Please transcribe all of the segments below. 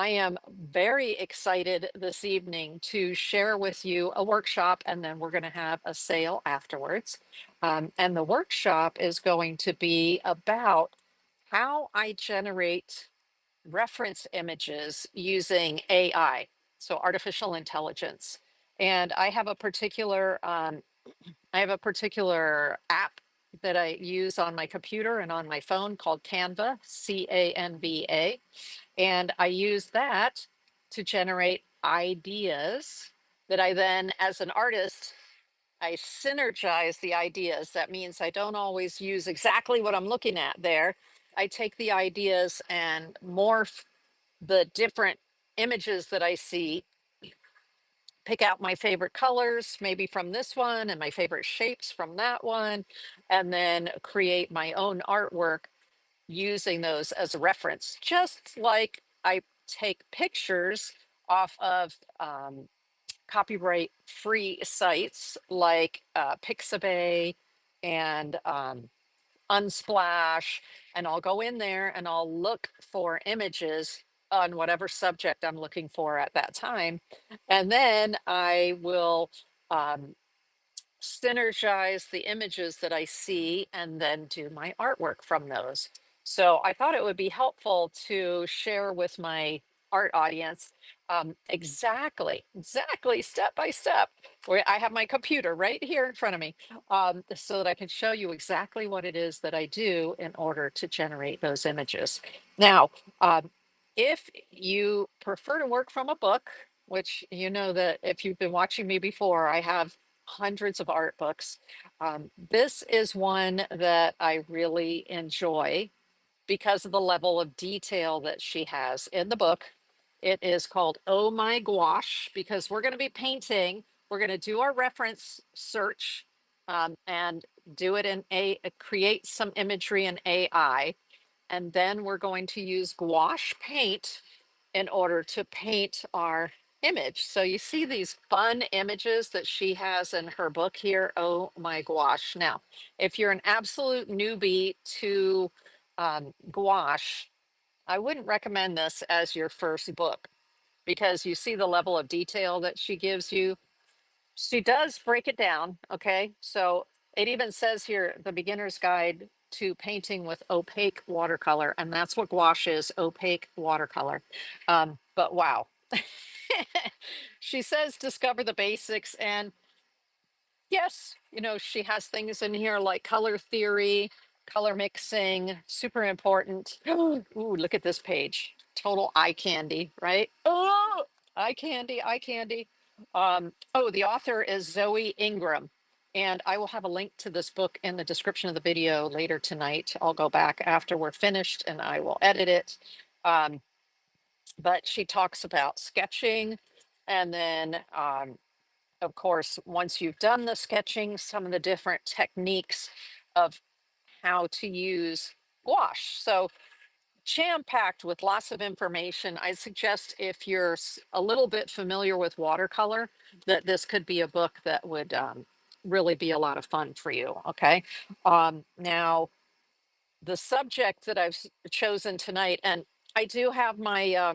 I am very excited this evening to share with you a workshop, and then we're going to have a sale afterwards. And the workshop is going to be about how I generate reference images using AI, so artificial intelligence. And I have a particular app that I use on my computer and on my phone called Canva, Canva. And I use that to generate ideas that I then, as an artist, I synergize the ideas. That means I don't always use exactly what I'm looking at there. I take the ideas and morph the different images that I see, pick out my favorite colors, maybe from this one, and my favorite shapes from that one, and then create my own artwork using those as a reference, just like I take pictures off of copyright free sites like Pixabay and Unsplash, and I'll go in there and I'll look for images on whatever subject I'm looking for at that time. And then I will um, synergize the images that I see and then do my artwork from those. So I thought it would be helpful to share with my art audience exactly step by step. Where I have my computer right here in front of me, so that I can show you exactly what it is that I do in order to generate those images. Now, if you prefer to work from a book, which you know that if you've been watching me before, I have hundreds of art books. This is one that I really enjoy because of the level of detail that she has in the book. It is called Oh My Gouache, because we're going to be painting. We're going to do our reference search and do it in create some imagery in AI. And then we're going to use gouache paint in order to paint our image. So you see these fun images that she has in her book here. Oh my gosh. Now, if you're an absolute newbie to gouache, I wouldn't recommend this as your first book because you see the level of detail that she gives you. She does break it down. Okay. So it even says here the beginner's guide to painting with opaque watercolor. And that's what gouache is, opaque watercolor. But wow. She says discover the basics. And yes, she has things in here like color theory, color mixing, super important. Ooh, look at this page. Total eye candy, right? Oh, eye candy, eye candy. Oh, the author is Zoe Ingram. And I will have a link to this book in the description of the video later tonight. I'll go back after we're finished and I will edit it. Um, but she talks about sketching and then of course, once you've done the sketching, some of the different techniques of how to use gouache. So jam-packed with lots of information. I suggest if you're a little bit familiar with watercolor, that this could be a book that would really be a lot of fun for you. Okay. Now, the subject that I've chosen tonight, and I do have my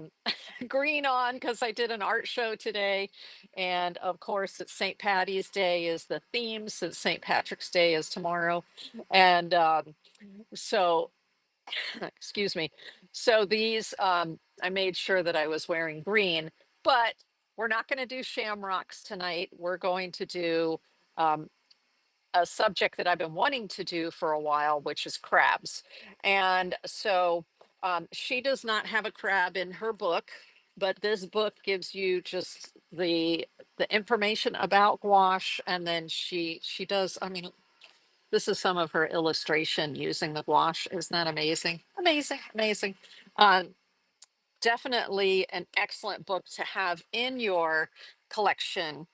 green on because I did an art show today. And of course, it's St. Patty's Day is the theme, since St. Patrick's Day is tomorrow. And so, excuse me. So these, I made sure that I was wearing green, but we're not going to do shamrocks tonight. We're going to do um, a subject that I've been wanting to do for a while, which is crabs. And so she does not have a crab in her book, but this book gives you just the information about gouache, and then she does. I mean, this is some of her illustration using the gouache. Isn't that amazing? Amazing, amazing. Um, Definitely an excellent book to have in your collection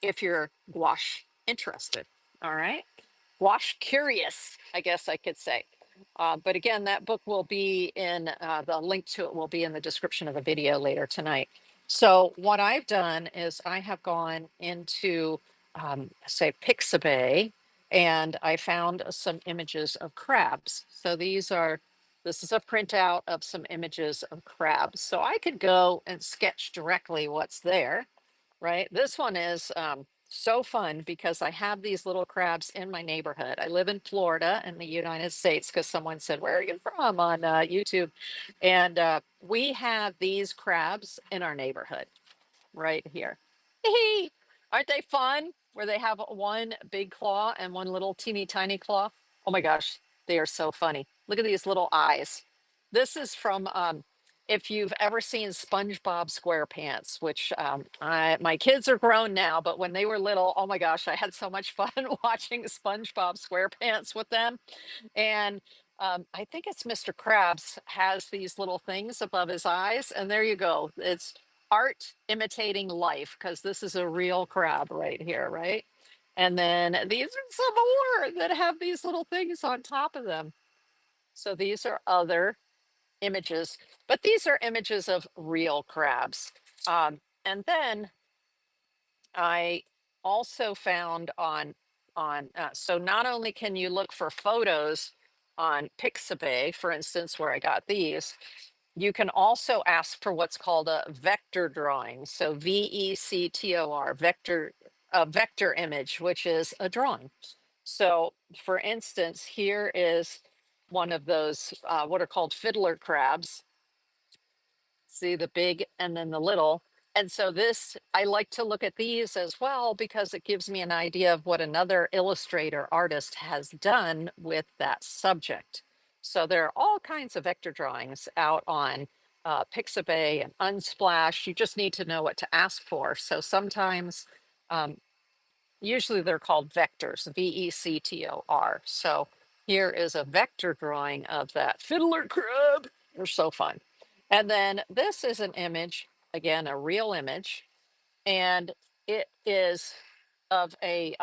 if you're gouache interested. All right. Gouache curious, I guess I could say. But again, that book will be in the link to it will be in the description of the video later tonight. So what I've done is I have gone into, say, Pixabay, and I found some images of crabs. So these are This is a printout of some images of crabs. So I could go and sketch directly what's there, right? This one is so fun because I have these little crabs in my neighborhood. I live in Florida in the United States because someone said, "Where are you from?" on YouTube. And we have these crabs in our neighborhood right here. Hey, aren't they fun? Where they have one big claw and one little teeny tiny claw. Oh my gosh, they are so funny. Look at these little eyes. This is from if you've ever seen SpongeBob SquarePants, which my kids are grown now, but when they were little, oh my gosh, I had so much fun watching SpongeBob SquarePants with them. And I think it's Mr. Krabs has these little things above his eyes, and there you go. It's art imitating life because this is a real crab right here, right? And then these are some more that have these little things on top of them. So these are other images, but these are images of real crabs. And then I also found so not only can you look for photos on Pixabay, for instance, where I got these, you can also ask for what's called a vector drawing. So VECTOR, vector, a vector image, which is a drawing. So for instance, here is one of those what are called fiddler crabs. See the big and then the little. And so this, I like to look at these as well because it gives me an idea of what another illustrator artist has done with that subject. So there are all kinds of vector drawings out on Pixabay and Unsplash. You just need to know what to ask for. So sometimes, usually they're called vectors, VECTOR. So here is a vector drawing of that fiddler crab. They're so fun. And then this is an image, again, a real image, and it is of a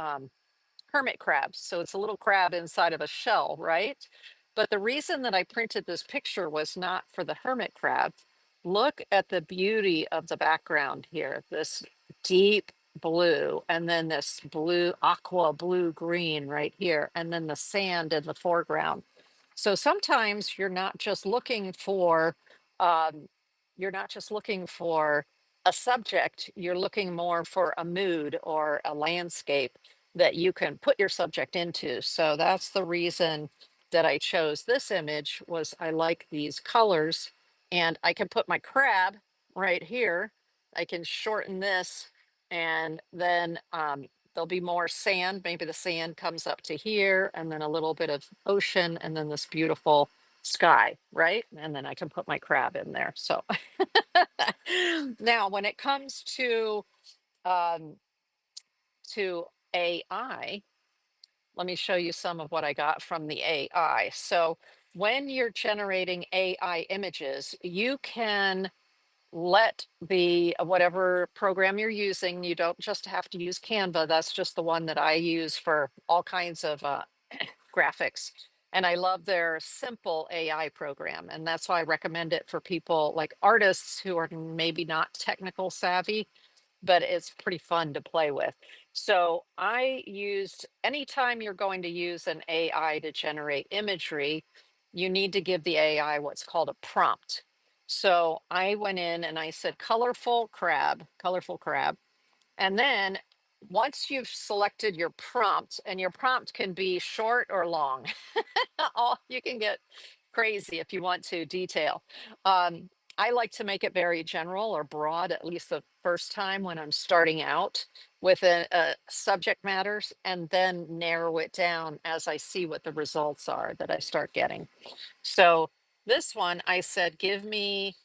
hermit crab. So it's a little crab inside of a shell, right? But the reason that I printed this picture was not for the hermit crab. Look at the beauty of the background here, this deep blue, and then this blue, aqua blue green right here, and then the sand in the foreground. So sometimes um, you're not just looking for a subject, you're looking more for a mood or a landscape that you can put your subject into. So that's the reason that I chose this image was I like these colors and I can put my crab right here. I can shorten this and then there'll be more sand. Maybe the sand comes up to here and then a little bit of ocean and then this beautiful sky, right? And then I can put my crab in there. So now when it comes um, to AI, let me show you some of what I got from the AI. So when you're generating AI images, you can let the whatever program you're using, you don't just have to use Canva. That's just the one that I use for all kinds of graphics. And I love their simple AI program. And that's why I recommend it for people like artists who are maybe not technical savvy, but it's pretty fun to play with. So I used anytime you're going to use an AI to generate imagery, you need to give the AI what's called a prompt. So I went in and I said, colorful crab. And then once you've selected your prompt, and your prompt can be short or long, all you can get crazy if you want to detail. I like to make it very general or broad, at least the first time when I'm starting out with a subject matters, and then narrow it down as I see what the results are that I start getting. So this one, I said, give me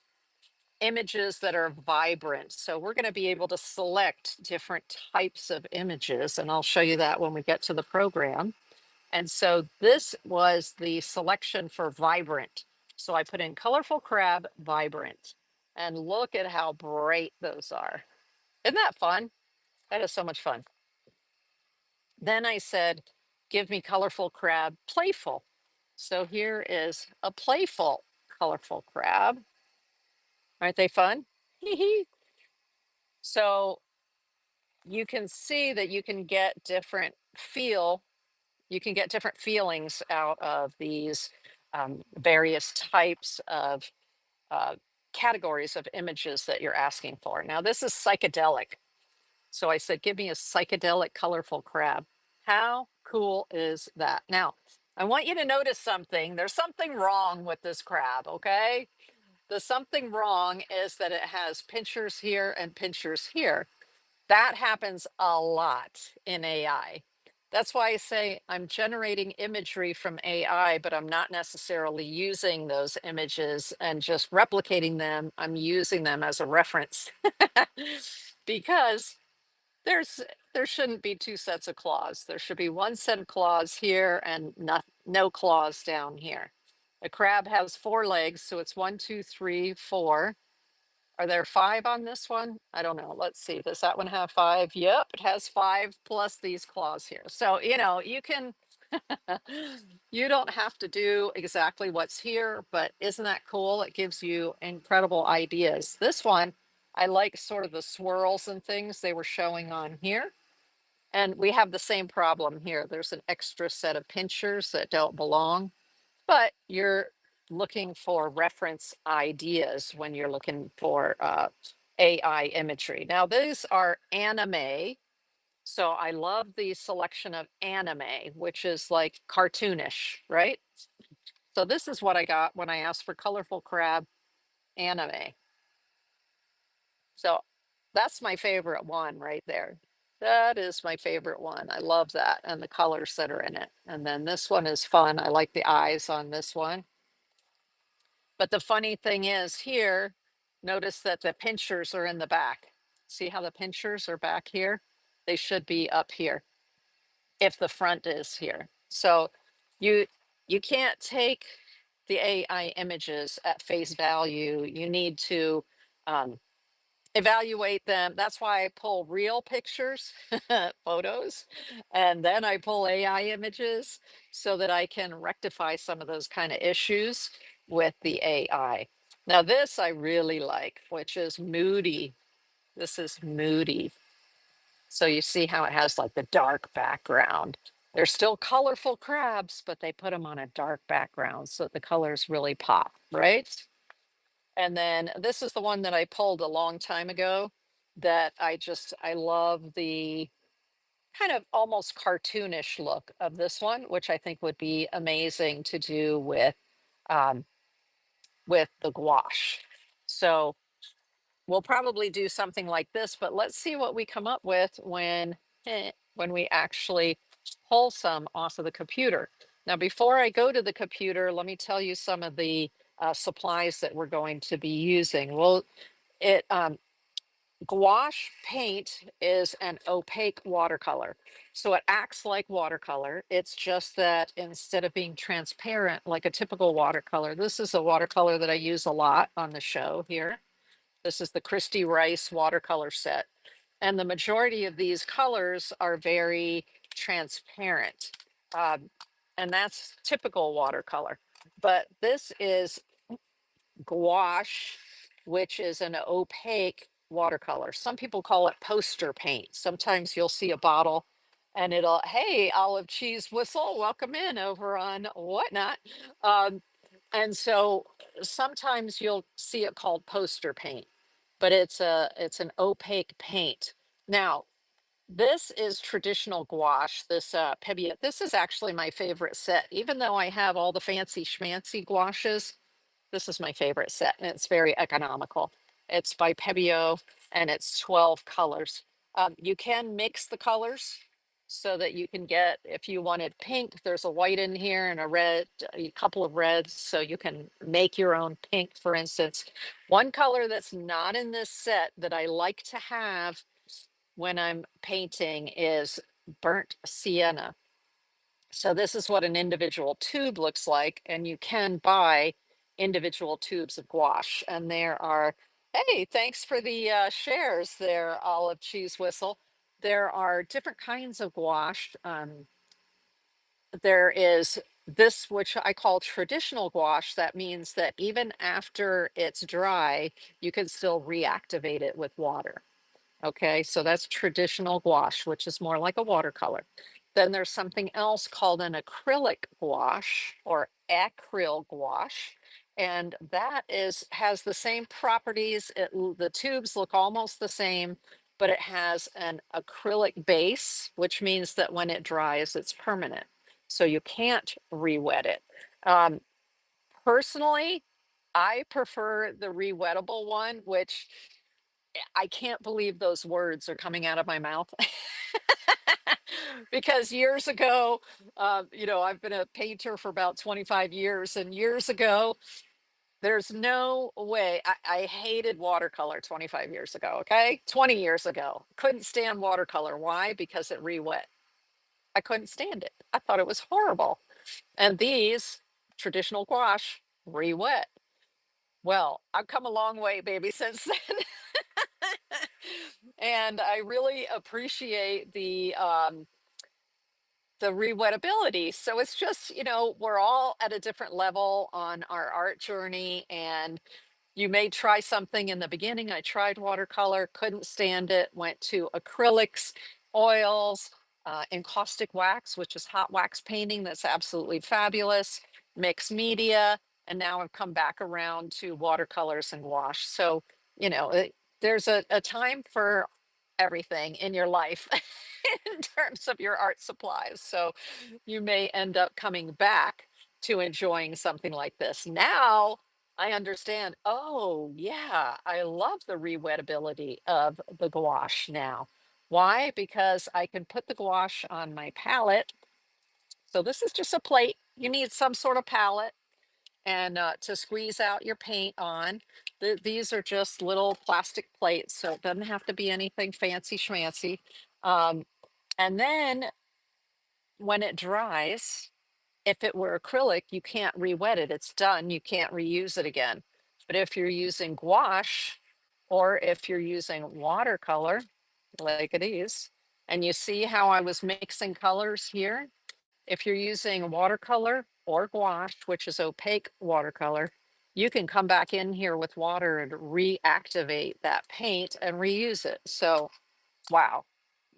images that are vibrant. So we're going to be able to select different types of images, and I'll show you that when we get to the program. And so this was the selection for vibrant. So I put in colorful crab, vibrant, and look at how bright those are. Isn't that fun? That is so much fun. Then I said, give me colorful crab, playful. So here is a playful colorful crab. Aren't they fun? So you can see that you can get different feelings out of these various types of uh, categories of images that you're asking for. Now, this is psychedelic. So I said, give me a psychedelic, colorful crab. How cool is that? Now, I want you to notice something. There's something wrong with this crab, okay? The something wrong is that it has pinchers here and pinchers here. That happens a lot in AI. That's why I say I'm generating imagery from AI, but I'm not necessarily using those images and just replicating them. I'm using them as a reference because there's there shouldn't be two sets of claws. There should be one set of claws here and no claws down here. A crab has four legs, so it's 1, 2, 3, 4. Are there five on this one? I don't know. Let's see. Does that one have five? Yep, it has five plus these claws here. So, you can, you don't have to do exactly what's here, but isn't that cool? It gives you incredible ideas. This one, I like sort of the swirls and things they were showing on here. And we have the same problem here. There's an extra set of pinchers that don't belong, but you're looking for reference ideas when you're looking for AI imagery. Now, these are anime. So I love the selection of anime, which is like cartoonish, right? So this is what I got when I asked for colorful crab anime. So that's my favorite one right there. That is my favorite one. I love that and the colors that are in it. And then this one is fun. I like the eyes on this one. But the funny thing is here, notice that the pinchers are in the back. See how the pinchers are back here? They should be up here if the front is here. So you you can't take the AI images at face value. You need to um, evaluate them. That's why I pull real pictures, photos, and then I pull AI images so that I can rectify some of those kind of issues with the AI. Now, this I really like, which is moody. This is moody. So you see how it has like the dark background. They're still colorful crabs, but they put them on a dark background so the colors really pop, right? And then this is the one that I pulled a long time ago that I love the kind of almost cartoonish look of this one, which I think would be amazing to do um, with the gouache. So we'll probably do something like this, but let's see what we come up with when we actually pull some off of the computer. Now, before I go to the computer, let me tell you some of the supplies that we're going to be using. Well, it gouache paint is an opaque watercolor. So it acts like watercolor. It's just that instead of being transparent like a typical watercolor, this is a watercolor that I use a lot on the show here. This is the Christy Rice watercolor set. And the majority of these colors are very transparent. Um, and that's typical watercolor. But this is gouache, which is an opaque watercolor. Some people call it poster paint. Sometimes you'll see a bottle and it'll, hey, olive cheese whistle, welcome in over on whatnot. Um, and so sometimes you'll see it called poster paint, but it's an opaque paint. Now, this is traditional gouache, this Pebia. This is actually my favorite set, even though I have all the fancy schmancy gouaches. This is my favorite set, and it's very economical. It's by Pebio, and it's 12 colors. You can mix the colors so that you can get, if you wanted pink, there's a white in here and a red, a couple of reds, so you can make your own pink, for instance. One color that's not in this set that I like to have when I'm painting is burnt sienna. So this is what an individual tube looks like, and you can buy individual tubes of gouache. And there are, hey, thanks for the shares there, Olive Cheese Whistle. There are different kinds of gouache. There is this, which I call traditional gouache. That means that even after it's dry, you can still reactivate it with water. Okay, so that's traditional gouache, which is more like a watercolor. Then there's something else called an acrylic gouache or acryl gouache. And that has the same properties. The tubes look almost the same, but it has an acrylic base, which means that when it dries, it's permanent. So you can't re-wet it. Um, Personally, I prefer the re-wettable one, which I can't believe those words are coming out of my mouth. Because years ago, I've been a painter for about 25 years, and years ago, there's no way. I hated watercolor 25 years ago, okay? 20 years ago. Couldn't stand watercolor. Why? Because it re-wet. I couldn't stand it. I thought it was horrible. And these traditional gouache re-wet. Well, I've come a long way, baby, since then. And I really appreciate the rewettability. So it's just, we're all at a different level on our art journey. And you may try something in the beginning. I tried watercolor, couldn't stand it, went to acrylics, oils, encaustic wax, which is hot wax painting. That's absolutely fabulous. Mixed media. And now I've come back around to watercolors and gouache. So, there's a time for everything in your life in terms of your art supplies. So you may end up coming back to enjoying something like this. Now I understand. Oh, yeah, I love the rewettability of the gouache now. Why? Because I can put the gouache on my palette. So this is just a plate. You need some sort of palette and to squeeze out your paint on. These are just little plastic plates, so it doesn't have to be anything fancy schmancy. Um, and then when it dries, if it were acrylic, you can't re-wet it. It's done. You can't reuse it again. But if you're using gouache or if you're using watercolor, like it is, and you see how I was mixing colors here, if you're using watercolor or gouache, which is opaque watercolor, you can come back in here with water and reactivate that paint and reuse it. So, wow.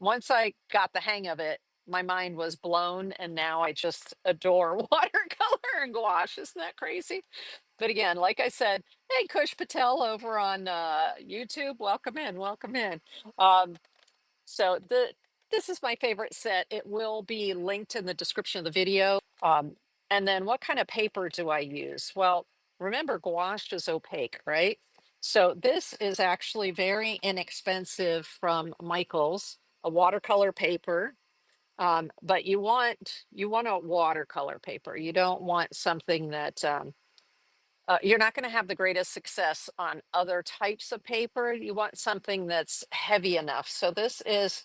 Once I got the hang of it, my mind was blown, and now I just adore watercolor and gouache. Isn't that crazy? But again, like I said, hey, Kush Patel over on YouTube, welcome in, welcome in. Um, so this is my favorite set. It will be linked in the description of the video. And then what kind of paper do I use? Well, remember gouache is opaque, right? So this is actually very inexpensive from Michaels, a watercolor paper. But you want a watercolor paper. You don't want something that you're not going to have the greatest success on other types of paper. You want something that's heavy enough. So this is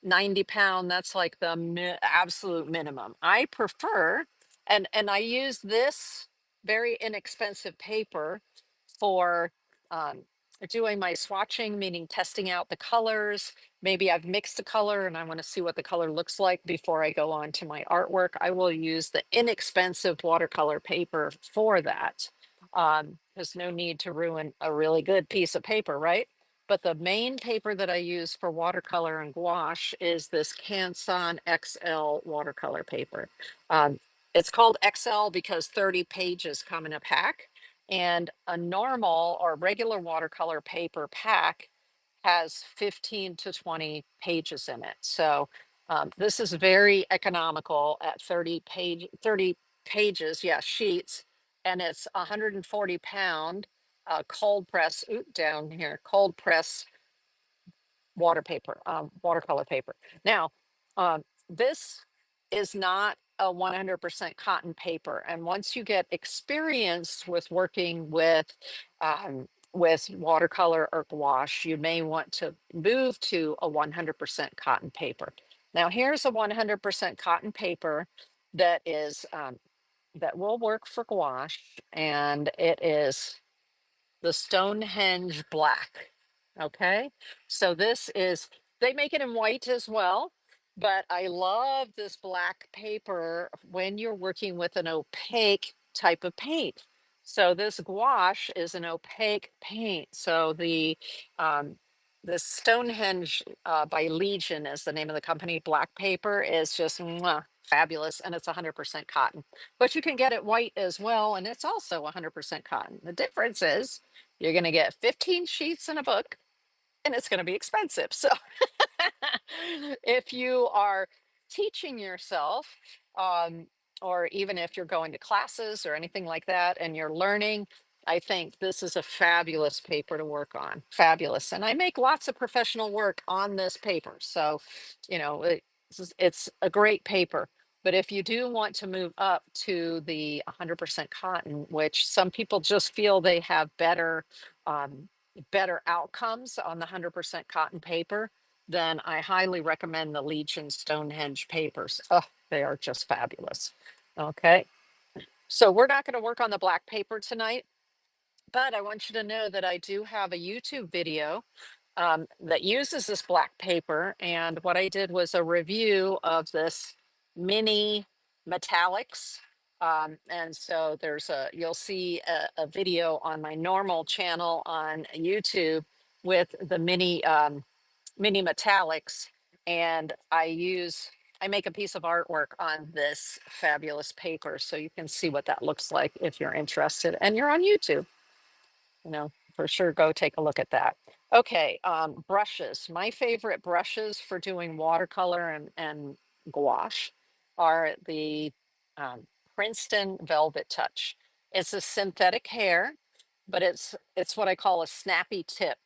90 pound. That's like the absolute minimum. I prefer, and I use this very inexpensive paper for um, doing my swatching, meaning testing out the colors. Maybe I've mixed a color and I want to see what the color looks like before I go on to my artwork. I will use the inexpensive watercolor paper for that. There's no need to ruin a really good piece of paper, right? But the main paper that I use for watercolor and gouache is this Canson XL watercolor paper. Um, it's called XL because 30 pages come in a pack, and a normal or regular watercolor paper pack has 15 to 20 pages in it. So this is very economical at 30 pages, yeah, sheets, and it's 140 pound cold press, down here, cold press watercolor paper. Now, this is not a 100% cotton paper. And once you get experience with working with watercolor or gouache, you may want to move to a 100% cotton paper. Now, here's a 100% cotton paper that is that will work for gouache, and it is the Stonehenge Black. Okay, so this is, they make it in white as well, but I love this black paper when you're working with an opaque type of paint. So this gouache is an opaque paint. So um, this Stonehenge by Legion is the name of the company. Black paper is just mwah, fabulous, and it's 100% cotton. But you can get it white as well, and it's also 100% cotton. The difference is you're going to get 15 sheets in a book, and it's going to be expensive. So if you are teaching yourself, um, or even if you're going to classes or anything like that and you're learning, I think this is a fabulous paper to work on. Fabulous. And I make lots of professional work on this paper. So, it's a great paper. But if you do want to move up to the 100% cotton, which some people just feel they have um, better outcomes on the 100% cotton paper, then I highly recommend the Legion Stonehenge papers. Oh, they are just fabulous. Okay. So we're not going to work on the black paper tonight, but I want you to know that I do have a YouTube video that uses this black paper. And what I did was a review of this mini metallics. And so you'll see a video on my normal channel on YouTube with the mini metallics. And I make a piece of artwork on this fabulous paper. So you can see what that looks like if you're interested and you're on YouTube, for sure, go take a look at that. Okay, brushes. My favorite brushes for doing watercolor and gouache are the um, Princeton Velvet Touch. It's a synthetic hair, but it's what I call a snappy tip.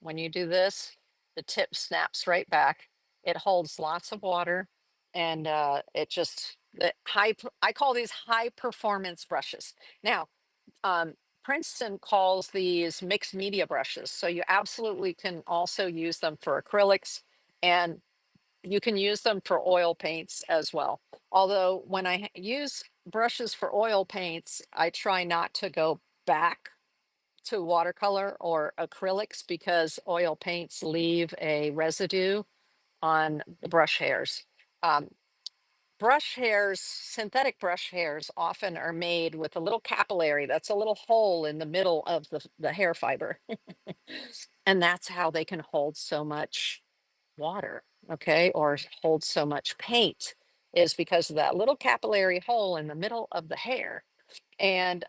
When you do this, the tip snaps right back. It holds lots of water, and I call these high performance brushes. Now, um, Princeton calls these mixed media brushes. So you absolutely can also use them for acrylics, and you can use them for oil paints as well. Although when I use brushes for oil paints, I try not to go back to watercolor or acrylics because oil paints leave a residue on the brush hairs. Um, synthetic brush hairs often are made with a little capillary. That's a little hole in the middle of the hair fiber. And that's how they can hold so much water, okay, or hold so much paint, is because of that little capillary hole in the middle of the hair. And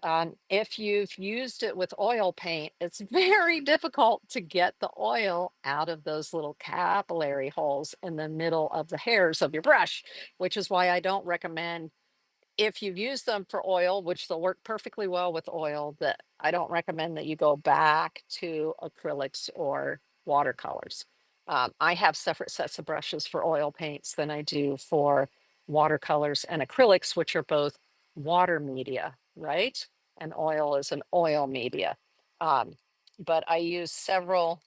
if you've used it with oil paint, it's very difficult to get the oil out of those little capillary holes in the middle of the hairs of your brush, which is why I don't recommend, if you've used them for oil, which they'll work perfectly well with oil, that I don't recommend that you go back to acrylics or watercolors. I have separate sets of brushes for oil paints than I do for watercolors and acrylics, which are both water media, right? And oil is an oil media. Um, but I use several.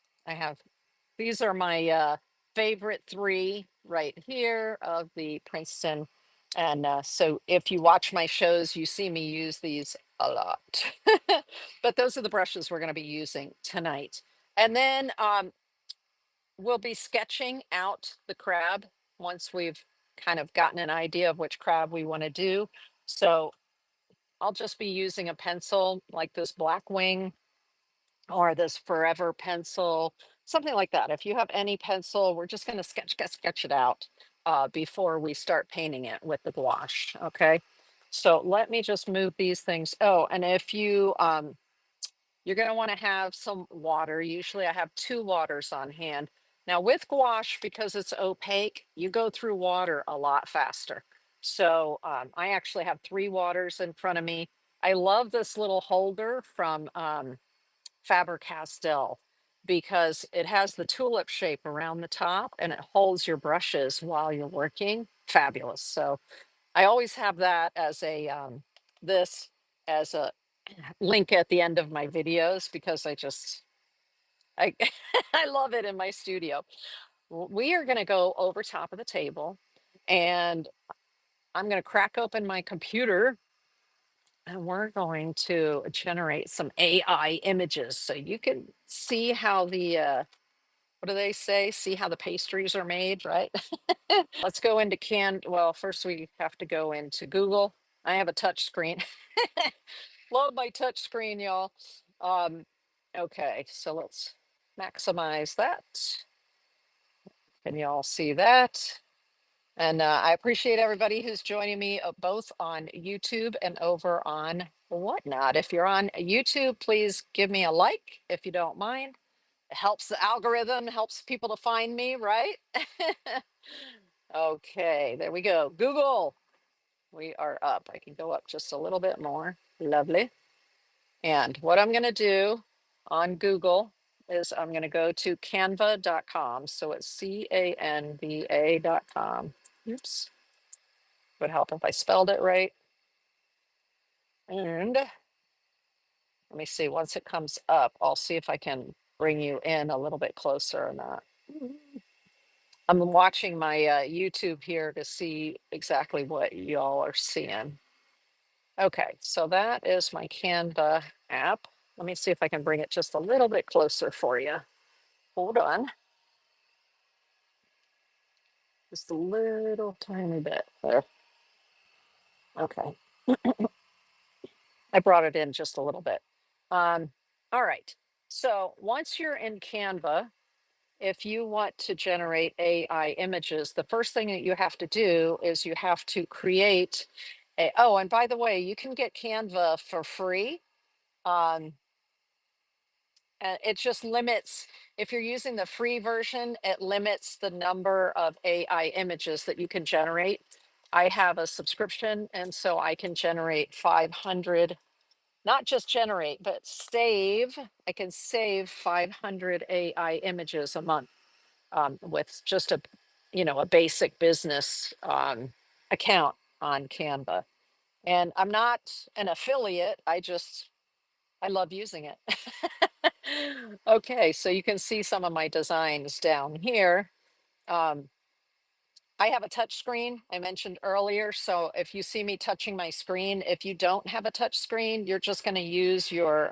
These are my favorite three right here of the Princeton. And so if you watch my shows, you see me use these a lot. But those are the brushes we're going to be using tonight. And then we'll be sketching out the crab once we've kind of gotten an idea of which crab we want to do. So I'll just be using a pencil like this Black Wing or this Forever pencil, something like that. If you have any pencil, we're just going to sketch it out before we start painting it with the gouache. Okay. So let me just move these things. Oh, and if you're going to want to have some water. Usually I have 2 waters on hand. Now with gouache, because it's opaque, you go through water a lot faster. So I actually have 3 waters in front of me. I love this little holder from Faber-Castell because it has the tulip shape around the top and it holds your brushes while you're working. Fabulous. So I always have that as this as a link at the end of my videos because I I love it in my studio. We are going to go over top of the table, and I'm going to crack open my computer, and we're going to generate some AI images so you can see how what do they say? See how the pastries are made, right? Let's go into well, first we have to go into Google. I have a touch screen. Love my touch screen, y'all. Um, okay, so let's maximize that. Can you all see that? And I appreciate everybody who's joining me both on YouTube and over on Whatnot. If you're on YouTube, please give me a like if you don't mind. It helps the algorithm, helps people to find me, right? Okay, there we go. Google, we are up. I can go up just a little bit more. Lovely. And what I'm going to do on Google is I'm going to go to canva.com. So it's canva.com. Oops. Would help if I spelled it right. And let me see, once it comes up, I'll see if I can bring you in a little bit closer or not. I'm watching my YouTube here to see exactly what y'all are seeing. Okay, so that is my Canva app. Let me see if I can bring it just a little bit closer for you. Hold on. Just a little tiny bit there. Okay. I brought it in just a little bit. All right. So once you're in Canva, if you want to generate AI images, the first thing that you have to do is you have to create a, oh, and by the way, you can get Canva for free. Um, and it just limits, if you're using the free version, it limits the number of AI images that you can generate. I have a subscription, and so I can generate 500, not just generate, but save. I can save 500 AI images a month with just a, a basic business account on Canva. And I'm not an affiliate. I love using it. Okay, so you can see some of my designs down here. Um, I have a touch screen I mentioned earlier. So if you see me touching my screen, if you don't have a touch screen, you're just going to use your,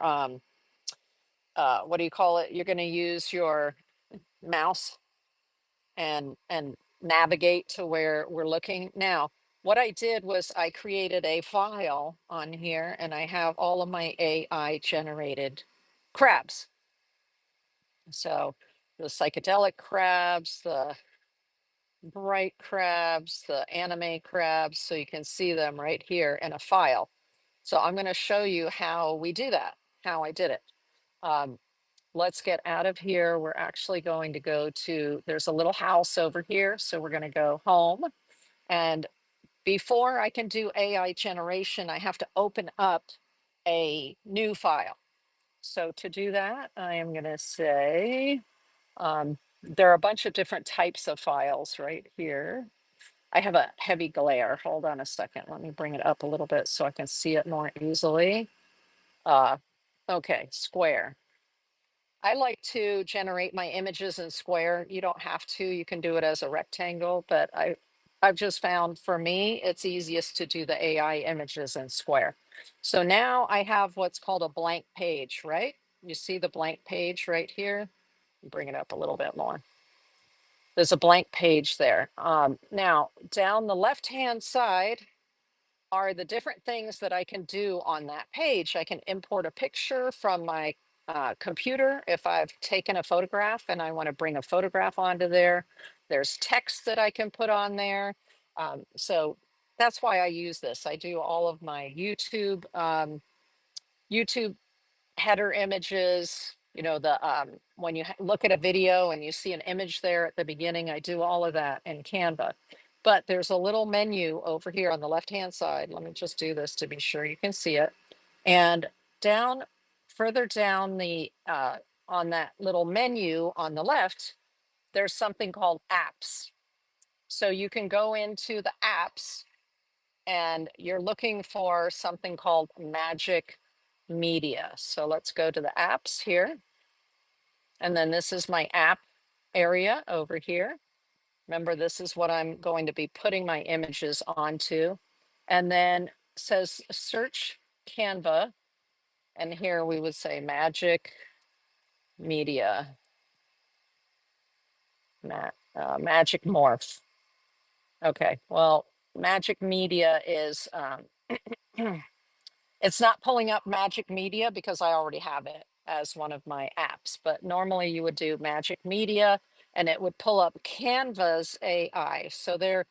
what do you call it? You're going to use your mouse and navigate to where we're looking. Now, what I did was I created a file on here and I have all of my AI generated crabs. So the psychedelic crabs, the bright crabs, the anime crabs. So you can see them right here in a file. So I'm going to show you how we do that, how I did it. Um, let's get out of here. We're actually going to go to, there's a little house over here. So we're going to go home. And before I can do AI generation, I have to open up a new file. So to do that, I am going to say, there are a bunch of different types of files right here. I have a heavy glare. Hold on a second. Let me bring it up a little bit so I can see it more easily. Okay, square. I like to generate my images in square. You don't have to, you can do it as a rectangle, but I've just found for me, it's easiest to do the AI images in square. So now I have what's called a blank page, right? You see the blank page right here? Bring it up a little bit more. There's a blank page there. Now, down the left-hand side are the different things that I can do on that page. I can import a picture from my computer if I've taken a photograph and I want to bring a photograph onto there. There's text that I can put on there. So that's why I use this. I do all of my YouTube header images, the when you look at a video and you see an image there at the beginning, I do all of that in Canva. But there's a little menu over here on the left hand side. Let me just do this to be sure you can see it. And down, further down the on that little menu on the left, there's something called apps. So you can go into the apps and you're looking for something called Magic Media. So let's go to the apps here. And then this is my app area over here. Remember, this is what I'm going to be putting my images onto. And then says search Canva. And here we would say Magic Media, Magic Morph. Okay, well, Magic Media is, it's not pulling up Magic Media because I already have it. as one of my apps, but normally you would do Magic Media and it would pull up Canva's AI. So there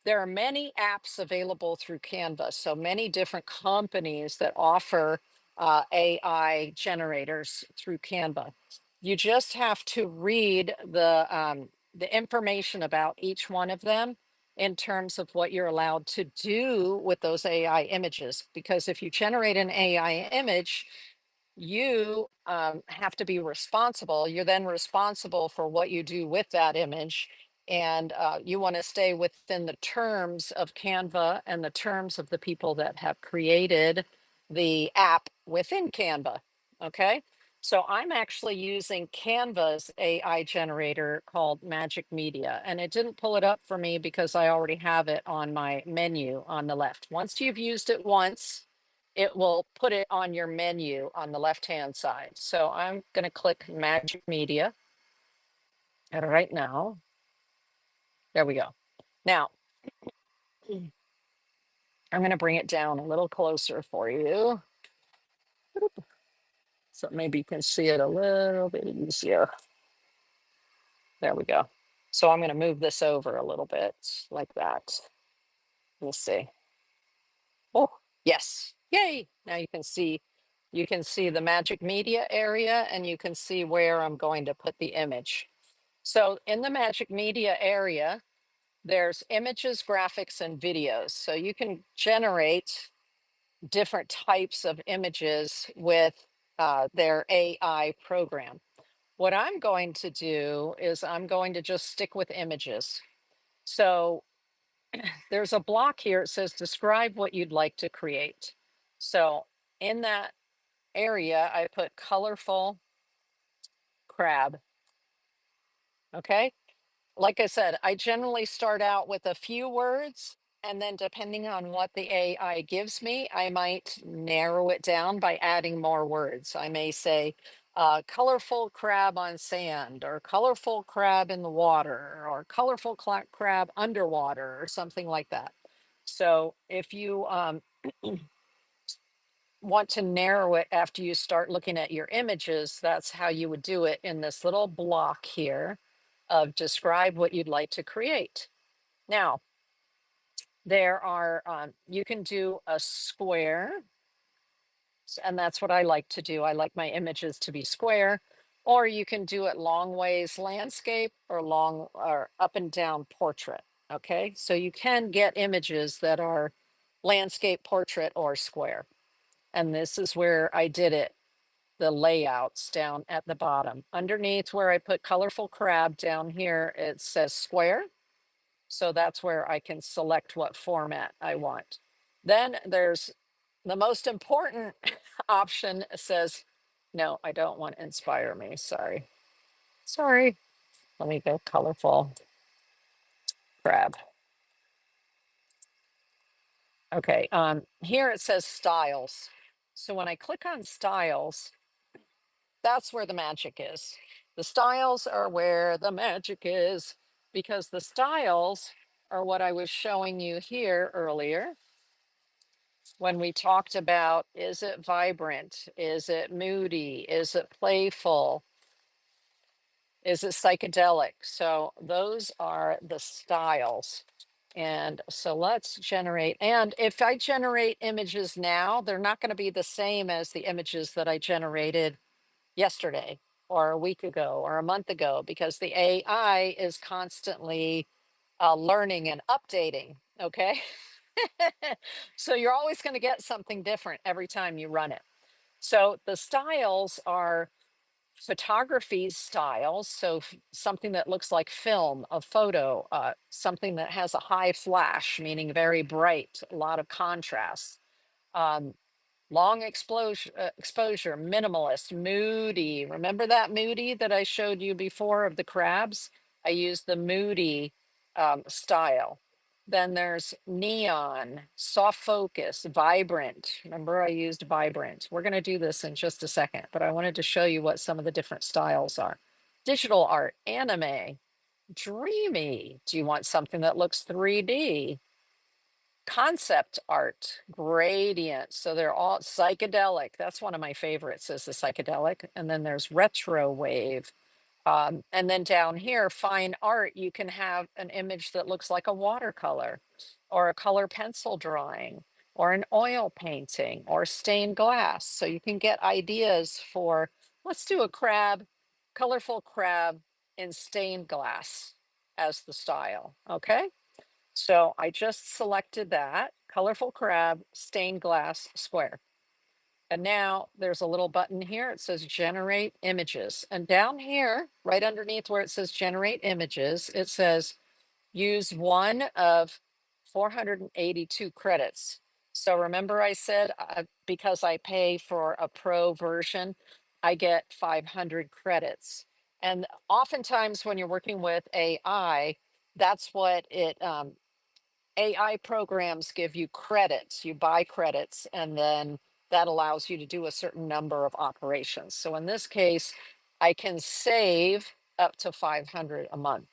are many apps available through Canva. So many different companies that offer AI generators through Canva. You just have to read the information about each one of them in terms of what you're allowed to do with those AI images. Because if you generate an AI image, you have to be responsible. You're then responsible for what you do with that image. And you want to stay within the terms of Canva and the terms of the people that have created the app within Canva. Okay. So I'm actually using Canva's AI generator called Magic Media, and it didn't pull it up for me because I already have it on my menu on the left. Once you've used it once, it will put it on your menu on the left-hand side. So I'm going to click Magic Media right now. There we go. Now, I'm going to bring it down a little closer for you. So maybe you can see it a little bit easier. There we go. So I'm going to move this over a little bit like that. We'll see. Oh, yes. Yay. Now you can see the Magic Media area and you can see where I'm going to put the image. So in the Magic Media area, there's images, graphics, and videos. So you can generate different types of images with their AI program. What I'm going to do is I'm going to just stick with images. So there's a block here. It says describe what you'd like to create. So in that area, I put colorful crab. Okay. Like I said, I generally start out with a few words, and then depending on what the AI gives me, I might narrow it down by adding more words. I may say, colorful crab on sand, or colorful crab in the water, or colorful crab underwater, or something like that. So if you want to narrow it after you start looking at your images, that's how you would do it in this little block here of describe what you'd like to create. Now, there are, you can do a square, and that's what I like to do. I like my images to be square, or you can do it long ways landscape or long or up and down portrait. Okay, so you can get images that are landscape, portrait, or square. And this is where I did it, the layouts down at the bottom. Underneath where I put colorful crab down here, it says square. So that's where I can select what format I want. Then there's the most important option says, no, I don't want inspire me. Sorry. Sorry. Let me go colorful crab. Okay. Here it says styles. So when I click on styles, that's where the magic is. The styles are where the magic is, because the styles are what I was showing you here earlier when we talked about, is it vibrant? Is it moody? Is it playful? Is it psychedelic? So those are the styles. And so let's generate. And if I generate images now, they're not going to be the same as the images that I generated yesterday or a week ago or a month ago, because the AI is constantly learning and updating. Okay. So you're always going to get something different every time you run it. So the styles are photography styles. So something that looks like film, a photo, something that has a high flash, meaning very bright, a lot of contrast. Um, Long exposure, minimalist, moody. Remember that moody that I showed you before of the crabs? I used the moody style. Then there's neon, soft focus, vibrant. Remember I used vibrant. We're going to do this in just a second, but I wanted to show you what some of the different styles are. Digital art, anime, dreamy. Do you want something that looks 3D? concept art, gradient. So they're all psychedelic. That's one of my favorites is the psychedelic. And then there's retro wave. And then down here, fine art, you can have an image that looks like a watercolor or a color pencil drawing or an oil painting or stained glass. So you can get ideas for, let's do a crab, colorful crab in stained glass as the style. Okay. So I just selected that colorful crab, stained glass square. And now there's a little button here. It says generate images. And down here, right underneath where it says generate images, it says use one of 482 credits. So remember I said, because I pay for a pro version, I get 500 credits. And oftentimes when you're working with AI, that's what AI programs give you credits. You buy credits, and then that allows you to do a certain number of operations. So in this case, I can save up to 500 a month.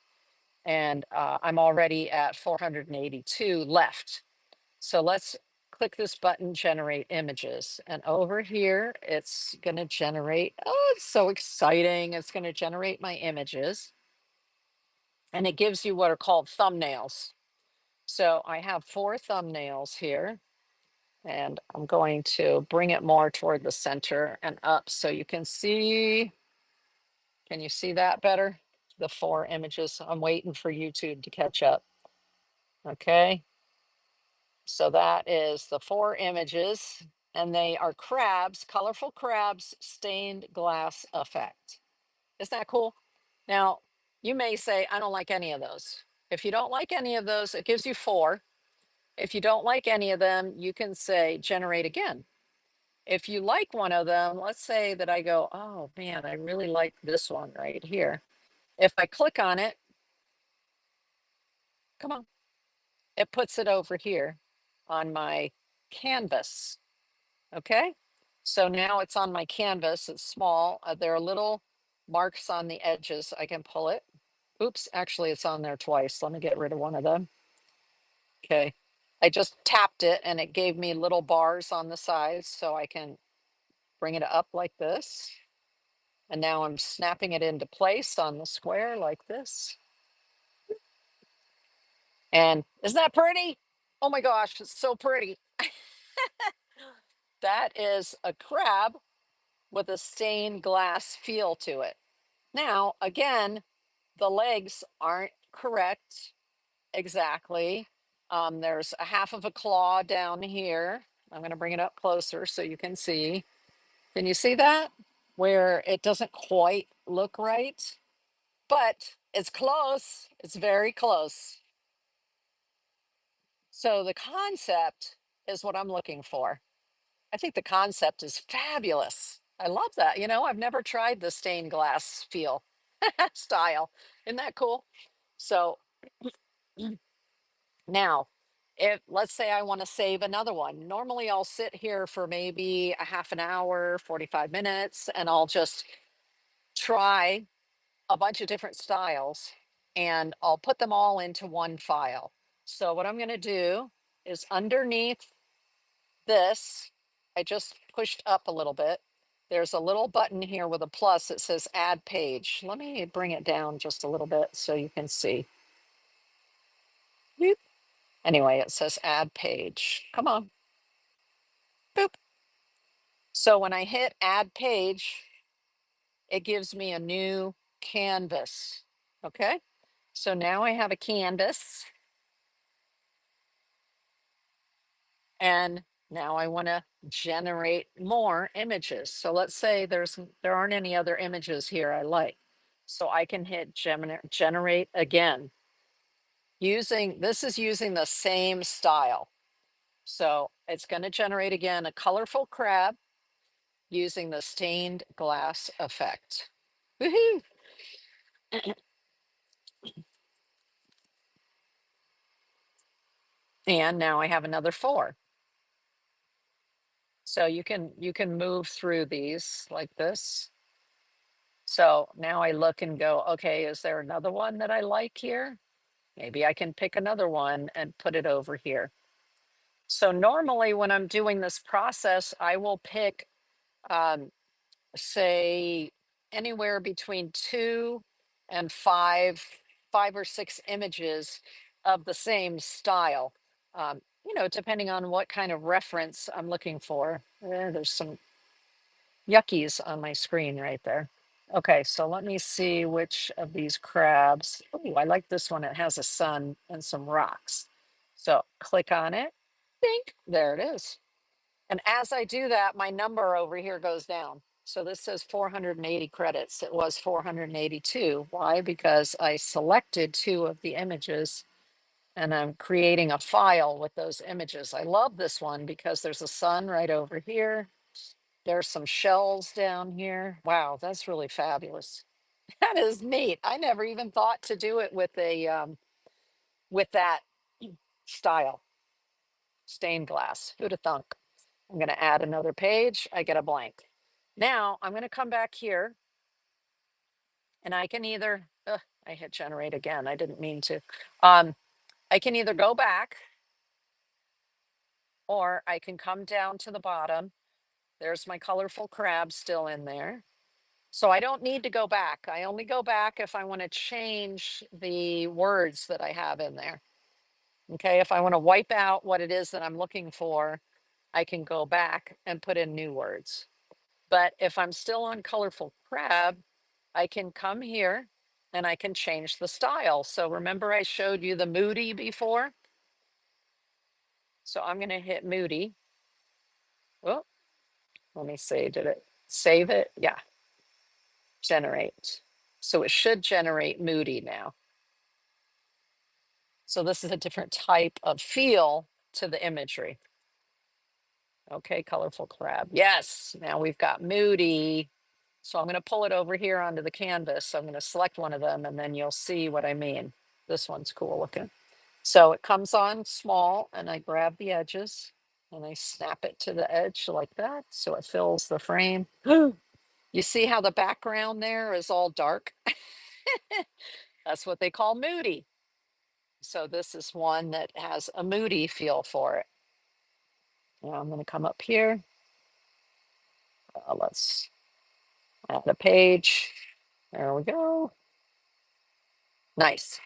And I'm already at 482 left. So let's click this button, generate images. And over here, it's going to generate, oh, it's so exciting. It's going to generate my images. And it gives you what are called thumbnails. So I have 4 thumbnails here, and I'm going to bring it more toward the center and up so you can see. Can you see that better? The 4 images. I'm waiting for YouTube to catch up. Okay. So that is the 4 images, and they are crabs, colorful crabs, stained glass effect. Isn't that cool? Now, you may say, I don't like any of those. If you don't like any of those, it gives you 4. If you don't like any of them, you can say generate again. If you like one of them, let's say that I go, oh man, I really like this one right here. If I click on it, come on, it puts it over here on my canvas. Okay. So now it's on my canvas. It's small. There are little marks on the edges. I can pull it. Oops, actually, it's on there twice. Let me get rid of one of them. Okay. I just tapped it and it gave me little bars on the sides so I can bring it up like this. And now I'm snapping it into place on the square like this. And isn't that pretty? Oh my gosh, it's so pretty. That is a crab with a stained glass feel to it. Now, again, the legs aren't correct exactly. There's a half of a claw down here. I'm going to bring it up closer so you can see. Can you see that? Where it doesn't quite look right, but it's close. It's very close. So the concept is what I'm looking for. I think the concept is fabulous. I love that. You know, I've never tried the stained glass feel style. Isn't that cool? So now, if let's say I want to save another one, normally I'll sit here for maybe a half an hour, 45 minutes, and I'll just try a bunch of different styles and I'll put them all into one file. So what I'm going to do is underneath this, I just pushed up a little bit. There's a little button here with a plus that says add page. Let me bring it down just a little bit so you can see. Boop. Anyway, it says add page. Come on. Boop. So when I hit add page, it gives me a new canvas. Okay. So now I have a canvas. And now I want to generate more images. So let's say there aren't any other images here I like. So I can hit generate again. This is using the same style. So it's going to generate again a colorful crab using the stained glass effect. Woohoo! And now I have another 4. So you can move through these like this. So now I look and go, okay, is there another one that I like here? Maybe I can pick another one and put it over here. So normally when I'm doing this process, I will pick, um, say, anywhere between 2 and 5 or 6 images of the same style. Depending on what kind of reference I'm looking for. There's some yuckies on my screen right there. Okay, so let me see which of these crabs. Oh, I like this one. It has a sun and some rocks. So click on it. Think, there it is. And as I do that, my number over here goes down. So this says 480 credits. It was 482. Why? Because I selected 2 of the images and I'm creating a file with those images. I love this one because there's a sun right over here. There's some shells down here. Wow, that's really fabulous. That is neat. I never even thought to do it with with that style, stained glass. Who'd have thunk? I'm going to add another page. I get a blank. Now I'm going to come back here and I can either, I hit generate again. I didn't mean to. I can either go back or I can come down to the bottom. There's my colorful crab still in there. So I don't need to go back. I only go back if I want to change the words that I have in there. Okay, if I want to wipe out what it is that I'm looking for, I can go back and put in new words. But if I'm still on colorful crab, I can come here and I can change the style. So remember I showed you the moody before? So I'm going to hit moody. Oh, let me see, did it save it? Yeah, generate. So it should generate moody now. So this is a different type of feel to the imagery. Okay, colorful crab. Yes, now we've got moody. So I'm going to pull it over here onto the canvas. So I'm going to select one of them and then you'll see what I mean. This one's cool looking. So it comes on small and I grab the edges and I snap it to the edge like that. So it fills the frame. You see how the background there is all dark? That's what they call moody. So this is one that has a moody feel for it. Now I'm going to come up here. Let's add a page. There we go. Nice.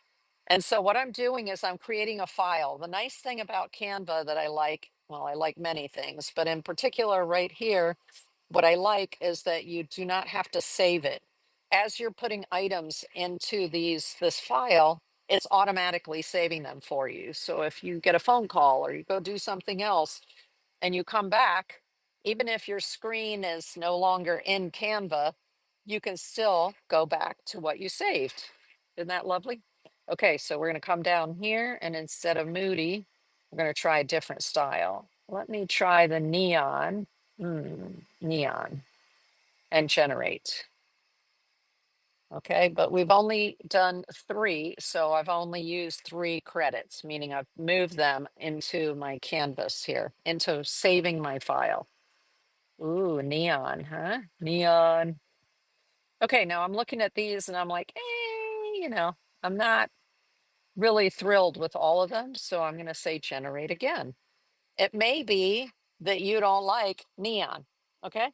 And so what I'm doing is I'm creating a file. The nice thing about Canva that I like, well, I like many things, but in particular right here, what I like is that you do not have to save it. As you're putting items into this file, it's automatically saving them for you. So if you get a phone call or you go do something else and you come back, even if your screen is no longer in Canva, you can still go back to what you saved. Isn't that lovely? Okay, so we're going to come down here and instead of moody, we're going to try a different style. Let me try the neon, neon, and generate. Okay, but we've only done 3, so I've only used 3 credits, meaning I've moved them into my canvas here, into saving my file. Ooh, neon, huh? Neon. Okay, now I'm looking at these and I'm like, I'm not really thrilled with all of them. So I'm going to say generate again. It may be that you don't like neon. Okay.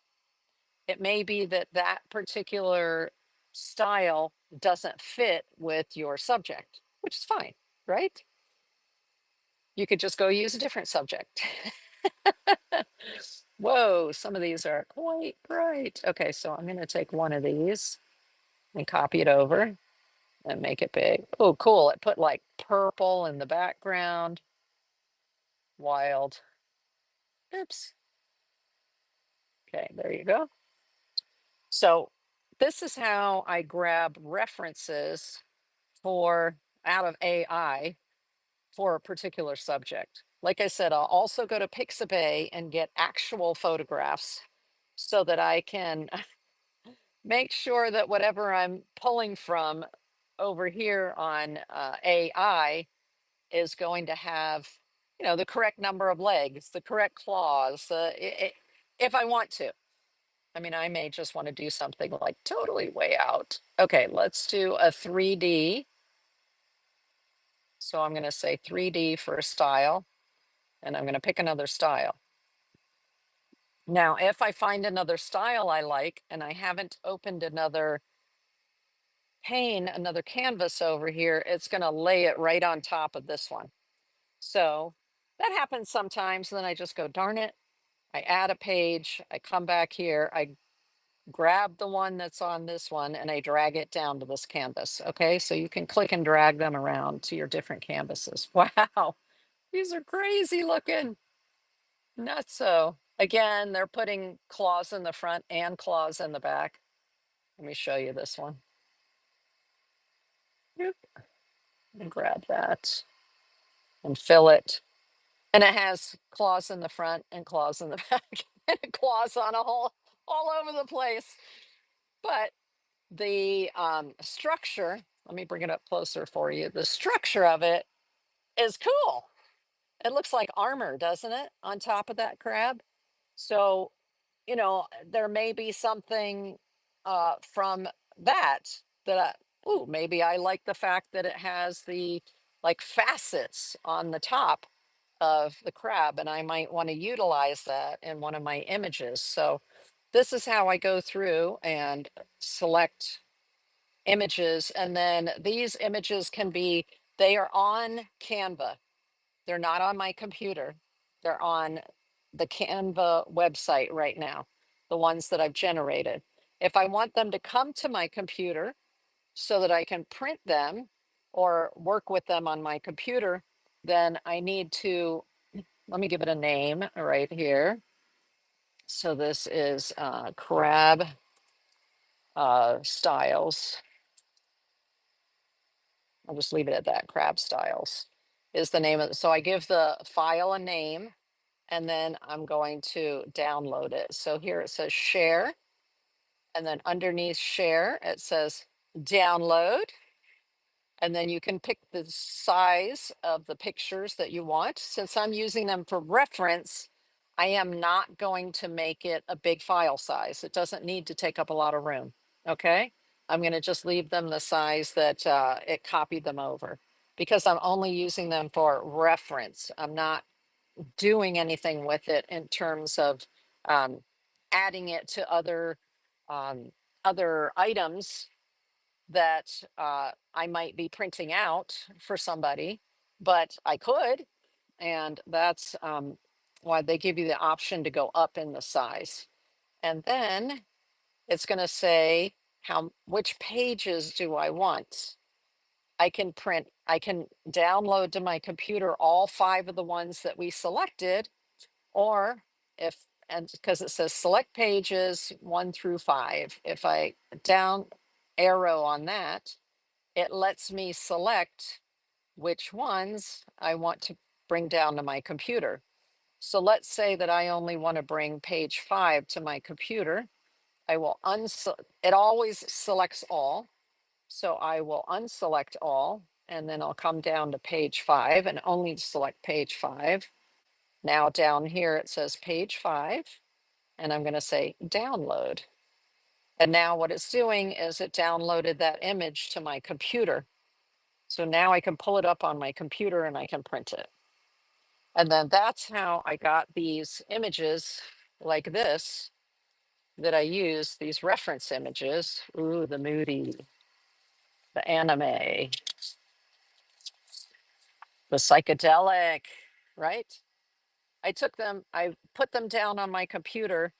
It may be that that particular style doesn't fit with your subject, which is fine, right? You could just go use a different subject. Whoa, some of these are quite bright. Okay, so I'm going to take one of these and copy it over and make it big. Oh, cool. It put like purple in the background. Wild. Oops. Okay, there you go. So this is how I grab references for out of AI for a particular subject. Like I said, I'll also go to Pixabay and get actual photographs so that I can make sure that whatever I'm pulling from over here on AI is going to have, the correct number of legs, the correct claws, if I want to. I mean, I may just want to do something like totally way out. Okay, let's do a 3D. So I'm going to say 3D for a style. and I'm going to pick another style. Now, if I find another style I like and I haven't opened another pane, another canvas over here, it's going to lay it right on top of this one. So that happens sometimes. Then I just go, darn it. I add a page, I come back here, I grab the one that's on this one and I drag it down to this canvas. Okay, so you can click and drag them around to your different canvases. Wow, these are crazy looking. Not so. Again, they're putting claws in the front and claws in the back. Let me show you this one. Yep. And grab that and fill it. And it has claws in the front and claws in the back and claws on a whole all over the place. But the structure, let me bring it up closer for you. The structure of it is cool. It looks like armor, doesn't it, on top of that crab? So, you know, there may be something from that ooh, maybe I like the fact that it has the like facets on the top of the crab, and I might want to utilize that in one of my images. So this is how I go through and select images. And then these images can be, they are on Canva. They're not on my computer. They're on the Canva website right now, the ones that I've generated. If I want them to come to my computer so that I can print them or work with them on my computer, then I need to, let me give it a name right here. So this is crab styles. I'll just leave it at that. Crab styles is the name of it. So I give the file a name and then I'm going to download it. So here it says share. And then underneath share, it says download. And then you can pick the size of the pictures that you want. Since I'm using them for reference, I am not going to make it a big file size. It doesn't need to take up a lot of room. Okay. I'm going to just leave them the size that it copied them over because I'm only using them for reference. I'm not doing anything with it in terms of um, adding it to um, other items that I might be printing out for somebody, but I could. And that's why they give you the option to go up in the size. And then it's going to say which pages do I want? I can print, I can download to my computer all 5 of the ones that we selected, or if, and because it says select pages 1 through 5, if I down arrow on that, it lets me select which ones I want to bring down to my computer. So let's say that I only want to bring page 5 to my computer. I will it always selects all. So I will unselect all, and then I'll come down to page 5 and only select page 5. Now down here it says page 5, and I'm going to say download. And now what it's doing is it downloaded that image to my computer. So now I can pull it up on my computer and I can print it. And then that's how I got these images like this that I use, these reference images. Ooh, the moody, the anime, the psychedelic, right? I took them, I put them down on my computer,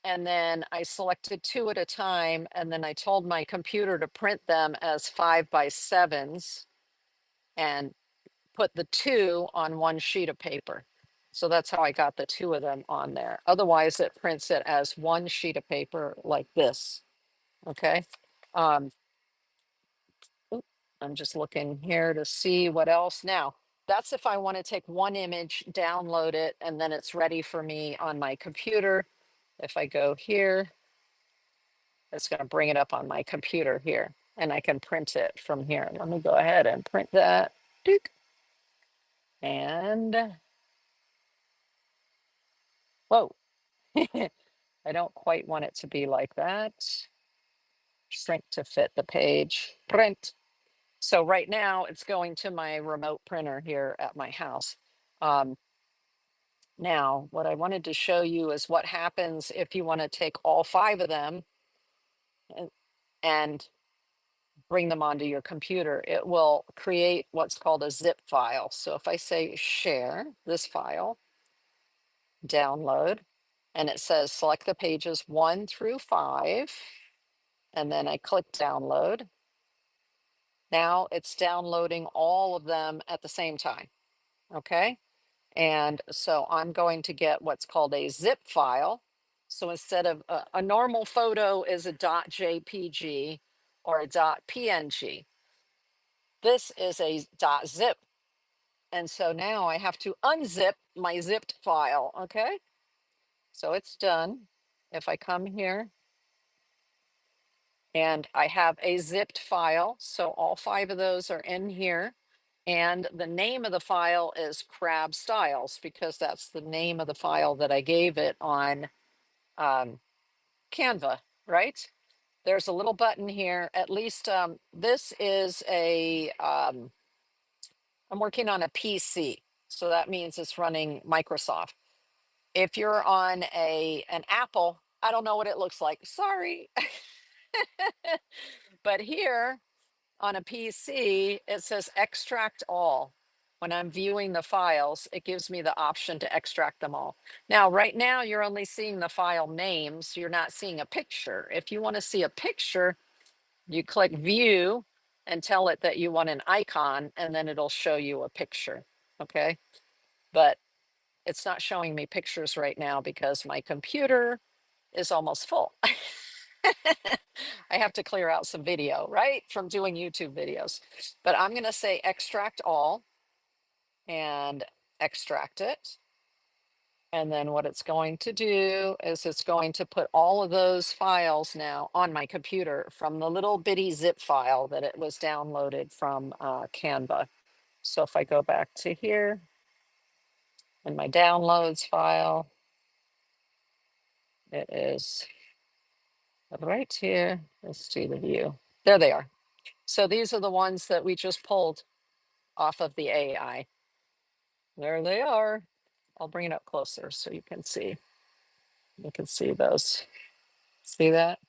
and then I selected 2 at a time. And then I told my computer to print them as 5x7s and put the 2 on 1 sheet of paper. So that's how I got the 2 of them on there. Otherwise, it prints it as 1 sheet of paper like this. Okay. Um, oop, I'm just looking here to see what else. Now, that's if I want to take one image, download it, and then it's ready for me on my computer. If I go here, it's going to bring it up on my computer here, and I can print it from here. Let me go ahead and print that. Dook. And whoa, I don't quite want it to be like that. Shrink to fit the page, print. So right now it's going to my remote printer here at my house. Um, Now, what I wanted to show you is what happens if you want to take all 5 of them and, and bring them onto your computer. It will create what's called a zip file. So if I say share this file, download, and it says select the pages 1 through 5, and then I click download. Now it's downloading all of them at the same time. Okay. And so I'm going to get what's called a zip file. So instead of a normal photo is a .jpg or a .png, this is a .zip. And so now I have to unzip my zipped file. Okay. So it's done. If I come here and I have a zipped file, so all 5 of those are in here. And the name of the file is Crab Styles because that's the name of the file that I gave it on Canva, right? There's a little button here. At least this is I'm working on a PC. So that means it's running Microsoft. If you're on an Apple, I don't know what it looks like. Sorry. But here on a PC, it says extract all. When I'm viewing the files, it gives me the option to extract them all. Now, right now, you're only seeing the file names. You're not seeing a picture. If you want to see a picture, you click view and tell it that you want an icon, and then it'll show you a picture. Okay. But it's not showing me pictures right now because my computer is almost full. I have to clear out some video, right? From doing YouTube videos. But I'm going to say extract all and extract it. And then what it's going to do is it's going to put all of those files now on my computer from the little bitty zip file that it was downloaded from Canva. So if I go back to here in my downloads file, it is right here. Let's see the view. There they are. So these are the ones that we just pulled off of the AI. There they are. I'll bring it up closer so you can see. You can see those. See that?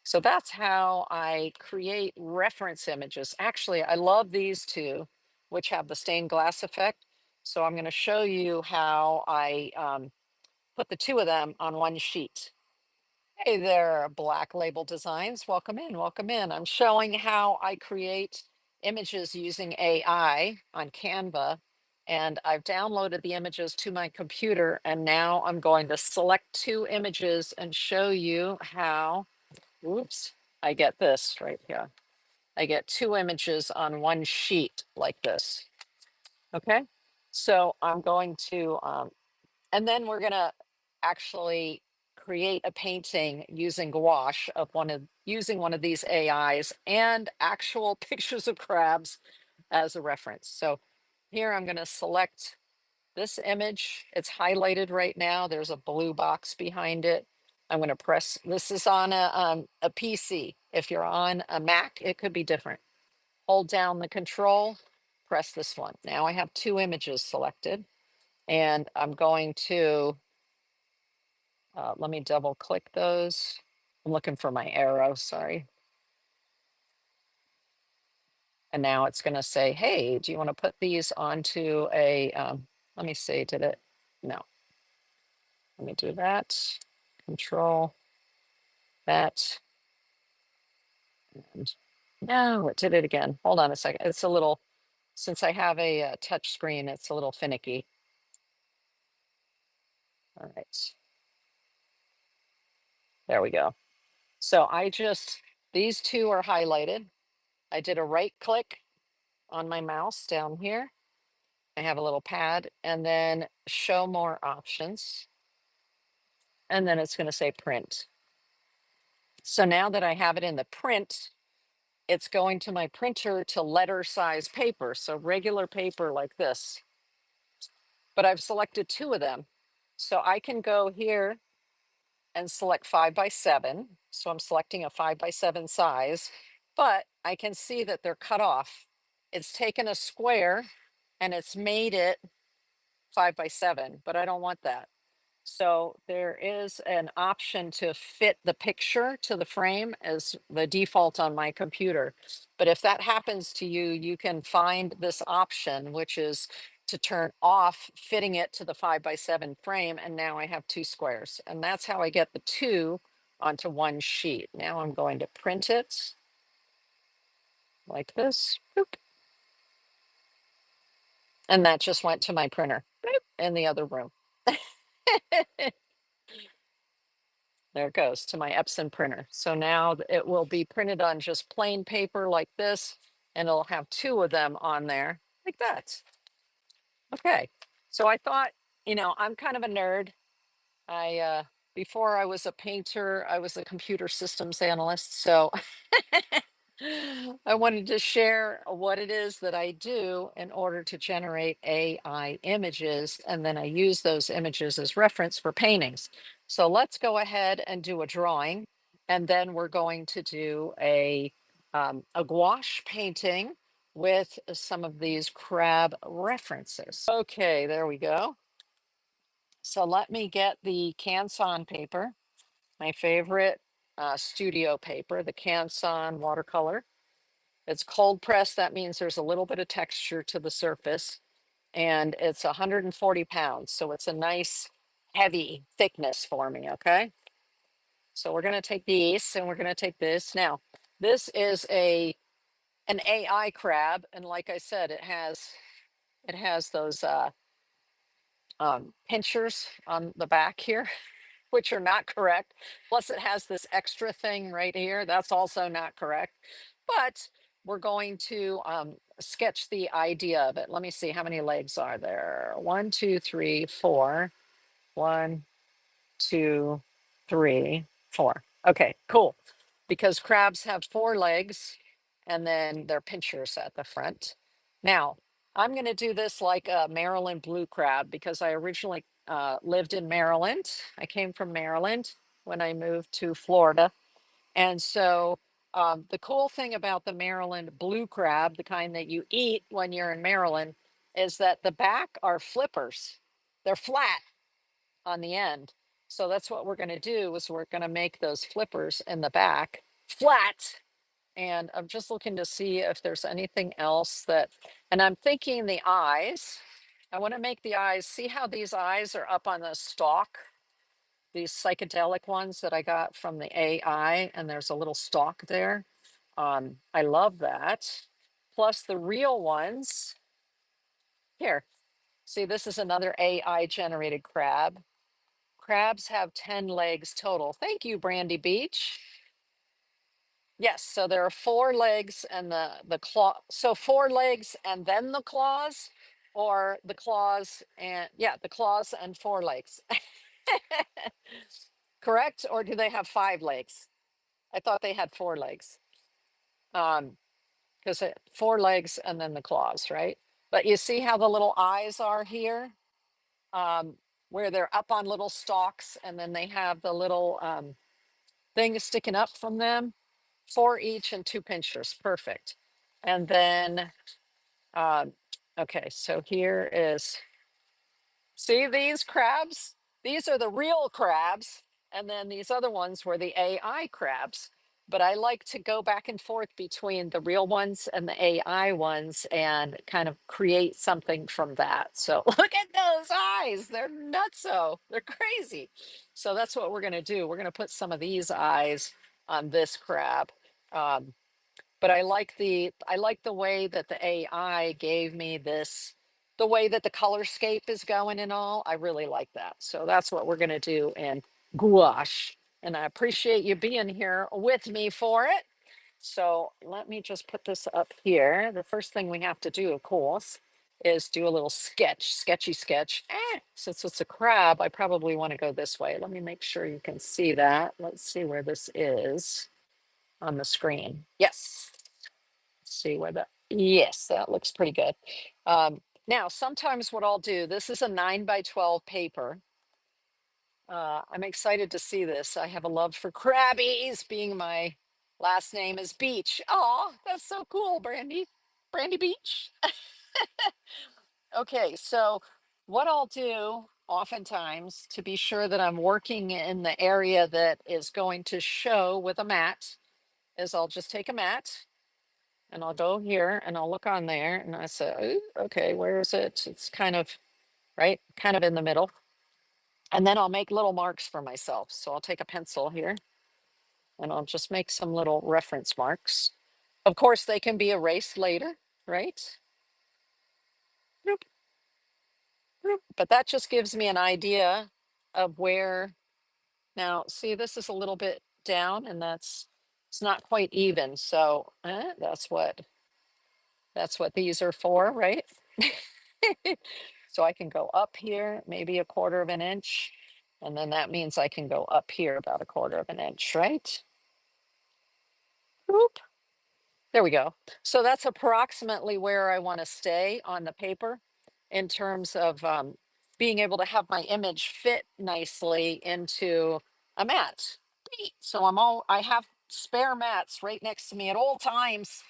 So that's how I create reference images. Actually, I love these two, which have the stained glass effect. So I'm going to show you how I put the 2 of them on one sheet. Hey there, Black Label Designs. Welcome in, welcome in. I'm showing how I create images using AI on Canva. And I've downloaded the images to my computer. And now I'm going to select 2 images and show you how, oops, I get this right here. I get 2 images on one sheet like this. Okay. So I'm going to and then we're going to actually create a painting using gouache of using one of these AIs and actual pictures of crabs as a reference. So here I'm going to select this image. It's highlighted right now. There's a blue box behind it. I'm going to press, this is on a PC. If you're on a Mac, it could be different. Hold down the control, press this one. Now I have 2 images selected and I'm going to let me double click those. I'm looking for my arrow, sorry. And now it's going to say, hey, do you want to put these onto a, let me see, did it? No. Let me do that. Control that. And no, it did it again. Hold on a second. It's a little, since I have a touch screen, it's a little finicky. All right. There we go. So these 2 are highlighted. I did a right click on my mouse down here. I have a little pad and then show more options. And then it's going to say print. So now that I have it in the print, it's going to my printer to letter size paper. So regular paper like this, but I've selected 2 of them. So I can go here and select 5x7. So I'm selecting a 5x7 size, but I can see that they're cut off. It's taken a square and it's made it 5x7, but I don't want that. So there is an option to fit the picture to the frame as the default on my computer. But if that happens to you, you can find this option, which is to turn off fitting it to the 5x7 frame. And now I have two squares. And that's how I get the two onto one sheet. Now I'm going to print it like this. Boop. And that just went to my printer in the other room. There it goes to my Epson printer. So now it will be printed on just plain paper like this, and it'll have two of them on there like that. Okay. So I thought, I'm kind of a nerd. Before I was a painter, I was a computer systems analyst. So I wanted to share what it is that I do in order to generate AI images, and then I use those images as reference for paintings. So let's go ahead and do a drawing, and then we're going to do a gouache painting with some of these crab references. Okay, there we go. So let me get the Canson paper, my favorite studio paper, the Canson watercolor. It's cold pressed. That means there's a little bit of texture to the surface, and it's 140 pounds. So it's a nice heavy thickness for me. Okay. So we're going to take these and we're going to take this. Now, this is an AI crab. And like I said, it has those pinchers on the back here, which are not correct. Plus, it has this extra thing right here. That's also not correct. But we're going to sketch the idea of it. Let me see, how many legs are there? 1, 2, 3, 4. 1, 2, 3, 4. Okay, cool. Because crabs have 4 legs and then they're pinchers at the front. Now, I'm going to do this like a Maryland blue crab because I originally lived in Maryland. I came from Maryland when I moved to Florida. And so the cool thing about the Maryland blue crab, the kind that you eat when you're in Maryland, is that the back are flippers. They're flat on the end. So that's what we're going to do is we're going to make those flippers in the back flat. And I'm just looking to see if there's anything else and I'm thinking the eyes. I want to make the eyes, see how these eyes are up on the stalk, these psychedelic ones that I got from the AI, and there's a little stalk there. I love that. Plus the real ones here. See, this is another AI generated crab. Crabs have 10 legs total. Thank you, Brandy Beach. Yes, so there are 4 legs and the claw. So 4 legs and then the claws, or the claws and the claws and 4 legs. Correct? Or do they have 5 legs? I thought they had 4 legs. Because 4 legs and then the claws, right? But you see how the little eyes are here? Where they're up on little stalks, and then they have the little thing sticking up from them. 4 each and 2 pinchers. Perfect. And then, um, okay, so here is, see these crabs? These are the real crabs. And then these other ones were the AI crabs. But I like to go back and forth between the real ones and the AI ones and kind of create something from that. So look at those eyes. They're nutso. They're crazy. So that's what we're going to do. We're going to put some of these eyes on this crab. Um, but I like the way that the AI gave me this, the way that the color scape is going and all. I really like that. So that's what we're going to do in gouache. And I appreciate you being here with me for it. So let me just put this up here. The first thing we have to do, of course, is do a little sketchy sketch. Since it's a crab, I probably want to go this way. Let me make sure you can see that. Let's see where this is on the screen. Yes. Let's see where yes, that looks pretty good. Now, sometimes what I'll do, this is a 9x12 paper. I'm excited to see this. I have a love for crabbies, being my last name is Beach. Oh, that's so cool, Brandy. Brandy Beach. Okay, so what I'll do oftentimes to be sure that I'm working in the area that is going to show with a mat is I'll just take a mat and I'll go here and I'll look on there and I say, "Ooh, okay, where is it? It's kind of right, kind of in the middle." And then I'll make little marks for myself. So I'll take a pencil here and I'll just make some little reference marks. Of course, they can be erased later, right? Bloop, bloop. But that just gives me an idea of where. Now, see, this is a little bit down and it's not quite even. So that's what these are for, right? So I can go up here, maybe a quarter of an inch. And then that means I can go up here about a quarter of an inch, right? Oop, there we go. So that's approximately where I want to stay on the paper in terms of being able to have my image fit nicely into a mat. Neat. So I have spare mats right next to me at all times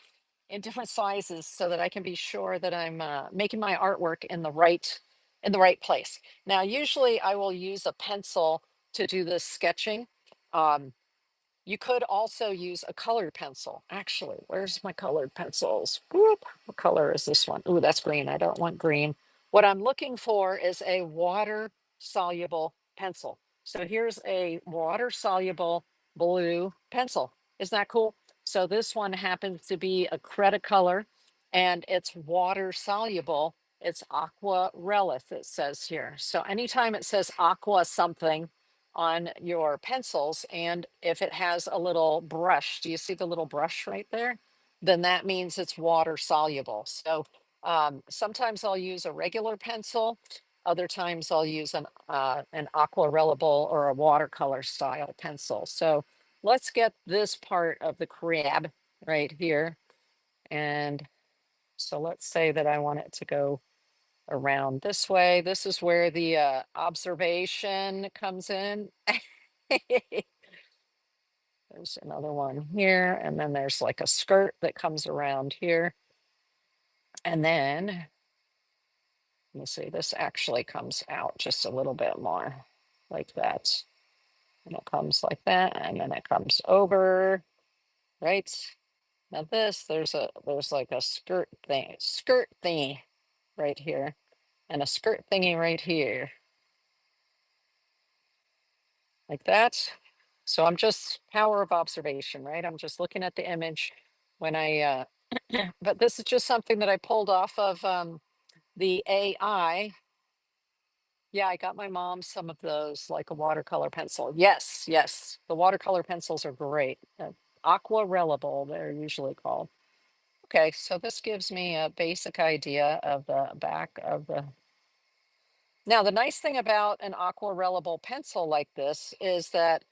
in different sizes so that I can be sure that I'm making my artwork in the right place. Now, usually I will use a pencil to do this sketching. Um, you could also use a colored pencil. Actually, where's my colored pencils? Whoop. What color is this one? Ooh, that's green. I don't want green. What I'm looking for is a water soluble pencil. So here's a water soluble blue pencil. Isn't that cool? So this one happens to be a Cretacolor and it's water soluble. It's aqua relic, it says here. So anytime it says aqua something, on your pencils, and if it has a little brush, do you see the little brush right there? Then that means it's water soluble. So sometimes I'll use a regular pencil, other times I'll use an aquarellable or a watercolor style pencil. So let's get this part of the crab right here. And so let's say that I want it to go around this way. This is where the observation comes in. There's another one here, and then there's like a skirt that comes around here. And then, let me see, this actually comes out just a little bit more like that. And it comes like that, and then it comes over, right? Now there's like a skirt thingy right here, and a skirt thingy right here, like that. So I'm just power of observation, right? I'm just looking at the image when but this is just something that I pulled off of the AI. Yeah, I got my mom some of those, like a watercolor pencil. Yes, yes, the watercolor pencils are great. Aquarellable, they're usually called. Okay, so this gives me a basic idea of the back of the. Now, the nice thing about an aquarellable pencil like this is that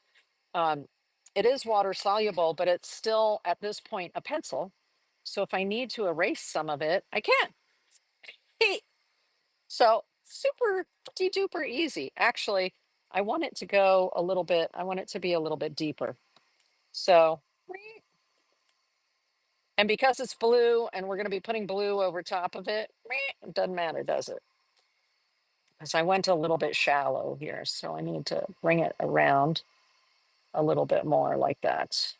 um, it is water soluble, but it's still at this point a pencil. So if I need to erase some of it, I can. So super duper easy. Actually, I want it to go a little bit, I want it to be a little bit deeper. So, and because it's blue and we're going to be putting blue over top of it, it doesn't matter, does it? Because I went a little bit shallow here. So I need to bring it around a little bit more like that.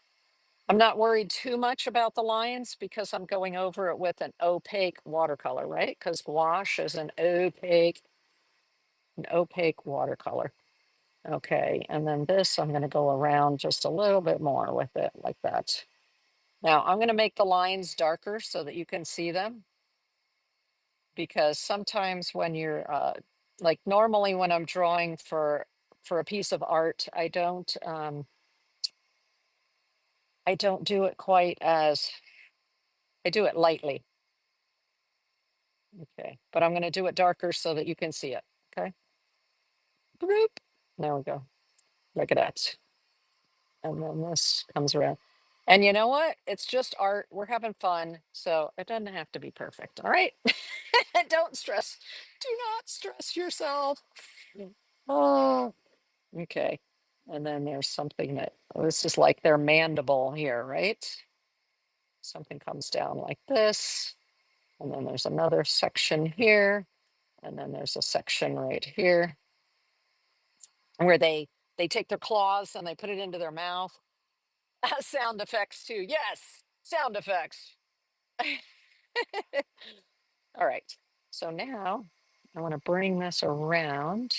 I'm not worried too much about the lines because I'm going over it with an opaque watercolor, right? Because gouache is an opaque watercolor. Okay, and then this, I'm gonna go around just a little bit more with it like that. Now, I'm gonna make the lines darker so that you can see them. Because sometimes when you're, like normally when I'm drawing for a piece of art, I don't do it quite as, I do it lightly. Okay, but I'm gonna do it darker so that you can see it, okay? Bloop. There we go. Look at that. And then this comes around. And you know what? It's just art. We're having fun. So it doesn't have to be perfect. All right. Don't stress. Do not stress yourself. Oh, okay. And then there's something that this is like their mandible here, right? Something comes down like this. And then there's another section here. And then there's a section right here where they take their claws and they put it into their mouth. Sound effects too. Yes, sound effects. All right. So now I want to bring this around.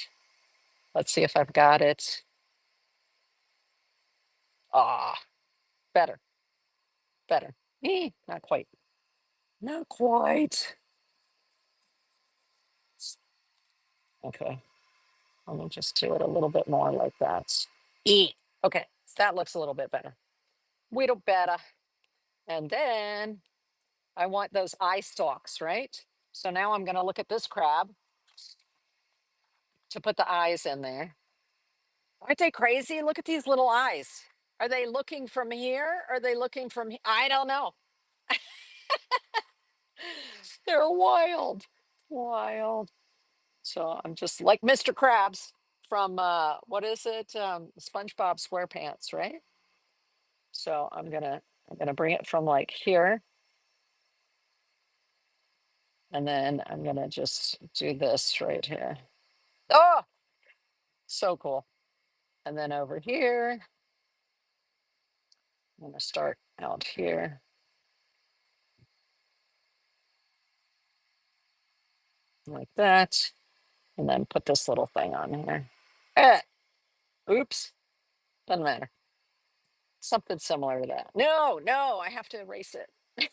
Let's see if I've got it. Ah, better, better. Not quite. Not quite. Okay. Let me just do it a little bit more like that. Okay. That looks a little bit better. Little better. And then I want those eye stalks, right? So now I'm going to look at this crab to put the eyes in there. Aren't they crazy? Look at these little eyes. Are they looking from here? Are they looking from I don't know. They're wild. Wild. So I'm just like Mr. Krabs from what is it? SpongeBob SquarePants, right? So I'm gonna bring it from like here. And then I'm gonna just do this right here. Oh, so cool. And then over here, I'm gonna start out here like that. And then put this little thing on here. Eh, oops, doesn't matter. Something similar to that. No, no, I have to erase it.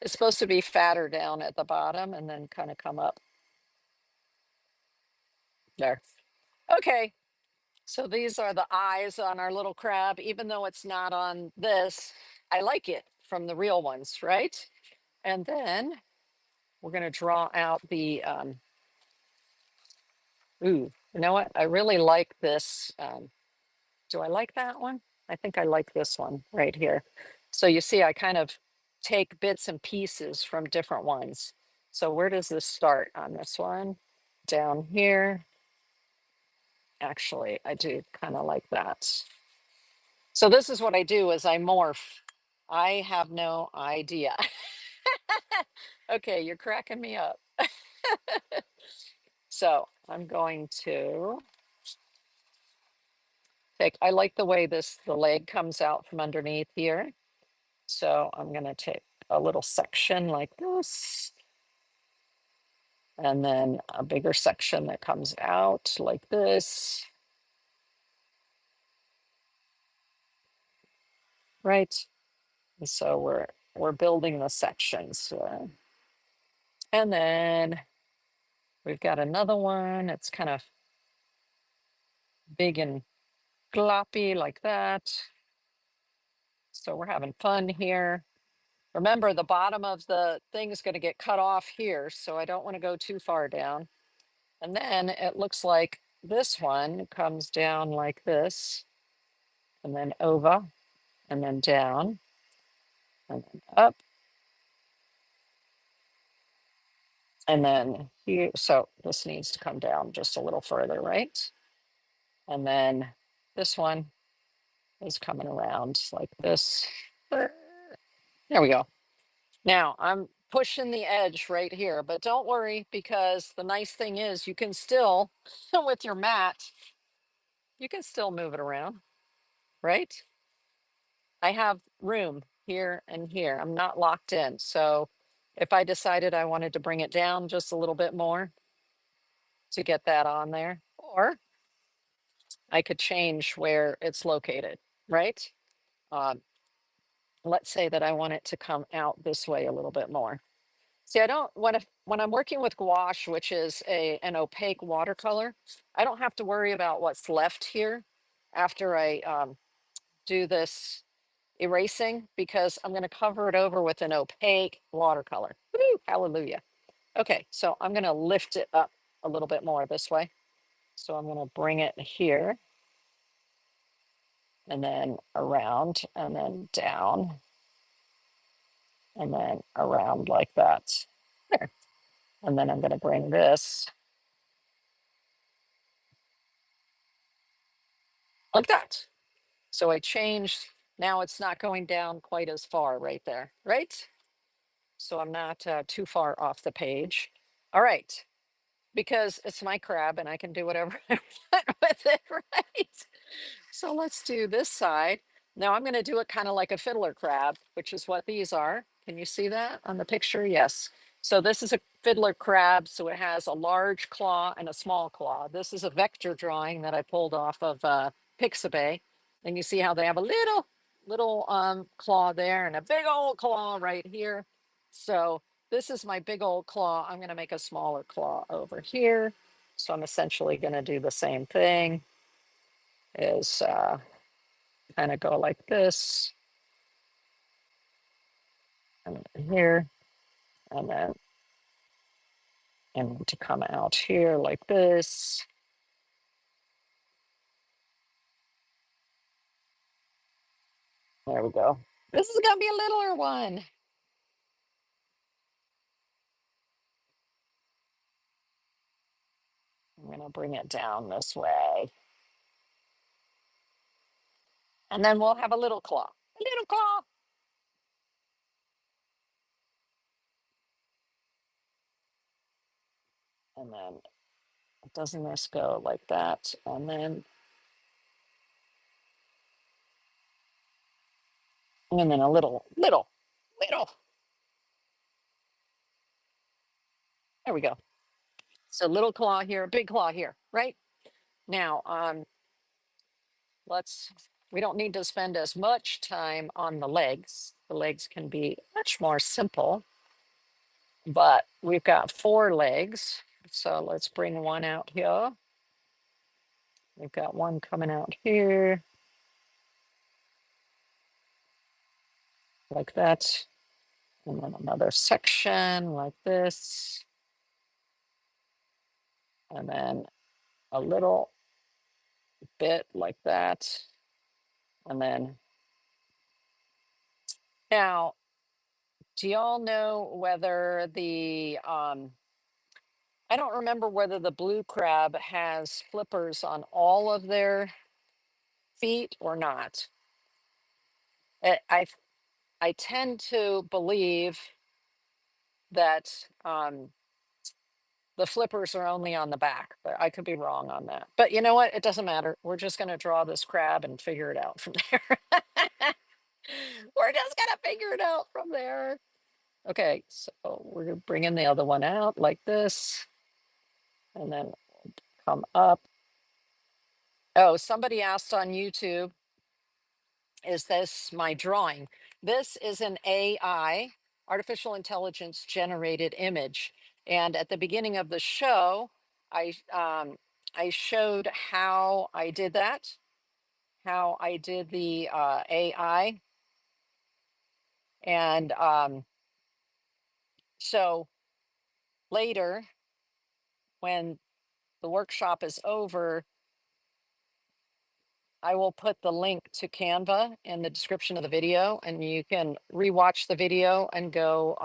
It's supposed to be fatter down at the bottom and then kind of come up there. Okay, so these are the eyes on our little crab, even though it's not on this. I like it from the real ones, right? And then we're going to draw out the, ooh, you know what? I really like this. Do I like that one? I think I like this one right here. So you see, I kind of take bits and pieces from different ones. So where does this start on this one? Down here. Actually, I do kind of like that. So this is what I do is I morph. I have no idea. Okay, you're cracking me up. So I'm going to I like the way the leg comes out from underneath here. So I'm going to take a little section like this, and then a bigger section that comes out like this. Right. And so we're building the sections. And then we've got another one. It's kind of big and gloppy like that. So we're having fun here. Remember, the bottom of the thing is going to get cut off here, so I don't want to go too far down. And then it looks like this one comes down like this, and then over, and then down, and then up, and then here. So this needs to come down just a little further, right? And then this one is coming around like this. There we go. Now I'm pushing the edge right here, but don't worry, because the nice thing is you can still, with your mat, you can still move it around, right? I have room here and here. I'm not locked in. So if I decided I wanted to bring it down just a little bit more to get that on there, or I could change where it's located, right? Um, let's say that I want it to come out this way a little bit more. See, I don't when I'm working with gouache, which is an opaque watercolor, I don't have to worry about what's left here after I do this erasing, because I'm going to cover it over with an opaque watercolor. Woo, hallelujah. Okay, so I'm going to lift it up a little bit more this way. So I'm going to bring it here and then around and then down and then around like that. There. And then I'm going to bring this like that. So I changed, now it's not going down quite as far right there, right? So I'm not too far off the page. All right. Because it's my crab and I can do whatever I want with it, right? So let's do this side. Now I'm going to do it kind of like a fiddler crab, which is what these are. Can you see that on the picture? Yes. So this is a fiddler crab. So it has a large claw and a small claw. This is a vector drawing that I pulled off of Pixabay. And you see how they have a little claw there and a big old claw right here. So this is my big old claw. I'm going to make a smaller claw over here. So I'm essentially going to do the same thing is kind of go like this and here, and then and to come out here like this. There we go. This is going to be a littler one. I'm going to bring it down this way. And then we'll have a little claw. A little claw. And then doesn't this go like that? And then a little. There we go. So little claw here, big claw here, right? Now, we don't need to spend as much time on the legs. The legs can be much more simple, but we've got 4 legs. So let's bring one out here. We've got one coming out here like that. And then another section like this. And then a little bit like that. And then now, do y'all know whether I don't remember whether the blue crab has flippers on all of their feet or not. I I I tend to believe that the flippers are only on the back, but I could be wrong on that. But you know what? It doesn't matter. We're just going to draw this crab and figure it out from there. We're just going to figure it out from there. Okay, so we're going to bring in the other one out like this and then come up. Oh, somebody asked on YouTube, is this my drawing? This is an AI, artificial intelligence generated image. And at the beginning of the show, I showed how I did that, how I did the AI. And so later, when the workshop is over, I will put the link to Canva in the description of the video, and you can rewatch the video and go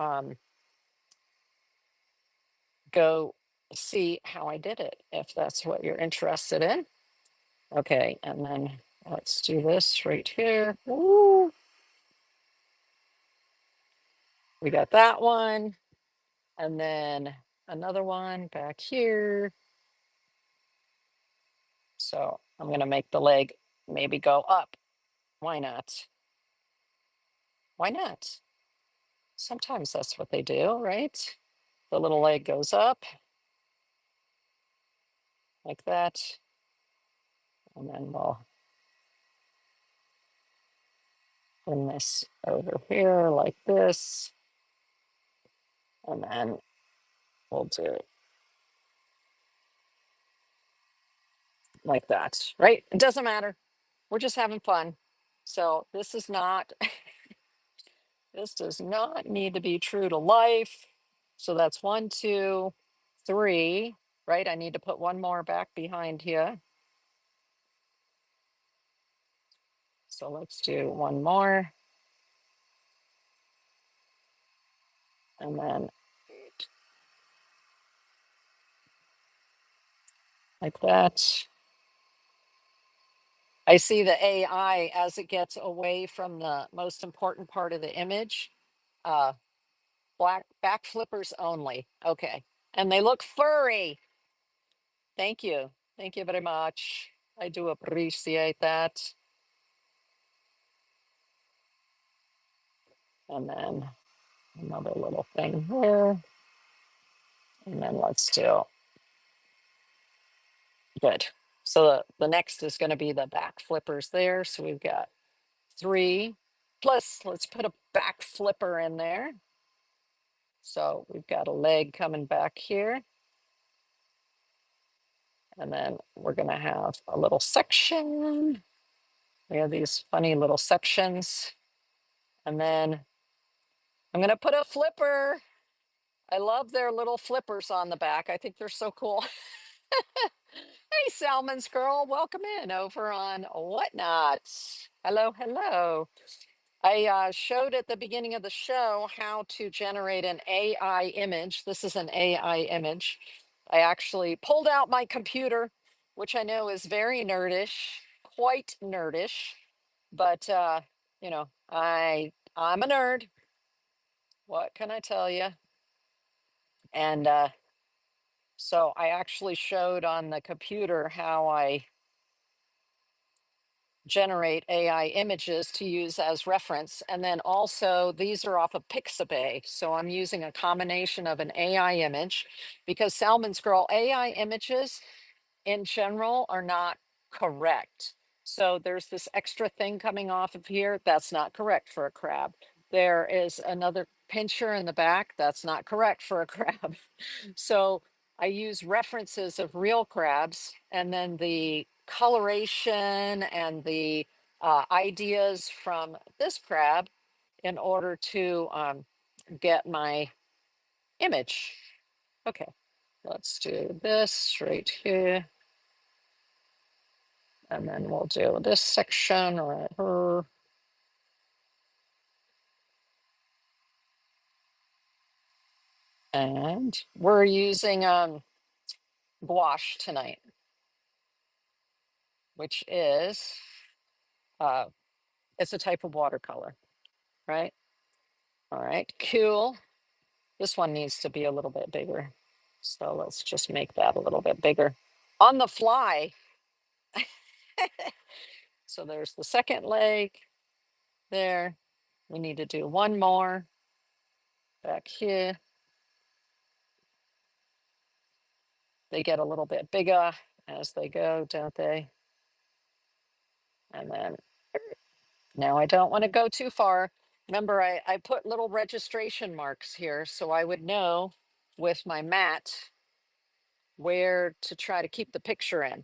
see how I did it, if that's what you're interested in. Okay, and then let's do this right here. Woo. We got that one, and then another one back here. So I'm gonna make the leg maybe go up. Why not? Why not? Sometimes that's what they do, right? The little leg goes up like that, and then we'll bring this over here like this, and then we'll do it like that, right? It doesn't matter. We're just having fun. So this is not, this does not need to be true to life. So that's 1, 2, 3, right? I need to put one more back behind here. So let's do one more. And then like that. I see the AI as it gets away from the most important part of the image. Uh, back flippers only. Okay. And they look furry. Thank you. Thank you very much. I do appreciate that. And then another little thing here. And then let's do good. So the next is going to be the back flippers there. So we've got 3 plus, let's put a back flipper in there. So we've got a leg coming back here. And then we're going to have a little section. We have these funny little sections. And then I'm going to put a flipper. I love their little flippers on the back. I think they're so cool. Hey, Salmon's Girl, welcome in over on Whatnot. Hello, hello. I showed at the beginning of the show how to generate an AI image. This is an AI image. I actually pulled out my computer, which I know is very nerdish, quite nerdish, but you know, I'm a nerd. What can I tell you? And so I actually showed on the computer how I generate AI images to use as reference. And then also these are off of Pixabay. So I'm using a combination of an AI image because Salmon's Girl AI images in general are not correct. So there's this extra thing coming off of here. That's not correct for a crab. There is another pincher in the back. That's not correct for a crab. So I use references of real crabs and then the coloration and the ideas from this crab in order to get my image. Okay, let's do this right here. And then we'll do this section right here. And we're using gouache tonight, which is, uh, it's a type of watercolor, right? All right, cool. This one needs to be a little bit bigger. So let's just make that a little bit bigger on the fly. So there's the second leg there. We need to do one more back here. They get a little bit bigger as they go, don't they? And then now I don't want to go too far. Remember, I put little registration marks here so I would know with my mat where to try to keep the picture in.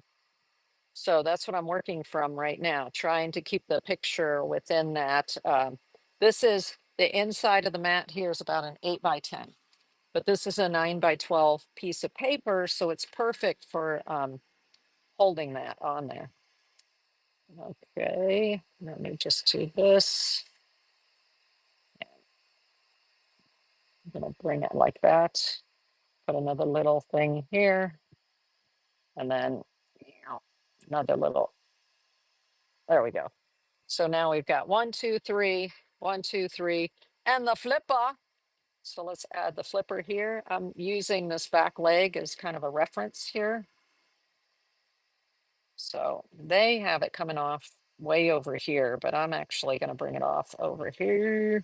So that's what I'm working from right now, trying to keep the picture within that. This is the inside of the mat here is about an 8 by 10, but this is a 9 by 12 piece of paper. So it's perfect for holding that on there. Okay, let me just do this. I'm gonna bring it like that. Put another little thing here. And then another little, there we go. So now we've got 1, 2, 3, 1, 2, 3, and the flipper. So let's add the flipper here. I'm using this back leg as kind of a reference here. So they have it coming off way over here, but I'm actually going to bring it off over here.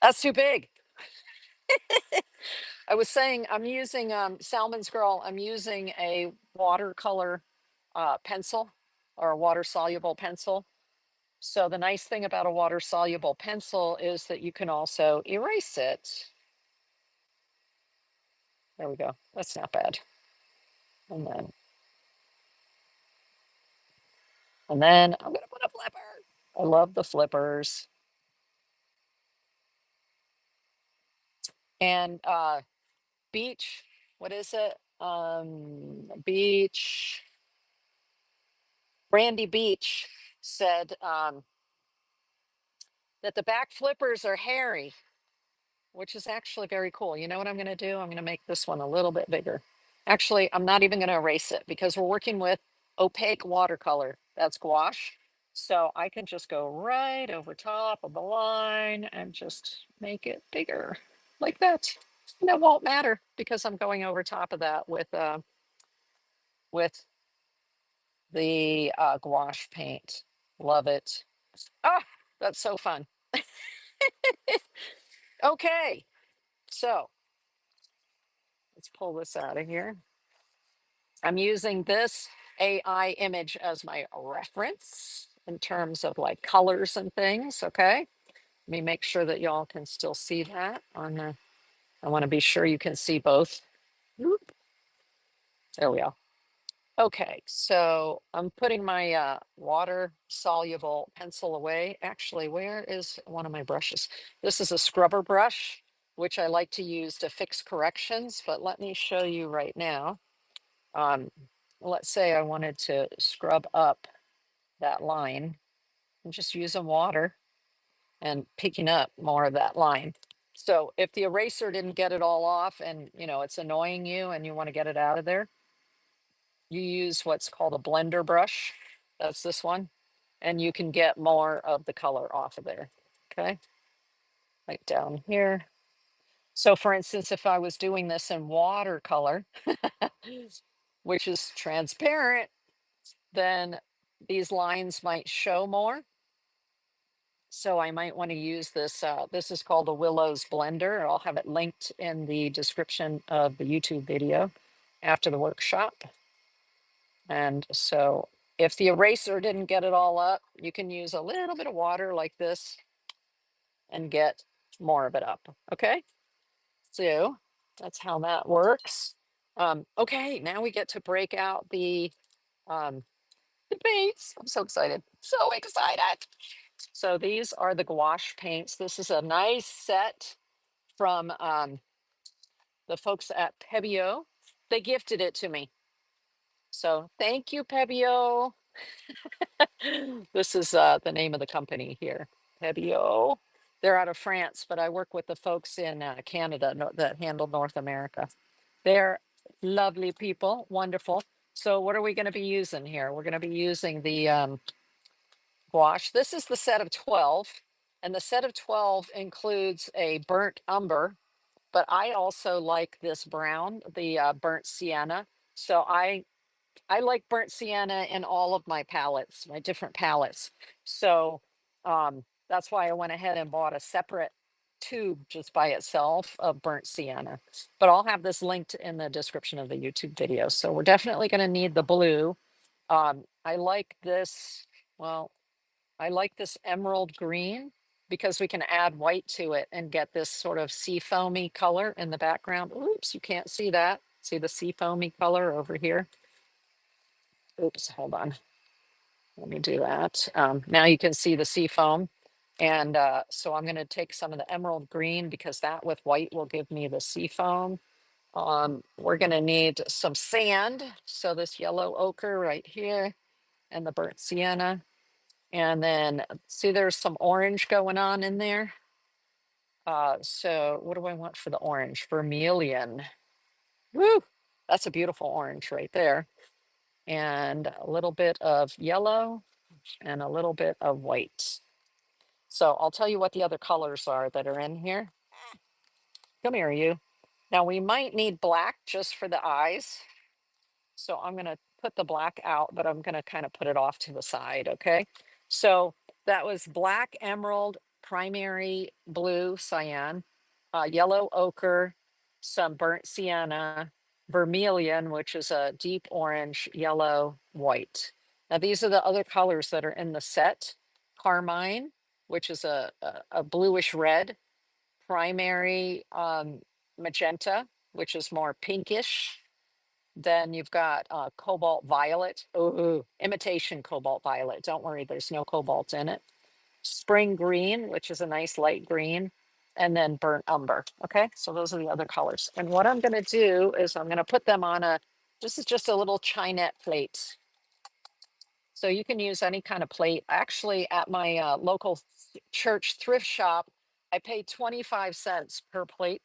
That's too big. I was saying I'm using Salmon's Girl. I'm using a watercolor pencil or a water soluble pencil. So the nice thing about a water soluble pencil is that you can also erase it. There we go. That's not bad. And then I'm gonna put a flipper. I love the flippers. And beach, what is it? Beach, Brandy Beach said that the back flippers are hairy, which is actually very cool. You know what I'm going to do? I'm going to make this one a little bit bigger. Actually, I'm not even going to erase it because we're working with opaque watercolor. That's gouache. So I can just go right over top of the line and just make it bigger like that. And it won't matter because I'm going over top of that with the gouache paint. Love it. Ah, that's so fun. Okay, so let's pull this out of here. I'm using this AI image as my reference in terms of like colors and things. Okay, let me make sure that y'all can still see that on the. I want to be sure you can see both. Whoop, there we go. Okay, so I'm putting my water soluble pencil away. Actually, where is one of my brushes? This is a scrubber brush, which I like to use to fix corrections, but let me show you right now. Um, let's say I wanted to scrub up that line. I'm just using water and picking up more of that line. So if the eraser didn't get it all off and it's annoying you and you want to get it out of there, you use what's called a blender brush. That's this one. And you can get more of the color off of there. Okay. Like down here. So for instance, if I was doing this in watercolor, which is transparent, then these lines might show more. So I might want to use this. This is called a Willows blender. I'll have it linked in the description of the YouTube video after the workshop. And so if the eraser didn't get it all up, you can use a little bit of water like this and get more of it up. Okay, so that's how that works. Okay, now we get to break out um, the paints. I'm so excited, so excited. So these are the gouache paints. This is a nice set from the folks at Pebio. They gifted it to me. So thank you, Pebio. This is the name of the company here, Pebio. They're out of France, but I work with the folks in Canada that handle North America. They're lovely people, wonderful. So what are we going to be using here? We're going to be using the gouache. This is the set of 12, and the set of 12 includes a burnt umber, but I also like this brown, the burnt sienna. So I like burnt sienna in all of my palettes, my different palettes. So that's why I went ahead and bought a separate tube just by itself of burnt sienna. But I'll have this linked in the description of the YouTube video. So we're definitely going to need the blue. I like this. Well, I like this emerald green because we can add white to it and get this sort of sea foamy color in the background. Oops, you can't see that. See the sea foamy color over here? Oops, hold on. Let me do that. Now you can see the sea foam. And so I'm going to take some of the emerald green because that with white will give me the sea foam. We're going to need some sand. So this yellow ochre right here and the burnt sienna. And then see there's some orange going on in there. So what do I want for the orange? Vermilion. Woo! That's a beautiful orange right there. And a little bit of yellow and a little bit of white. So I'll tell you what the other colors are that are in here. Come here, you. Now we might need black just for the eyes. So I'm going to put the black out, but I'm going to kind of put it off to the side. Okay. So that was black emerald, primary blue cyan, yellow ochre, some burnt sienna, vermilion, which is a deep orange, yellow, white. Now these are the other colors that are in the set. Carmine, which is a bluish red, primary magenta, which is more pinkish. Then you've got cobalt violet. Oh, imitation cobalt violet. Don't worry, there's no cobalt in it. Spring green, which is a nice light green, and then burnt umber. Okay, so those are the other colors. And what I'm going to do is I'm going to put them on this is just a little chinette plate. So you can use any kind of plate. Actually, at my local church thrift shop, I pay 25 cents per plate,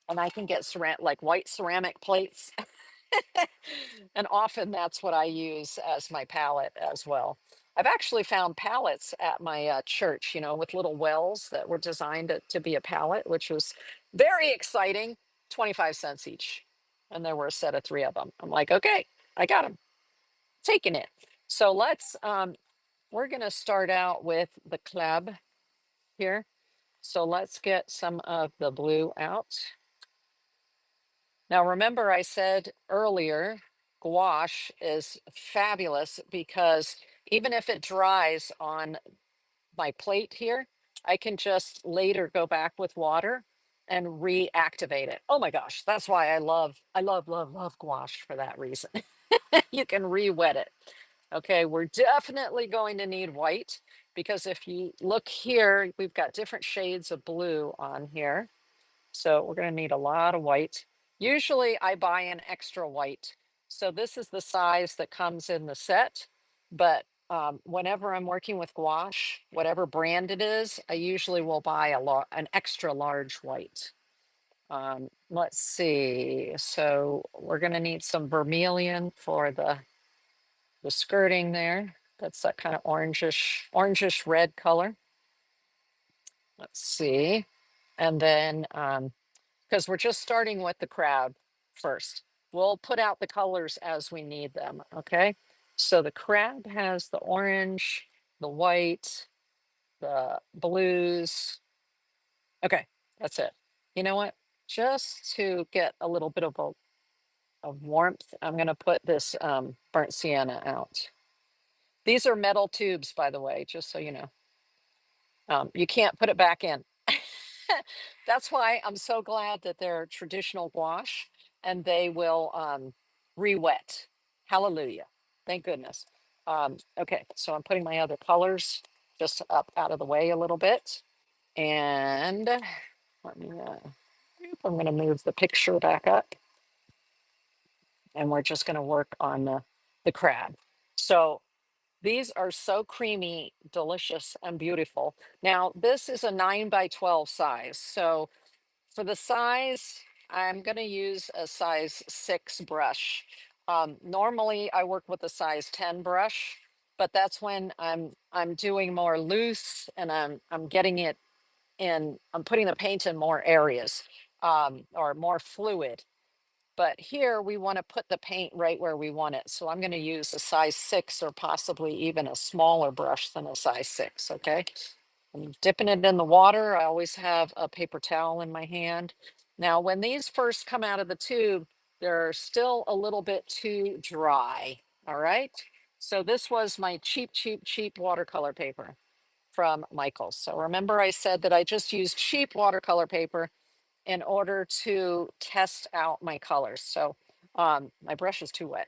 and I can get like white ceramic plates. And often that's what I use as my palette as well. I've actually found pallets at my church, you know, with little wells that were designed to be a pallet, which was very exciting. 25 cents each. And there were a set of three of them. I'm like, okay, I got them, taking it. So we're going to start out with the club here. So let's get some of the blue out. Now, remember, I said earlier, gouache is fabulous because even if it dries on my plate here, I can just later go back with water and reactivate it. Oh my gosh, that's why I love gouache for that reason. You can re-wet it. Okay, we're definitely going to need white because if you look here, we've got different shades of blue on here. So we're going to need a lot of white. Usually I buy an extra white. So this is the size that comes in the set. But whenever I'm working with gouache, whatever brand it is, I usually will buy an extra large white. Let's see. So we're going to need some vermilion for the skirting there. That's that kind of orangish red color. Let's see. And then because we're just starting with the crowd first. We'll put out the colors as we need them, okay? So the crab has the orange, the white, the blues. Okay, that's it. You know what? Just to get a little bit of warmth, I'm gonna put this burnt sienna out. These are metal tubes, by the way, just so you know. You can't put it back in. That's why I'm so glad that they're traditional gouache and they will re-wet. Hallelujah. Thank goodness. Okay, so I'm putting my other colors just up out of the way a little bit. And let me, I'm going to move the picture back up and we're just going to work on the crab. So these are so creamy, delicious, and beautiful. Now, this is a 9 by 12 size. So for the size, I'm going to use a size 6 brush. Normally, I work with a size 10 brush, but that's when I'm doing more loose and I'm getting it in. I'm putting the paint in more areas or more fluid. But here we want to put the paint right where we want it. So I'm going to use a size 6 or possibly even a smaller brush than a size 6. Okay. I'm dipping it in the water. I always have a paper towel in my hand. Now, when these first come out of the tube, they're still a little bit too dry. All right. So this was my cheap watercolor paper from Michaels. So remember I said that I just used cheap watercolor paper in order to test out my colors. So my brush is too wet.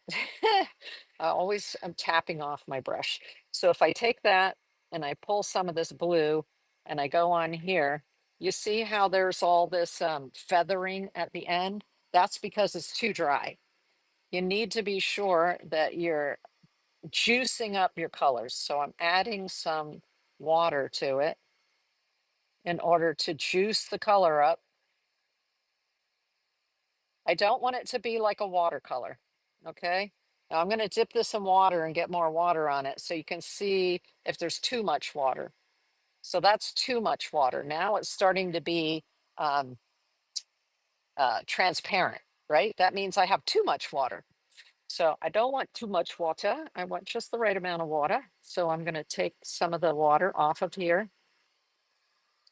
I'm tapping off my brush. So if I take that and I pull some of this blue and I go on here, you see how there's all this feathering at the end? That's because it's too dry. You need to be sure that you're juicing up your colors. So I'm adding some water to it in order to juice the color up. I don't want it to be like a watercolor. Okay. Now I'm going to dip this in water and get more water on it so you can see if there's too much water. So that's too much water. Now it's starting to be um, transparent, right? That means I have too much water. So I don't want too much water. I want just the right amount of water. So I'm going to take some of the water off of here.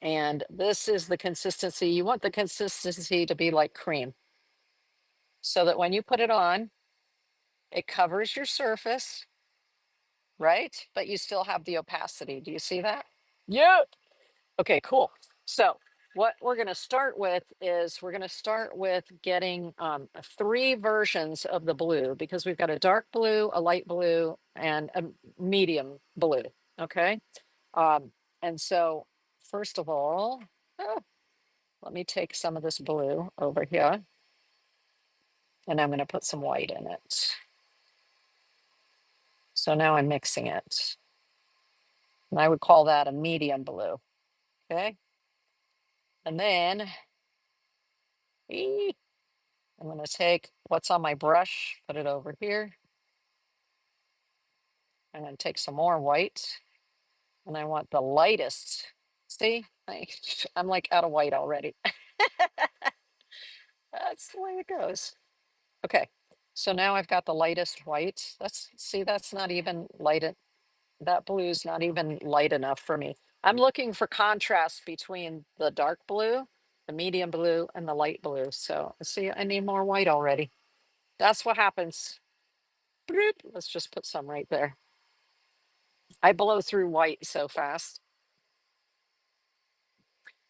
And this is the consistency. You want the consistency to be like cream so that when you put it on, it covers your surface, right? But you still have the opacity. Do you see that? Yeah. Okay, cool. So what we're going to start with is we're going to start with getting 3 versions of the blue because we've got a dark blue, a light blue, and a medium blue. Okay. Um, and so first of all, let me take some of this blue over here and I'm going to put some white in it. So now I'm mixing it. And I would call that a medium blue. Okay. And then I'm going to take what's on my brush, put it over here. I'm going to take some more white, and I want the lightest. See, I'm like out of white already. That's the way it goes. Okay, so now I've got the lightest white. See, that's not even light. That blue's not even light enough for me. I'm looking for contrast between the dark blue, the medium blue, and the light blue. So see, I need more white already. That's what happens. Bloop. Let's just put some right there. I blow through white so fast.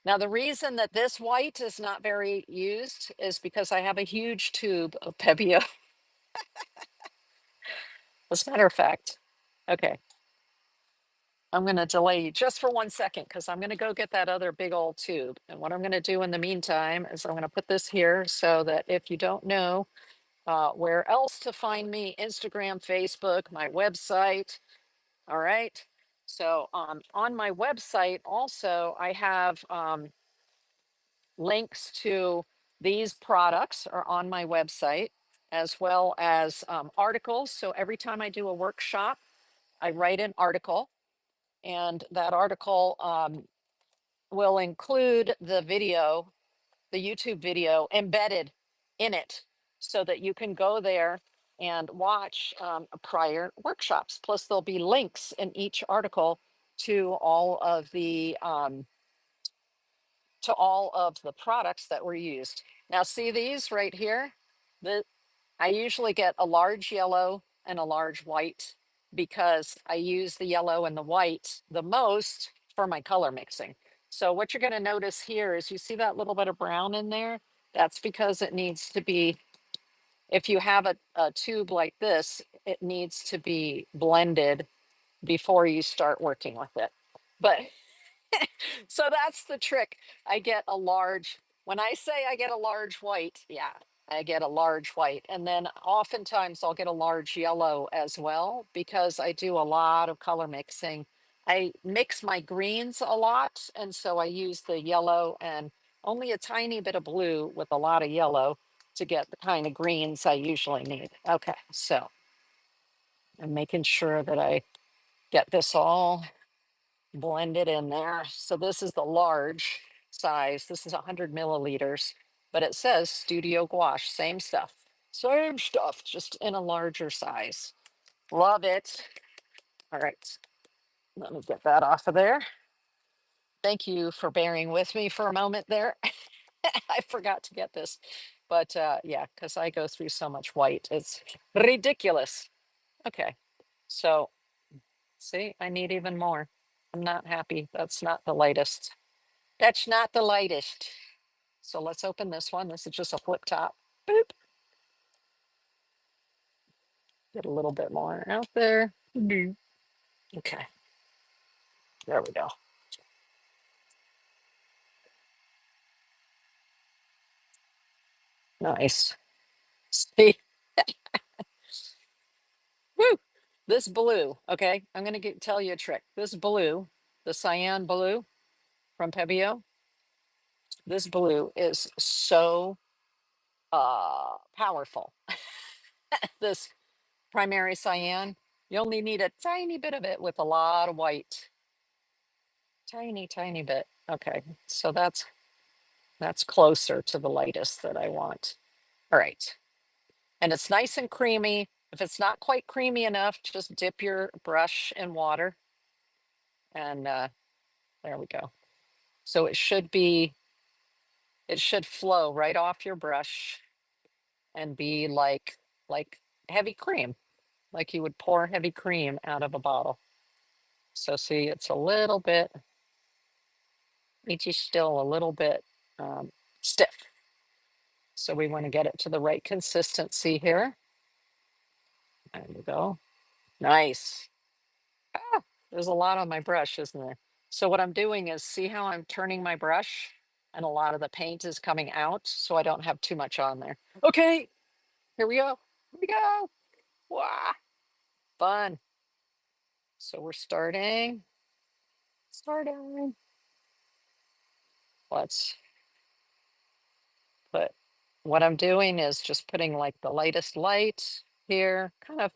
Now, the reason that this white is not very used is because I have a huge tube of Pebeo. As a matter of fact, okay, I'm going to delay you just for 1 second because I'm going to go get that other big old tube. And what I'm going to do in the meantime is I'm going to put this here so that if you don't know where else to find me, Instagram, Facebook, my website. All right. So on my website also, I have links to these products are on my website, as well as articles. So every time I do a workshop, I write an article, and that article will include the video, the YouTube video embedded in it, so that you can go there and watch prior workshops. Plus, there'll be links in each article to all of the products that were used. Now, see these right here? The, I usually get a large yellow and a large white because I use the yellow and the white the most for my color mixing. So what you're going to notice here is you see that little bit of brown in there? That's because it needs to be, if you have a tube like this, it needs to be blended before you start working with it. But so that's the trick. I get a large, when I say I get a large white, yeah, I get a large white. And then oftentimes I'll get a large yellow as well because I do a lot of color mixing. I mix my greens a lot. And so I use the yellow and only a tiny bit of blue with a lot of yellow to get the kind of greens I usually need. Okay, so I'm making sure that I get this all blended in there. So this is the large size. This is 100 milliliters, but it says Studio Gouache, same stuff, just in a larger size. Love it. All right, let me get that off of there. Thank you for bearing with me for a moment there. I forgot to get this, but yeah, because I go through so much white, it's ridiculous. Okay, so see, I need even more. I'm not happy. That's not the lightest. That's not the lightest. So let's open this one. This is just a flip top. Boop. Get a little bit more out there. Boop. Okay, there we go. Nice. See, woo. This blue, okay, I'm gonna tell you a trick. This blue, the cyan blue from Pebeo, this blue is so powerful. This primary cyan, you only need a tiny bit of it with a lot of white. Tiny bit. Okay, so that's closer to the lightest that I want. All right. And it's nice and creamy. If it's not quite creamy enough, just dip your brush in water. And there we go. So it should flow right off your brush and be like heavy cream, like you would pour heavy cream out of a bottle. So see, it's a little bit, it's just still a little bit stiff. So we want to get it to the right consistency here. There we go. Nice. Ah, there's a lot on my brush, isn't there? So what I'm doing is see how I'm turning my brush and a lot of the paint is coming out so I don't have too much on there. Okay, here we go. Here we go. Wow, fun. So we're starting. Let's put, what I'm doing is just putting like the lightest light here, kind of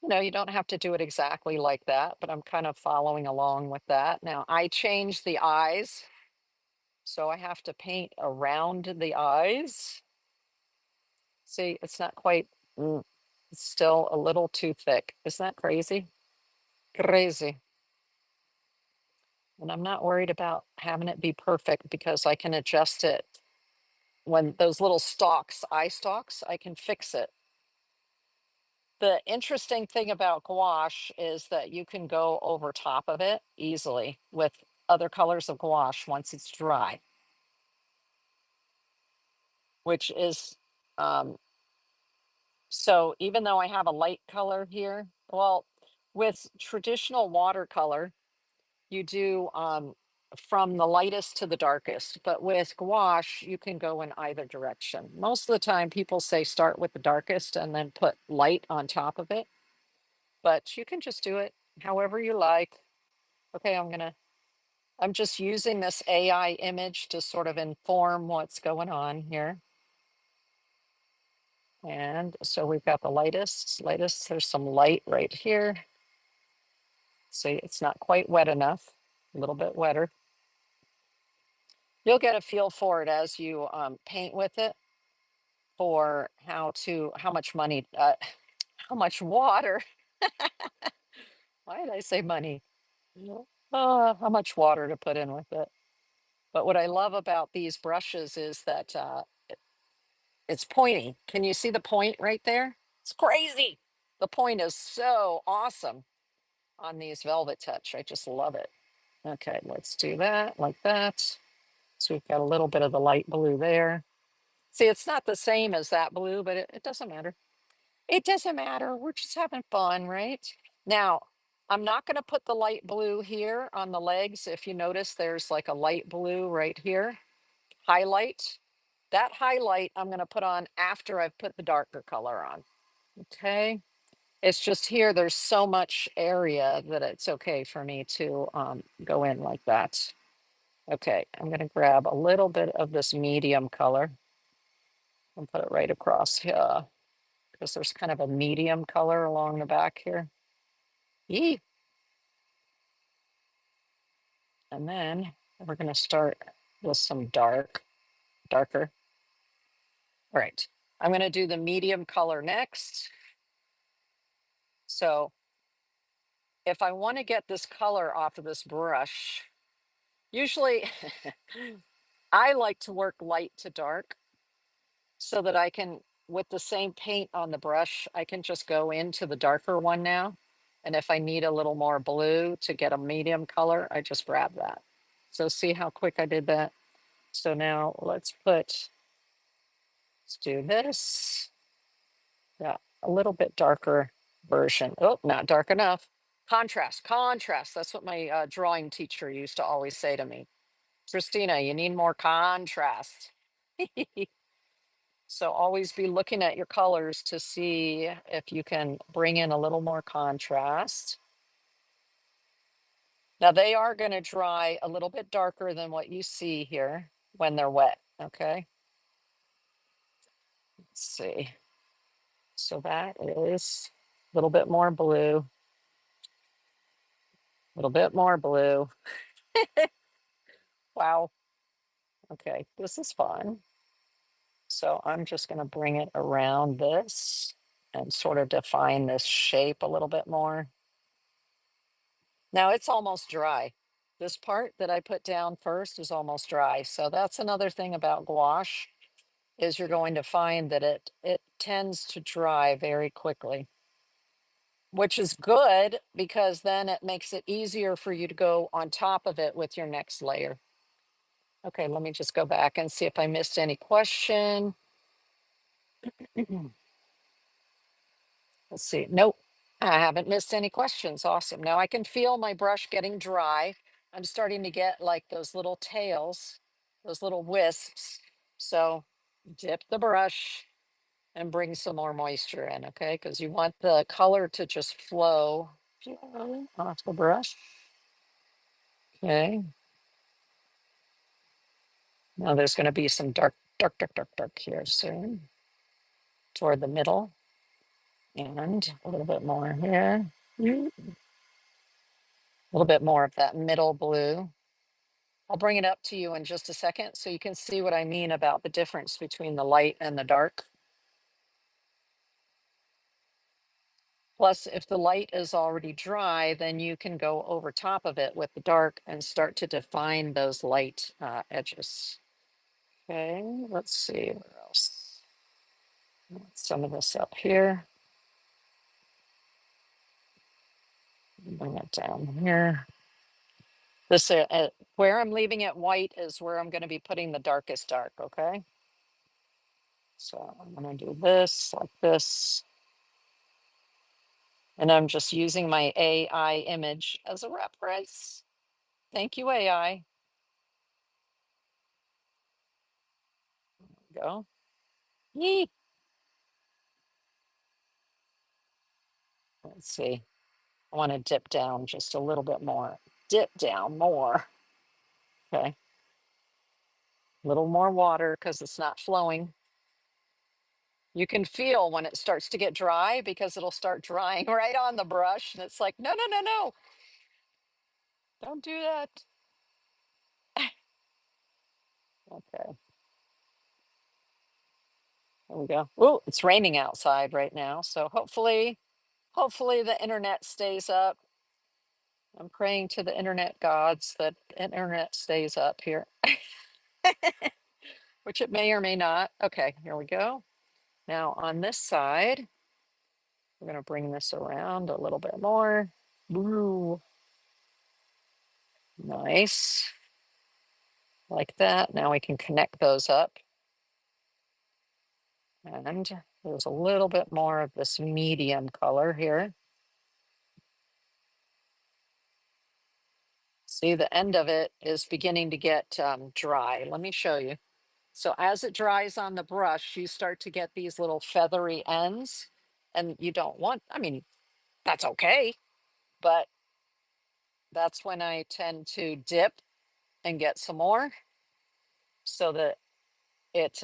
You don't have to do it exactly like that, but I'm kind of following along with that. Now I changed the eyes, so I have to paint around the eyes. See, it's not quite, it's still a little too thick. Isn't that crazy? Crazy. And I'm not worried about having it be perfect because I can adjust it when those little stalks, eye stalks, I can fix it. The interesting thing about gouache is that you can go over top of it easily with other colors of gouache once it's dry, which is, um, so even though I have a light color here, well, with traditional watercolor, you do from the lightest to the darkest, but with gouache, you can go in either direction. Most of the time, people say start with the darkest and then put light on top of it, but you can just do it however you like. Okay, I'm just using this AI image to sort of inform what's going on here. And so we've got the lightest, there's some light right here. See, it's not quite wet enough, a little bit wetter. You'll get a feel for it as you paint with it for how much money, how much water. Why did I say money? How much water to put in with it. But what I love about these brushes is that it's pointy. Can you see the point right there? It's crazy. The point is so awesome on these Velvet Touch. I just love it. Okay, let's do that like that. So we've got a little bit of the light blue there. See, it's not the same as that blue, but it doesn't matter. It doesn't matter. We're just having fun, right? Now, I'm not going to put the light blue here on the legs. If you notice, there's like a light blue right here. Highlight. That highlight I'm going to put on after I've put the darker color on. Okay. It's just here, there's so much area that it's okay for me to go in like that. Okay, I'm going to grab a little bit of this medium color and put it right across here because there's kind of a medium color along the back here. Yee. And then we're going to start with some darker. All right, I'm going to do the medium color next. So if I want to get this color off of this brush, usually I like to work light to dark so that I can, with the same paint on the brush, I can just go into the darker one now. And if I need a little more blue to get a medium color, I just grab that. So see how quick I did that? So now let's do this. Yeah, a little bit darker version. Oh, not dark enough. Contrast. That's what my drawing teacher used to always say to me. Christina, you need more contrast. So always be looking at your colors to see if you can bring in a little more contrast. Now they are going to dry a little bit darker than what you see here when they're wet. Okay. Let's see. So that is a little bit more blue, a little bit more blue. Wow. Okay. This is fun. So I'm just going to bring it around this and sort of define this shape a little bit more. Now it's almost dry. This part that I put down first is almost dry. So that's another thing about gouache is you're going to find that it tends to dry very quickly, which is good because then it makes it easier for you to go on top of it with your next layer. Okay, let me just go back and see if I missed any question. Let's see. Nope, I haven't missed any questions. Awesome. Now I can feel my brush getting dry. I'm starting to get like those little tails, those little wisps. So dip the brush and bring some more moisture in, okay? Because you want the color to just flow off the brush. Okay. Now there's going to be some dark here soon toward the middle. And a little bit more here. A little bit more of that middle blue. I'll bring it up to you in just a second so you can see what I mean about the difference between the light and the dark. Plus, if the light is already dry, then you can go over top of it with the dark and start to define those light edges. Okay, let's see where else. Some of this up here. Bring it down here. This where I'm leaving it white is where I'm going to be putting the darkest dark. Okay, so I'm going to do this like this, and I'm just using my AI image as a reference. Thank you, AI. Go. Yee. Let's see. I want to dip down just a little bit more. Dip down more. Okay. A little more water because it's not flowing. You can feel when it starts to get dry because it'll start drying right on the brush. And it's like, no, no, no, no. Don't do that. Okay. There we go. Oh, it's raining outside right now. So hopefully the internet stays up. I'm praying to the internet gods that the internet stays up here, which it may or may not. Okay, here we go. Now on this side, we're going to bring this around a little bit more. Ooh, nice. Like that. Now we can connect those up. And there's a little bit more of this medium color here. See, the end of it is beginning to get dry. Let me show you. So as it dries on the brush, you start to get these little feathery ends, and you don't want, I mean, that's okay, but that's when I tend to dip and get some more so that it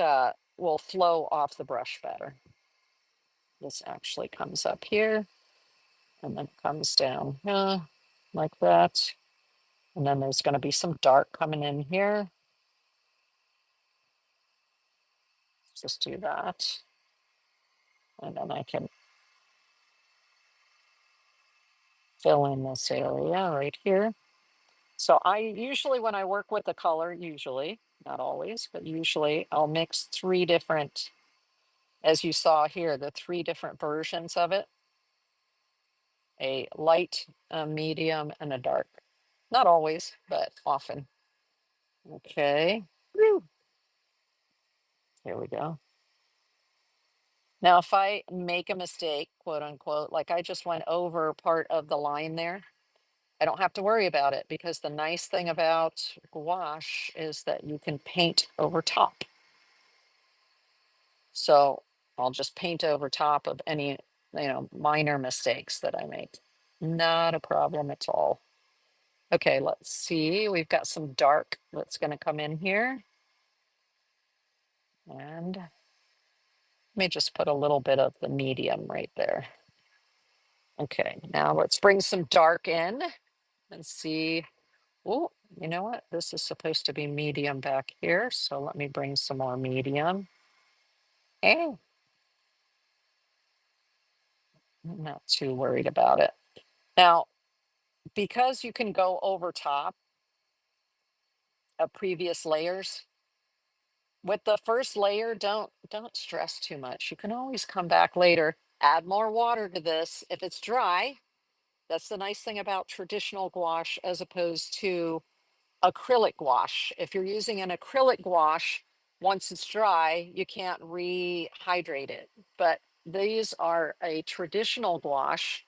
will flow off the brush better. This actually comes up here and then comes down like that. And then there's going to be some dark coming in here. Just do that. And then I can fill in this area right here. So I usually, when I work with the color, usually, not always, but usually I'll mix three different, as you saw here, the three different versions of it, a light, a medium, and a dark. Not always, but often. Okay. Woo. Here we go. Now, if I make a mistake, quote unquote, like I just went over part of the line there, I don't have to worry about it because the nice thing about gouache is that you can paint over top. So I'll just paint over top of any, minor mistakes that I make. Not a problem at all. Okay, let's see. We've got some dark that's going to come in here. And let me just put a little bit of the medium right there. Okay, now let's bring some dark in and see. Oh, you know what? This is supposed to be medium back here. So let me bring some more medium. Hey, I'm not too worried about it. Now, because you can go over top of previous layers, with the first layer, don't stress too much. You can always come back later, add more water to this. If it's dry, that's the nice thing about traditional gouache as opposed to acrylic gouache. If you're using an acrylic gouache, once it's dry, you can't rehydrate it. But these are a traditional gouache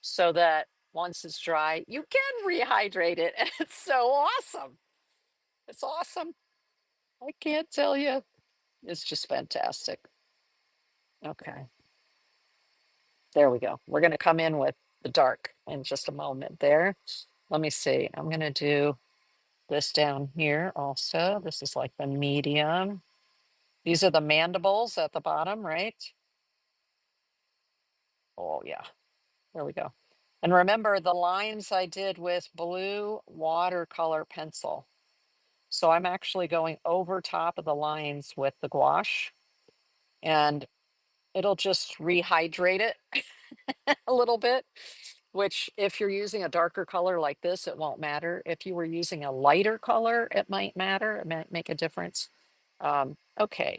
so that once it's dry, you can rehydrate it. And it's so awesome. It's awesome. I can't tell you. It's just fantastic. Okay. There we go. We're going to come in with the dark in just a moment there. Let me see. I'm going to do this down here also. This is like the medium. These are the mandibles at the bottom, right? Oh yeah, there we go. And remember the lines I did with blue watercolor pencil. So I'm actually going over top of the lines with the gouache, and it'll just rehydrate it a little bit, which if you're using a darker color like this, it won't matter. If you were using a lighter color, it might matter. It might make a difference. Okay.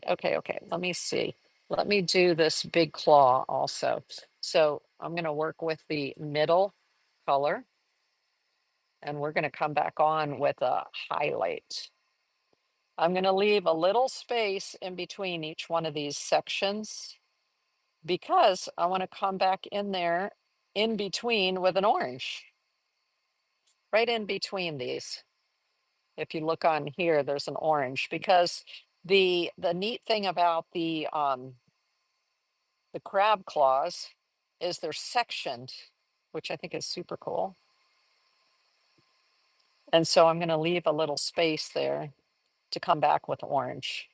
Let me see. Let me do this big claw also. So I'm going to work with the middle color, and we're going to come back on with a highlight. I'm going to leave a little space in between each one of these sections because I want to come back in there in between with an orange, right in between these. If you look on here, there's an orange because the neat thing about the crab claws is they're sectioned, which I think is super cool. And so I'm going to leave a little space there to come back with orange.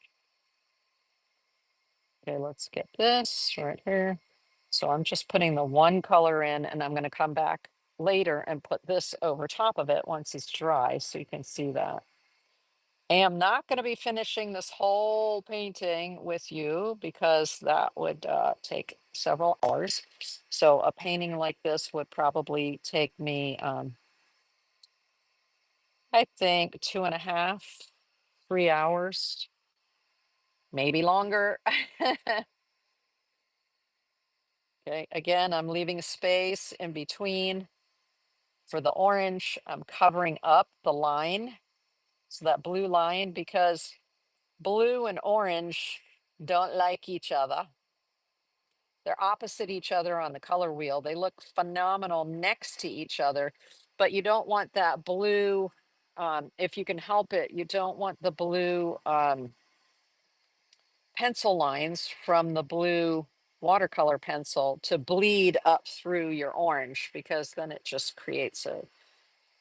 Okay, let's get this right here. So I'm just putting the one color in, and I'm going to come back later and put this over top of it once it's dry so you can see that. I am not going to be finishing this whole painting with you because that would take several hours. So a painting like this would probably take me, I think, 2.5, 3 hours, maybe longer. Okay, again, I'm leaving space in between for the orange. I'm covering up the line, so that blue line, because blue and orange don't like each other. They're opposite each other on the color wheel. They look phenomenal next to each other, but you don't want that blue, if you can help it, you don't want the blue pencil lines from the blue watercolor pencil to bleed up through your orange, because then it just creates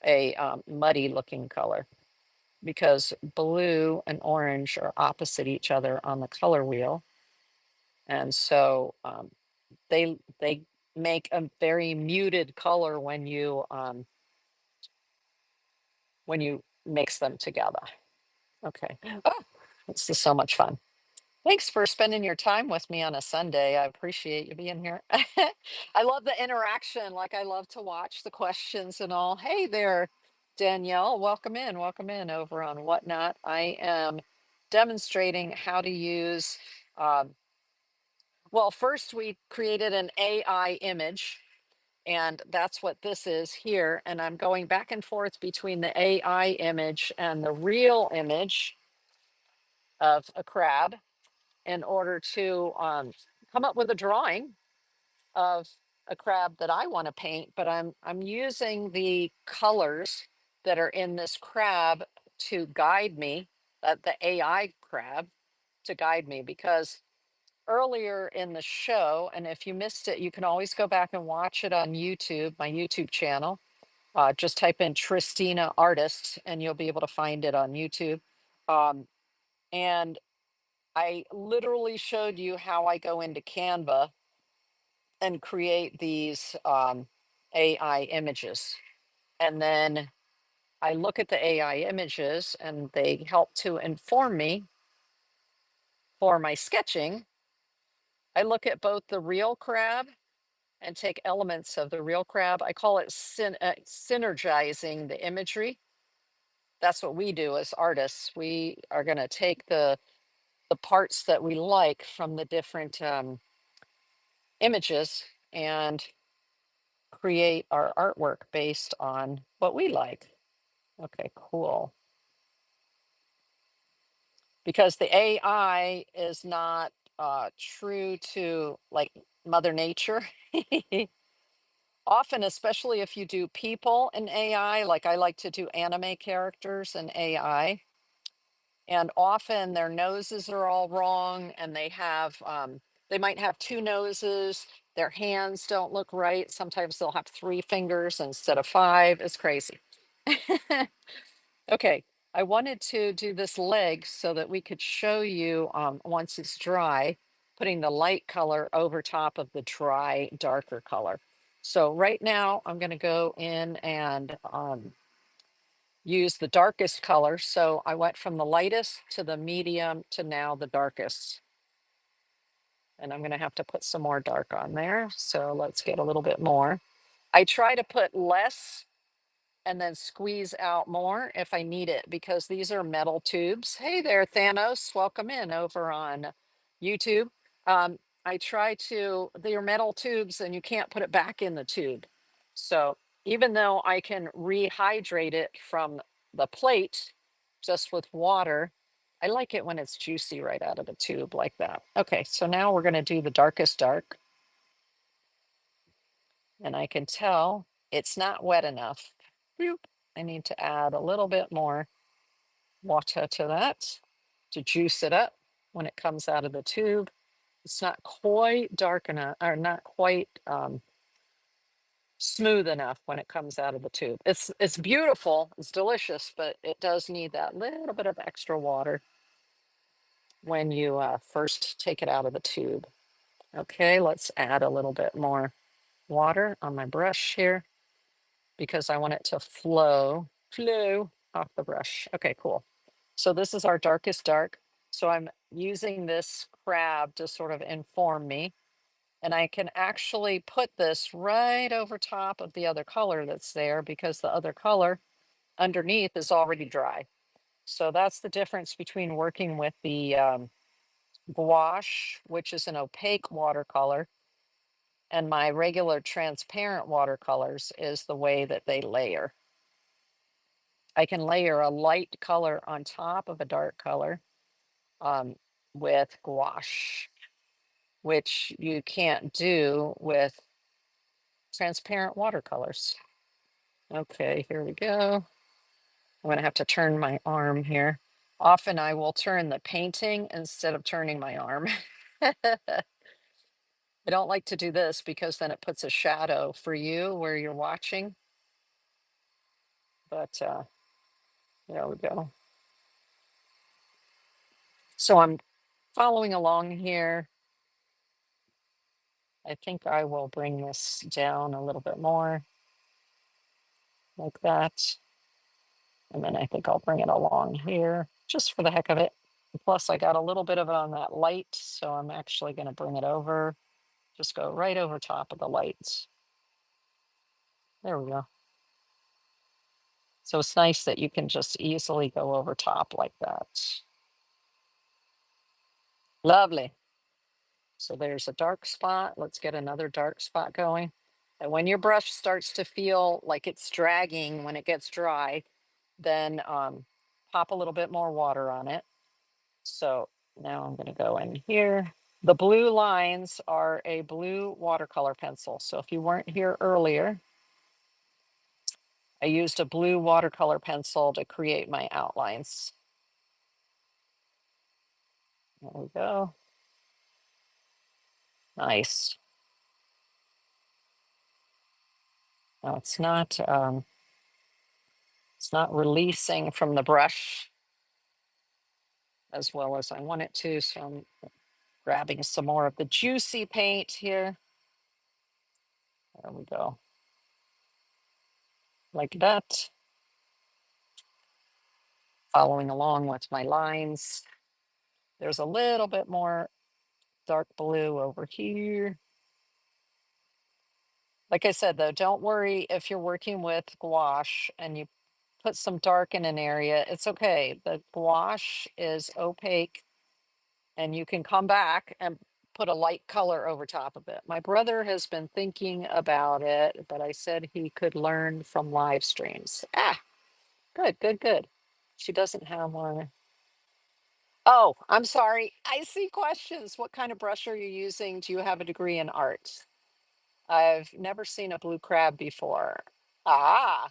a muddy looking color, because blue and orange are opposite each other on the color wheel. And so they make a very muted color when you mix them together. Okay. Oh, this is so much fun. Thanks for spending your time with me on a Sunday. I appreciate you being here. I love the interaction. Like, I love to watch the questions and all. Hey there, Danielle. Welcome in over on Whatnot. I am demonstrating how to use, well, first we created an AI image, and that's what this is here. And I'm going back and forth between the AI image and the real image of a crab in order to come up with a drawing of a crab that I want to paint. But I'm using the colors that are in this crab to guide me, the AI crab to guide me, because earlier in the show, and if you missed it, you can always go back and watch it on YouTube, my YouTube channel. Just type in Tristina Artist and you'll be able to find it on YouTube. And I literally showed you how I go into Canva and create these AI images. And then I look at the AI images and they help to inform me for my sketching. I look at both the real crab and take elements of the real crab. I call it synergizing the imagery. That's what we do as artists. We are going to take the parts that we like from the different images and create our artwork based on what we like. Okay, cool. Because the AI is not true to like Mother Nature. Often, especially if you do people in AI, like I like to do anime characters in AI, and often their noses are all wrong, and they might have two noses, their hands don't look right, sometimes they'll have 3 fingers instead of 5. It's crazy. Okay, I wanted to do this leg so that we could show you once it's dry putting the light color over top of the dry, darker color. So right now I'm going to go in and use the darkest color. So I went from the lightest to the medium to now the darkest. And I'm going to have to put some more dark on there. So let's get a little bit more. I try to put less and then squeeze out more if I need it, because these are metal tubes. Hey there, Thanos. Welcome in over on YouTube. I try to, they're metal tubes and you can't put it back in the tube. So even though I can rehydrate it from the plate just with water, I like it when it's juicy right out of the tube like that. Okay, so now we're going to do the darkest dark. And I can tell it's not wet enough. Boop. I need to add a little bit more water to that to juice it up when it comes out of the tube. It's not quite dark enough, or not quite smooth enough when it comes out of the tube. It's beautiful, it's delicious, but it does need that little bit of extra water when you first take it out of the tube. Okay, let's add a little bit more water on my brush here, because I want it to flow off the brush. Okay, cool. So this is our darkest dark. So I'm using this crab to sort of inform me. And I can actually put this right over top of the other color that's there, because the other color underneath is already dry. So that's the difference between working with the gouache, which is an opaque watercolor, and my regular transparent watercolors is the way that they layer. I can layer a light color on top of a dark color with gouache, which you can't do with transparent watercolors. Okay, here we go. I'm gonna have to turn my arm here. Often I will turn the painting instead of turning my arm. I don't like to do this because then it puts a shadow for you where you're watching. But there we go. So I'm following along here. I think I will bring this down a little bit more like that. And then I think I'll bring it along here just for the heck of it. Plus I got a little bit of it on that light, so I'm actually going to bring it over, just go right over top of the lights. There we go. So it's nice that you can just easily go over top like that. Lovely. So there's a dark spot. Let's get another dark spot going. And when your brush starts to feel like it's dragging when it gets dry, then pop a little bit more water on it. So now I'm going to go in here. The blue lines are a blue watercolor pencil. So if you weren't here earlier, I used a blue watercolor pencil to create my outlines. There we go. Nice. Now it's not releasing from the brush as well as I want it to. So I'm grabbing some more of the juicy paint here. There we go. Like that. Following along with my lines. There's a little bit more dark blue over here. Like I said, though, don't worry if you're working with gouache and you put some dark in an area. It's okay. The gouache is opaque and you can come back and put a light color over top of it. My brother has been thinking about it, but I said he could learn from live streams. Ah, good, good, good. She doesn't have one. Oh, I'm sorry. I see questions. What kind of brush are you using? Do you have a degree in art? I've never seen a blue crab before. Ah,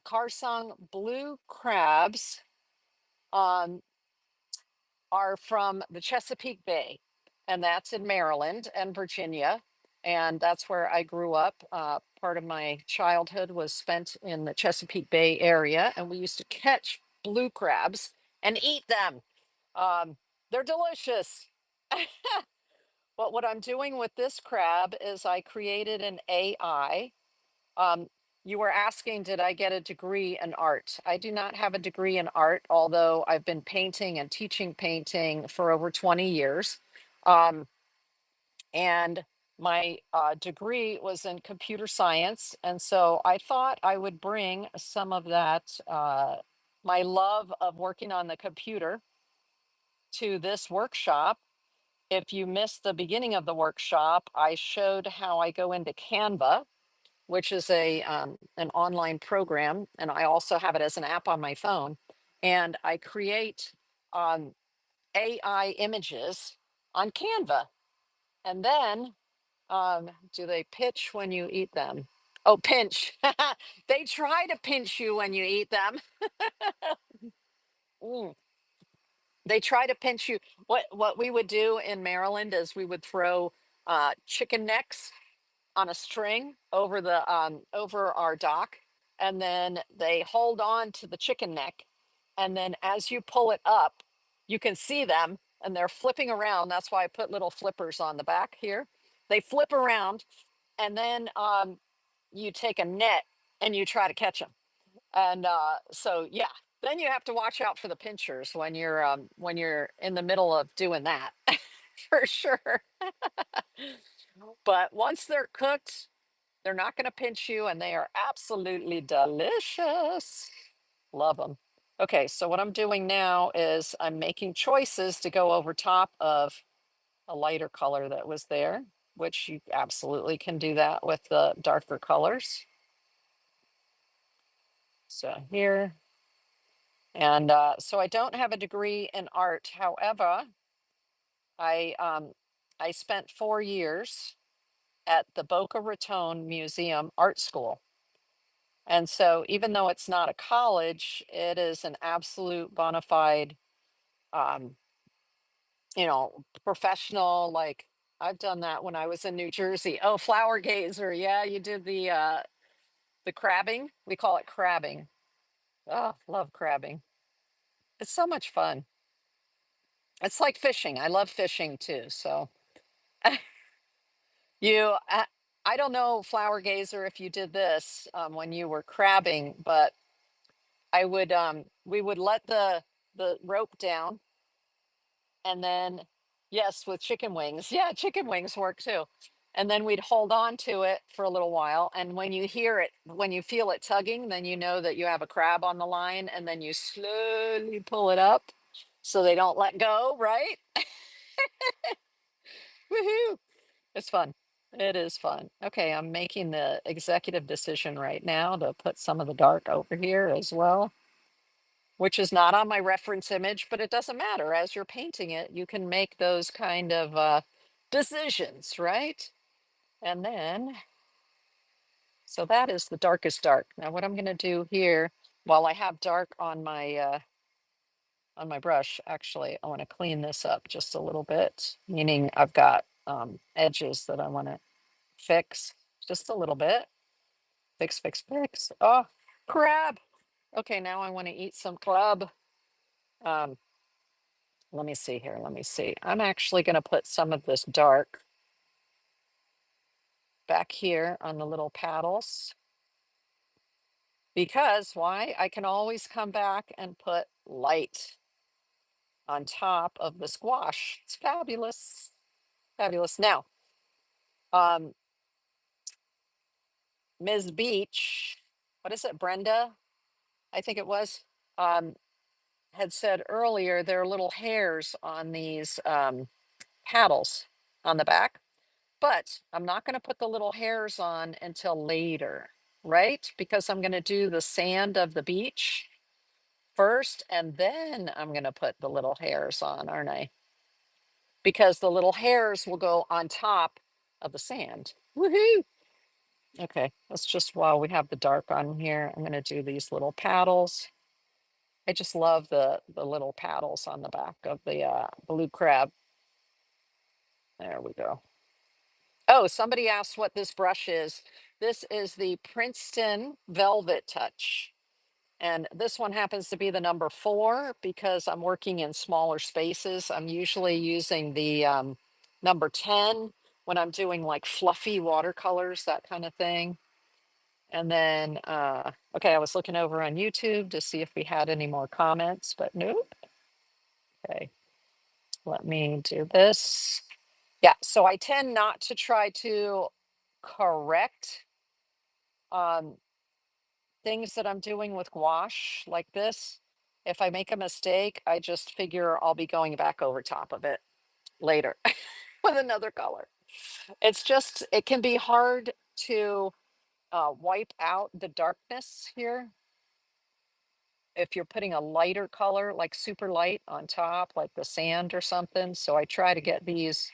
Carsong blue crabs um, are from the Chesapeake Bay, and that's in Maryland and Virginia. And that's where I grew up. Part of my childhood was spent in the Chesapeake Bay area, and we used to catch blue crabs and eat them. Um, they're delicious. But what I'm doing with this crab is I created an AI. Um, you were asking, did I get a degree in art? I do not have a degree in art, although I've been painting and teaching painting for over 20 years. Um, and my degree was in computer science. And so I thought I would bring some of that, my love of working on the computer, to this workshop. If you missed the beginning of the workshop, I showed how I go into Canva, which is an online program, and I also have it as an app on my phone. And I create um, AI images on Canva, and then do they pitch when you eat them? Oh, pinch. They try to pinch you when you eat them. Mm. They try to pinch you. What we would do in Maryland is we would throw chicken necks on a string over the over our dock, and then they hold on to the chicken neck, and then as you pull it up, you can see them, and they're flipping around. That's why I put little flippers on the back here. They flip around, and then you take a net and you try to catch them. And so yeah, then you have to watch out for the pinchers when you're in the middle of doing that. For sure. But once they're cooked, they're not going to pinch you, and they are absolutely delicious. Love them. Okay, so what I'm doing now is I'm making choices to go over top of a lighter color that was there, which you absolutely can do that with the darker colors. So here, and so I don't have a degree in art. However, I spent 4 years at the Boca Raton Museum Art School. And so even though it's not a college, it is an absolute bona fide, um, professional. Like I've done that when I was in New Jersey. Oh, flower gazer. Yeah, you did the crabbing. We call it crabbing. Oh, love crabbing. It's so much fun. It's like fishing. I love fishing too. So you, I don't know, flower gazer, if you did this when you were crabbing, but we would let the rope down, and then yes, with chicken wings. Yeah, chicken wings work too. And then we'd hold on to it for a little while, and when you feel it tugging, then you know that you have a crab on the line, and then you slowly pull it up so they don't let go, right? Woohoo. It's fun. It is fun. Okay, I'm making the executive decision right now to put some of the dark over here as well, which is not on my reference image, but it doesn't matter. As you're painting it, you can make those kind of decisions, right? And then, so that is the darkest dark. Now, what I'm going to do here, while I have dark on my brush, actually, I want to clean this up just a little bit, meaning I've got edges that I want to fix just a little bit. Fix, fix, fix. Oh, crab. Okay, now I want to eat some crab. Um, Let me see here. Let me see. I'm actually going to put some of this dark back here on the little paddles, because why? I can always come back and put light on top of the squash. It's fabulous. Fabulous. Now, um, Ms. Beach, what is it? Brenda, I think it was, um, had said earlier there are little hairs on these paddles on the back. But I'm not going to put the little hairs on until later, right? Because I'm going to do the sand of the beach first, and then I'm going to put the little hairs on, aren't I? Because the little hairs will go on top of the sand. Woohoo! Okay, let's just, while we have the dark on here, I'm going to do these little paddles. I just love the little paddles on the back of the blue crab. There we go. Oh, somebody asked what this brush is. This is the Princeton Velvet Touch. And this one happens to be the number 4 because I'm working in smaller spaces. I'm usually using the number 10 when I'm doing like fluffy watercolors, that kind of thing. And then, okay, I was looking over on YouTube to see if we had any more comments, but nope. Okay, let me do this. Yeah, so I tend not to try to correct um, things that I'm doing with gouache like this. If I make a mistake, I just figure I'll be going back over top of it later with another color. It's just, it can be hard to wipe out the darkness here if you're putting a lighter color, like super light on top, like the sand or something. So I try to get this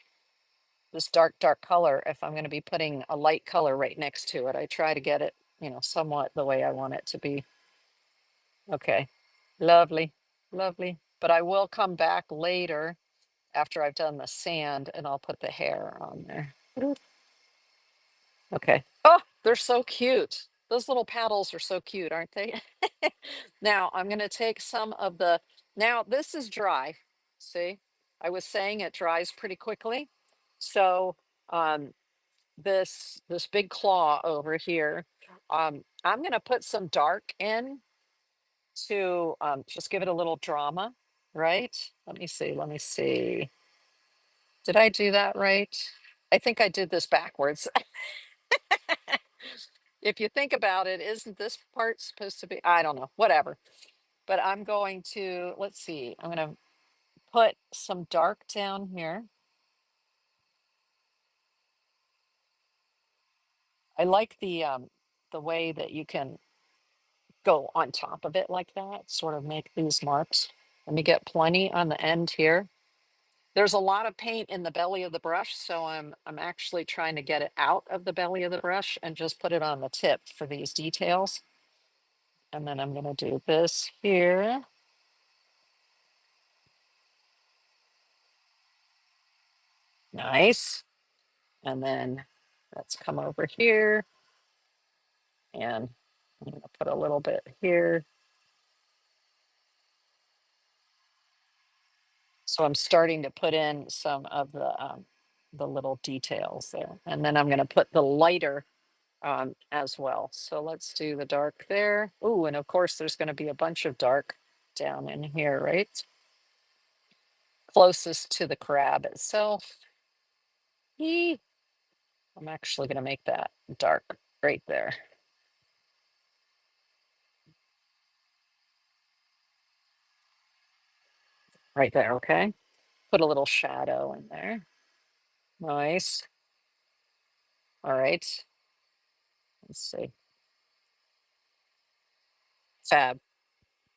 dark color. If I'm going to be putting a light color right next to it, I try to get it, somewhat the way I want it to be. Okay, lovely, lovely. But I will come back later after I've done the sand and I'll put the hair on there. Okay. Oh, they're so cute. Those little paddles are so cute, aren't they? Now I'm going to take some of now this is dry. See, I was saying it dries pretty quickly. So um, this big claw over here, I'm going to put some dark in to just give it a little drama, right? Let me see. Let me see. Did I do that right? I think I did this backwards. If you think about it, isn't this part supposed to be? I don't know, whatever. But I'm going to, let's see, I'm going to put some dark down here. I like the way that you can go on top of it like that, sort of make these marks. Let me get plenty on the end here. There's a lot of paint in the belly of the brush, so I'm actually trying to get it out of the belly of the brush and just put it on the tip for these details. And then I'm going to do this here. Nice. And then let's come over here and I'm going to put a little bit here. So I'm starting to put in some of the little details there. And then I'm going to put the lighter as well. So let's do the dark there. Ooh, and of course there's going to be a bunch of dark down in here, right? Closest to the crab itself. Eee. I'm actually going to make that dark right there. Right there, okay? Put a little shadow in there. Nice. All right. Let's see. Fab.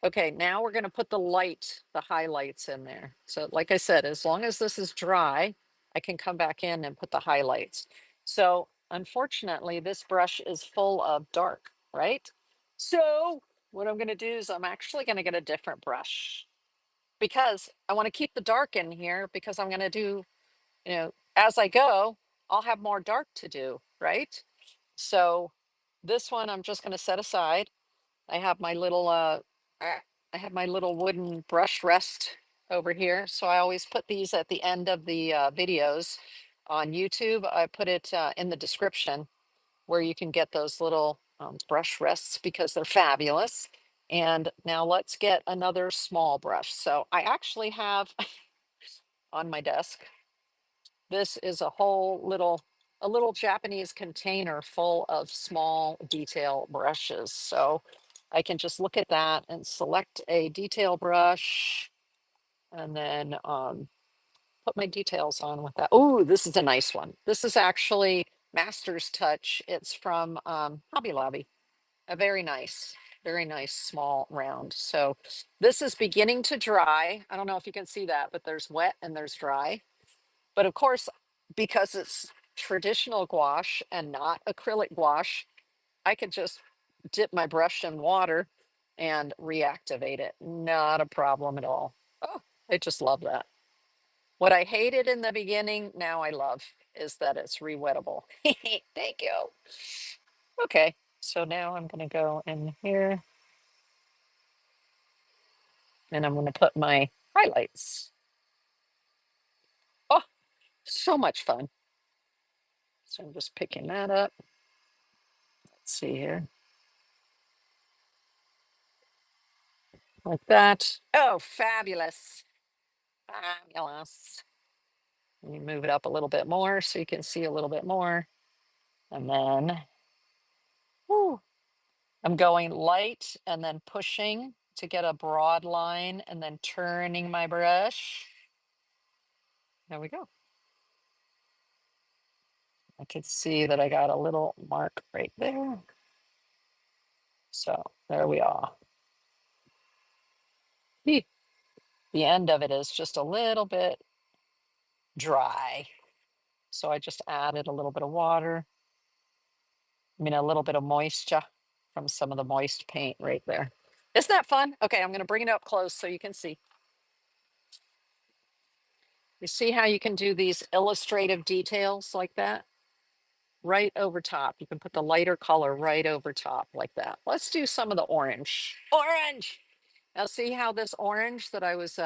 Okay, now we're going to put the highlights in there. So like I said, as long as this is dry, I can come back in and put the highlights. So unfortunately, this brush is full of dark, right? So what I'm going to do is I'm actually going to get a different brush because I want to keep the dark in here because I'm going to do, as I go, I'll have more dark to do, right? So this one I'm just going to set aside. I have my little I have my little wooden brush rest over here. So I always put these at the end of the videos on YouTube. I put it in the description where you can get those little brush rests because they're fabulous. And now let's get another small brush. So I actually have on my desk, this is a little Japanese container full of small detail brushes. So I can just look at that and select a detail brush and then put my details on with that. Oh, this is a nice one. This is actually Master's Touch. It's from Hobby Lobby. A very nice small round. So this is beginning to dry. I don't know if you can see that, but there's wet and there's dry. But of course, because it's traditional gouache and not acrylic gouache, I could just dip my brush in water and reactivate it. Not a problem at all. Oh, I just love that. What I hated in the beginning, now I love, is that it's rewettable. Thank you. Okay, so now I'm going to go in here and I'm going to put my highlights. Oh, So much fun. So I'm just picking that up. Let's see here. Like that. Oh, fabulous. Fabulous. Let me move it up a little bit more so you can see a little bit more. And then, whew, I'm going light and then pushing to get a broad line and then turning my brush. There we go. I can see that I got a little mark right there. So there we are. The end of it is just a little bit dry. So I just added a little bit of water. I mean, a little bit of moisture from some of the moist paint right there. Isn't that fun? Okay, I'm going to bring it up close so you can see. You see how you can do these illustrative details like that? Right over top. You can put the lighter color right over top like that. Let's do some of the orange. Orange! Now see how this orange that I was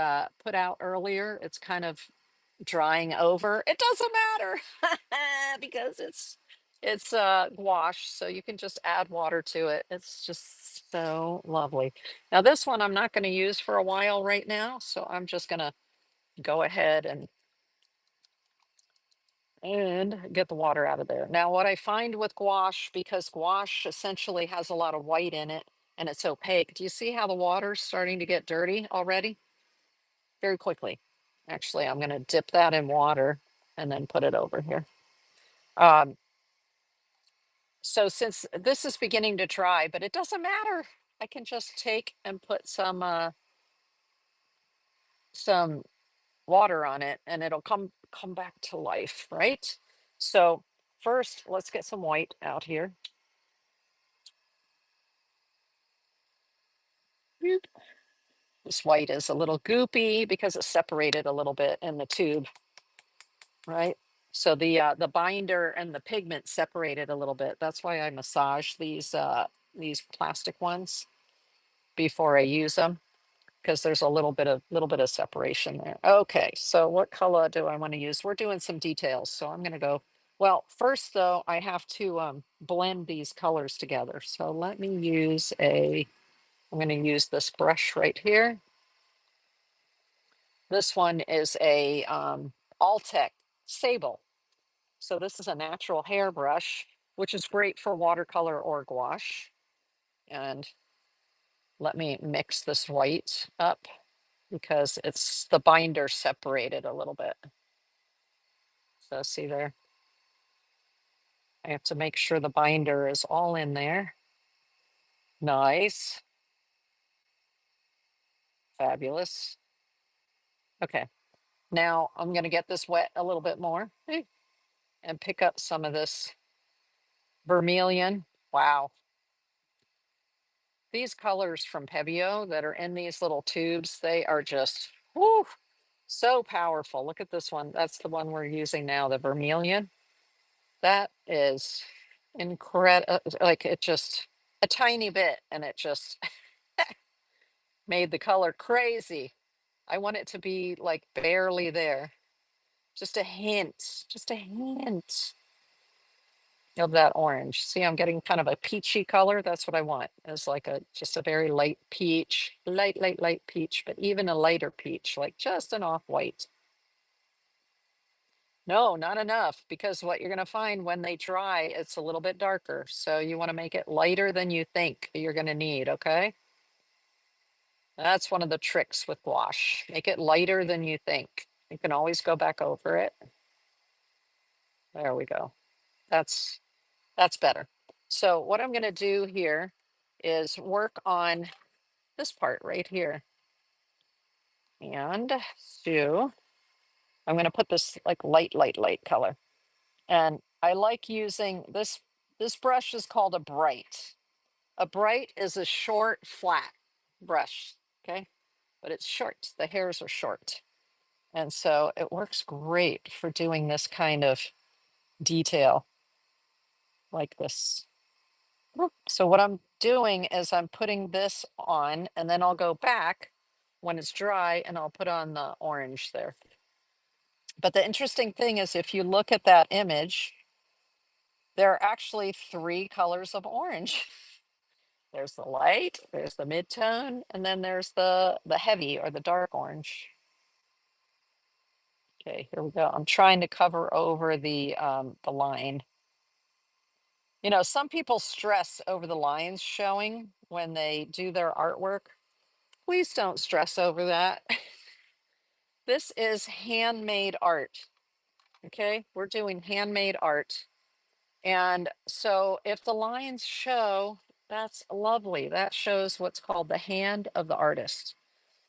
put out earlier, it's kind of drying over. It doesn't matter because it's gouache, so you can just add water to it. It's just so lovely. Now this one I'm not going to use for a while right now, so I'm just going to go ahead and get the water out of there. Now what I find with gouache, because gouache essentially has a lot of white in it and it's opaque, do you see how the water's starting to get dirty already? Very quickly. Actually, I'm going to dip that in water and then put it over here. Um, so since this is beginning to dry, but it doesn't matter, I can just take and put some water on it and it'll come back to life, right? So first, let's get some white out here. Boop. This white is a little goopy because it's separated a little bit in the tube, right? So the binder and the pigment separated a little bit. That's why I massage these plastic ones before I use them, because there's a little bit of separation there. Okay, so what color do I want to use? We're doing some details, so I'm going to go. Well, first though, I have to blend these colors together. So let me use I'm going to use this brush right here. This one is a Alltech Sable. So this is a natural hairbrush, which is great for watercolor or gouache. And let me mix this white up because it's the binder separated a little bit. So see there, I have to make sure the binder is all in there. Nice. Fabulous. Okay, now I'm going to get this wet a little bit more and pick up some of this vermilion. Wow. These colors from Pebeo that are in these little tubes, they are just whoo, so powerful. Look at this one. That's the one we're using now, the vermilion. That is incredible. Like it just a tiny bit and it just made the color crazy. I want it to be like barely there. Just a hint of that orange. See, I'm getting kind of a peachy color. That's what I want. It's like just a very light peach, light peach, but even a lighter peach, like just an off white. No, not enough, because what you're going to find when they dry, it's a little bit darker. So you want to make it lighter than you think you're going to need. Okay. That's one of the tricks with gouache. Make it lighter than you think. You can always go back over it. There we go. That's better. So what I'm going to do here is work on this part right here. And so I'm going to put this like light color. And I like using this brush is called a bright. A bright is a short, flat brush. Okay. But it's short. The hairs are short. And so it works great for doing this kind of detail like this. So what I'm doing is I'm putting this on and then I'll go back when it's dry and I'll put on the orange there. But the interesting thing is if you look at that image, there are actually three colors of orange. There's the light, there's the mid-tone, and then there's the heavy or the dark orange. Okay, here we go. I'm trying to cover over the line. You know, some people stress over the lines showing when they do their artwork. Please don't stress over that. This is handmade art. Okay, we're doing handmade art. And so if the lines show, that's lovely. That shows what's called the hand of the artist.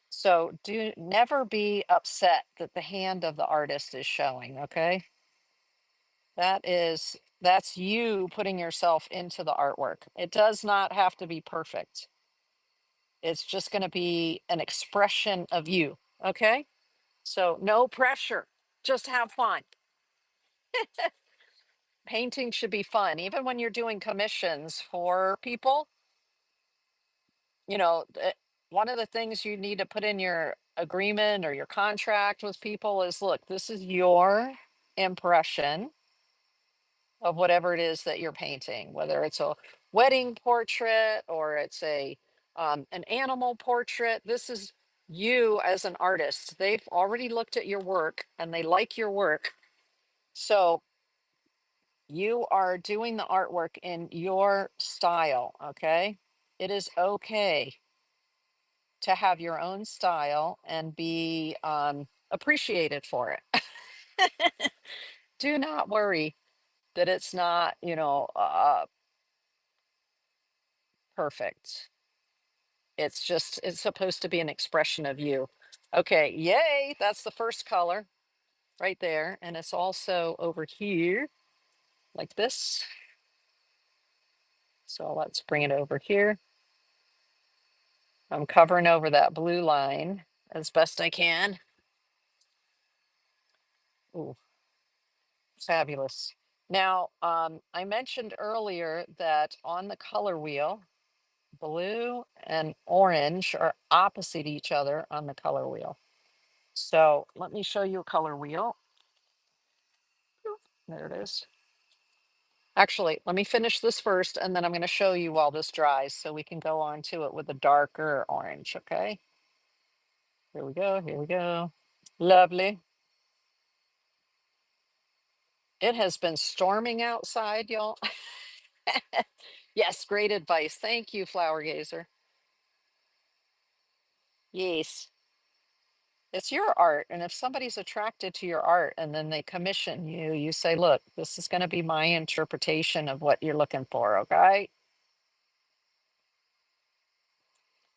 So do never be upset that the hand of the artist is showing, okay? That's you putting yourself into the artwork. It does not have to be perfect. It's just going to be an expression of you, okay? So no pressure. Just have fun. Painting should be fun. Even when you're doing commissions for people, you know, one of the things you need to put in your agreement or your contract with people is, look, this is your impression of whatever it is that you're painting, whether it's a wedding portrait or it's a an animal portrait. This is you as an artist. They've already looked at your work and they like your work. So you are doing the artwork in your style, okay? It is okay to have your own style and be appreciated for it. Do not worry that it's not, you know, perfect. It's just, it's supposed to be an expression of you. Okay, yay, that's the first color right there. And it's also over here like this. So let's bring it over here. I'm covering over that blue line as best I can. Ooh, fabulous. Now, I mentioned earlier that on the color wheel, blue and orange are opposite each other on the color wheel. So let me show you a color wheel. There it is. Actually, let me finish this first and then I'm going to show you while this dries so we can go on to it with a darker orange. Okay. Here we go. Here we go. Lovely. It has been storming outside, y'all. Yes, great advice. Thank you, Flower Gazer. Yes. It's your art. And if somebody's attracted to your art and then they commission you, you say, look, this is going to be my interpretation of what you're looking for. Okay.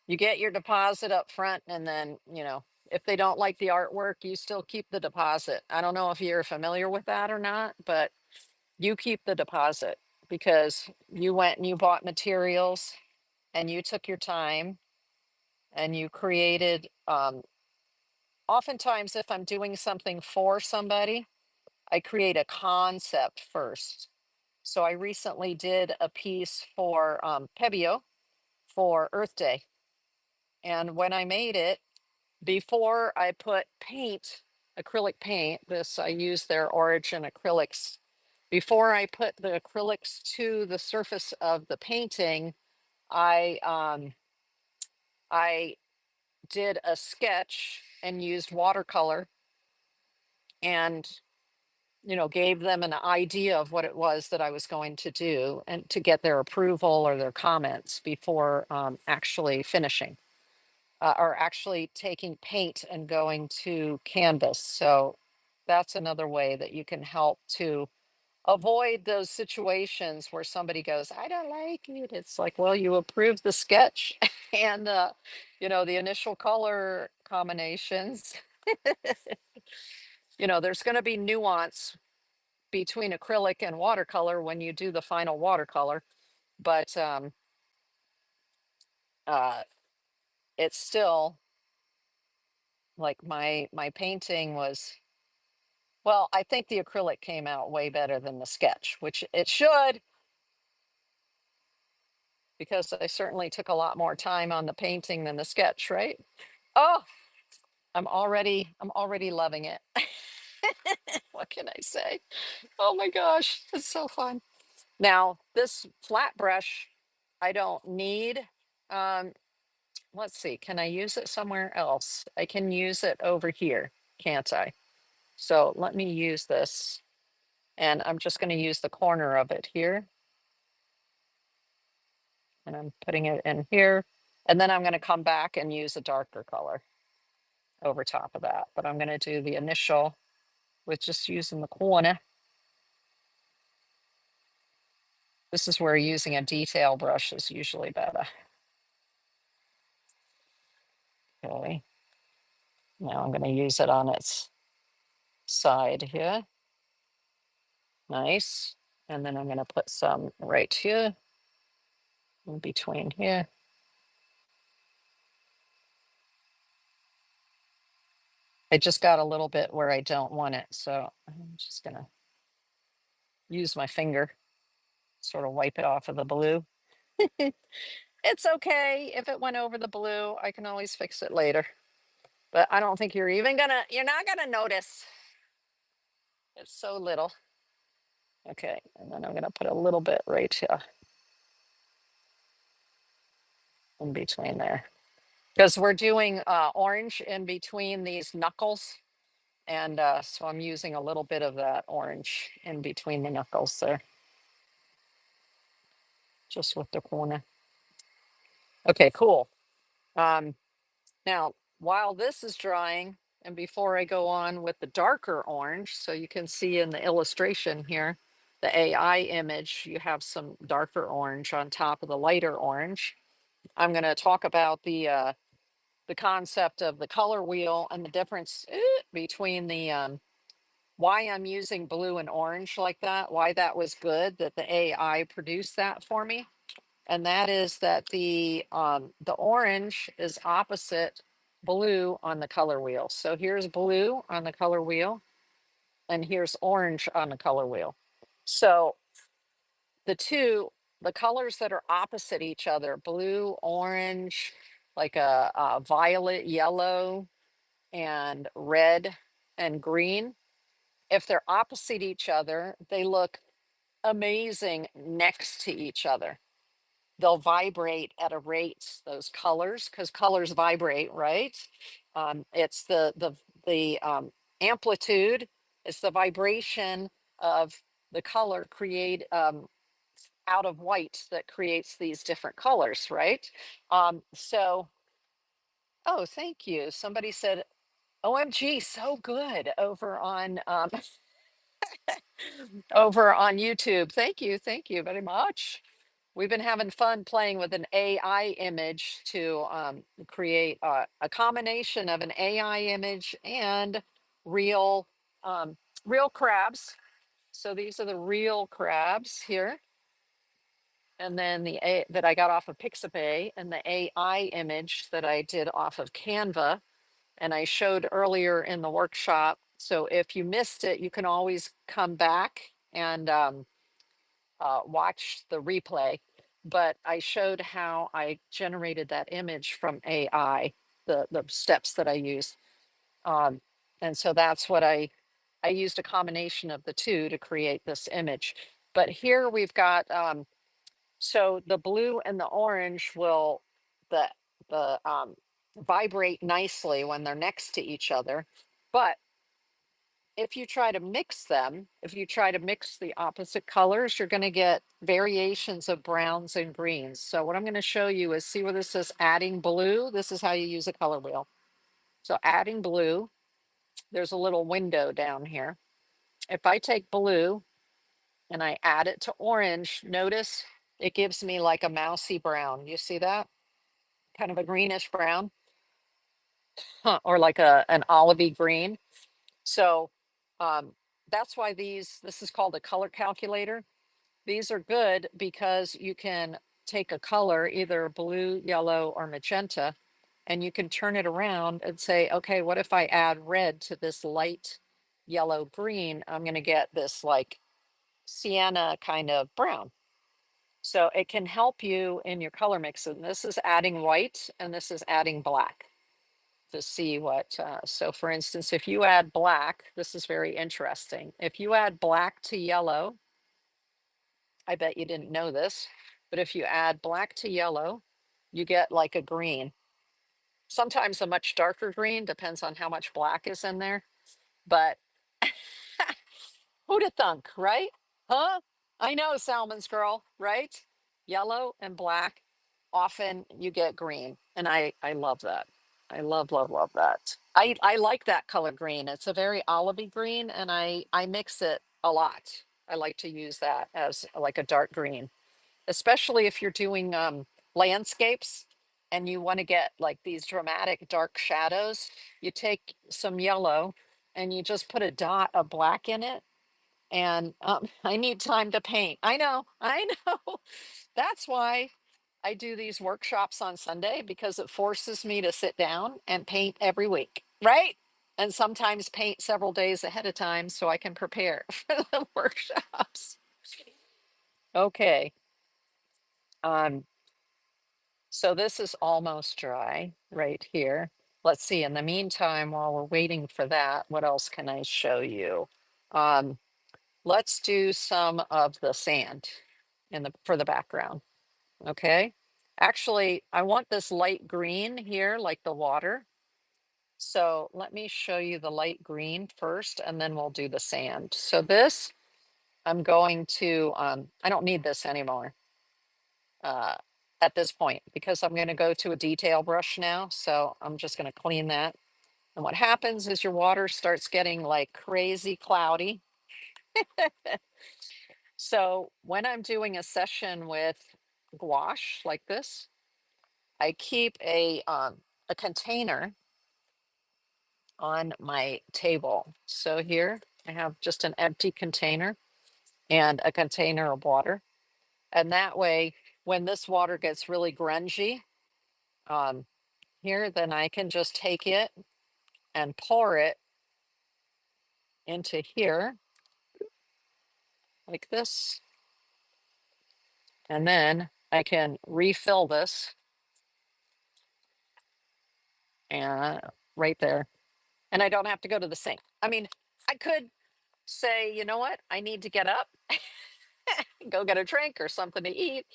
You get your deposit up front and then, you know, if they don't like the artwork, you still keep the deposit. I don't know if you're familiar with that or not, but you keep the deposit because you went and you bought materials and you took your time and you created oftentimes if I'm doing something for somebody, I create a concept first. So I recently did a piece for Pebio for Earth Day. And when I made it, before I put paint, acrylic paint, this I use their Origin acrylics. Before I put the acrylics to the surface of the painting, I did a sketch and used watercolor and you know gave them an idea of what it was that I was going to do and to get their approval or their comments before actually finishing or actually taking paint and going to canvas. So that's another way that you can help to avoid those situations where somebody goes, I don't like it. It's like, well, you approved the sketch and, you know, the initial color combinations. You know, there's going to be nuance between acrylic and watercolor when you do the final watercolor, but uh, it's still like my painting was, well, I think the acrylic came out way better than the sketch, which it should, because I certainly took a lot more time on the painting than the sketch, right? Oh, I'm already loving it. What can I say? Oh my gosh, it's so fun. Now, this flat brush, I don't need. Um, let's see, can I use it somewhere else? I can use it over here, can't I? So let me use this, and I'm just going to use the corner of it here, and I'm putting it in here, and then I'm going to come back and use a darker color over top of that. But I'm going to do the initial with just using the corner. This is where using a detail brush is usually better. Okay. Now I'm going to use it on its side here. Nice. And then I'm going to put some right here in between here. I just got a little bit where I don't want it. So I'm just going to use my finger, sort of wipe it off of the blue. It's okay if it went over the blue. I can always fix it later. But I don't think you're not gonna notice. It's so little. Okay, and then I'm gonna put a little bit right here in between there. Because we're doing orange in between these knuckles. And so I'm using a little bit of that orange in between the knuckles there, just with the corner. Okay, cool. Um, Now, while this is drying, and before I go on with the darker orange, so you can see in the illustration here, the AI image, you have some darker orange on top of the lighter orange. I'm going to talk about the concept of the color wheel and the difference between the why I'm using blue and orange like that, why that was good that the AI produced that for me. And that is that the orange is opposite blue on the color wheel. So here's blue on the color wheel, and here's orange on the color wheel. So the two, the colors that are opposite each other, blue, orange, like a violet, yellow, and red and green, if they're opposite each other, they look amazing next to each other. They'll vibrate at a rate, those colors, because colors vibrate, right? It's the amplitude, it's the vibration of the color create out of white that creates these different colors, right? So, oh, thank you. Somebody said, OMG, so good over on over on YouTube. Thank you very much. We've been having fun playing with an AI image to create a combination of an AI image and real real crabs. So these are the real crabs here. And then that I got off of Pixabay, and the AI image that I did off of Canva. And I showed earlier in the workshop. So if you missed it, you can always come back and watch the replay. But I showed how I generated that image from AI, the steps that I used. Um, and so that's what I used a combination of the two to create this image. But here we've got, so the blue and the orange will, the vibrate nicely when they're next to each other. But if you try to mix them, if you try to mix the opposite colors, you're going to get variations of browns and greens. So what I'm going to show you is, see where this says adding blue? This is how you use a color wheel. So adding blue, there's a little window down here. If I take blue and I add it to orange, notice it gives me like a mousy brown. You see that? Kind of a greenish brown, or like an olivey green. So um, that's why this is called a color calculator. These are good because you can take a color, either blue, yellow, or magenta, and you can turn it around and say, okay, what if I add red to this light yellow green? I'm going to get this like sienna kind of brown. So it can help you in your color mix. And this is adding white and this is adding black. to see what, so for instance, if you add black, this is very interesting. If you add black to yellow, I bet you didn't know this, but if you add black to yellow, you get like a green. Sometimes a much darker green, depends on how much black is in there. But who'da thunk, right? Huh? I know, Salmon's girl, right? Yellow and black, often you get green. And I love that. I love, love, love that. I like that color green. It's a very olivey green, and I mix it a lot. I like to use that as like a dark green, especially if you're doing landscapes and you want to get like these dramatic dark shadows. You take some yellow and you just put a dot of black in it, and I need time to paint. I know. That's why I do these workshops on Sunday, because it forces me to sit down and paint every week, right? And sometimes paint several days ahead of time so I can prepare for the workshops. Okay. Um, so this is almost dry right here. Let's see. In the meantime, while we're waiting for that, what else can I show you? Um, let's do some of the sand for the background. Okay. Actually, I want this light green here, like the water. So let me show you the light green first, and then we'll do the sand. So this, I'm going to, I don't need this anymore uh, at this point, because I'm going to go to a detail brush now. So I'm just going to clean that. And what happens is your water starts getting like crazy cloudy. So when I'm doing a session with gouache like this, I keep a container on my table. So here I have just an empty container and a container of water. And that way, when this water gets really grungy um, here, then I can just take it and pour it into here like this. And then I can refill this and right there. And I don't have to go to the sink. I mean, I could say, you know what, I need to get up, go get a drink or something to eat.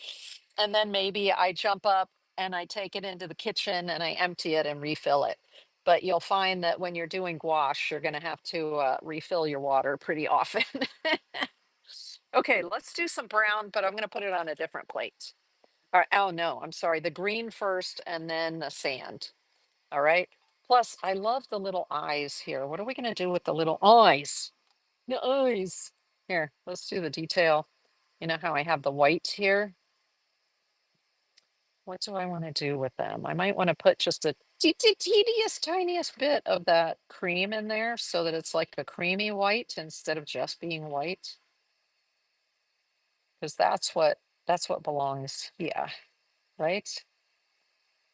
And then maybe I jump up and I take it into the kitchen and I empty it and refill it. But you'll find that when you're doing gouache, you're going to have to refill your water pretty often. Okay, let's do some brown, but I'm going to put it on a different plate. All right. Oh, no, I'm sorry. The green first and then the sand. All right. Plus, I love the little eyes here. What are we going to do with the little eyes? The eyes. Here, let's do the detail. You know how I have the white here? What do I want to do with them? I might want to put just a teeniest, tiniest bit of that cream in there so that it's like a creamy white instead of just being white. Because that's what belongs, yeah, right?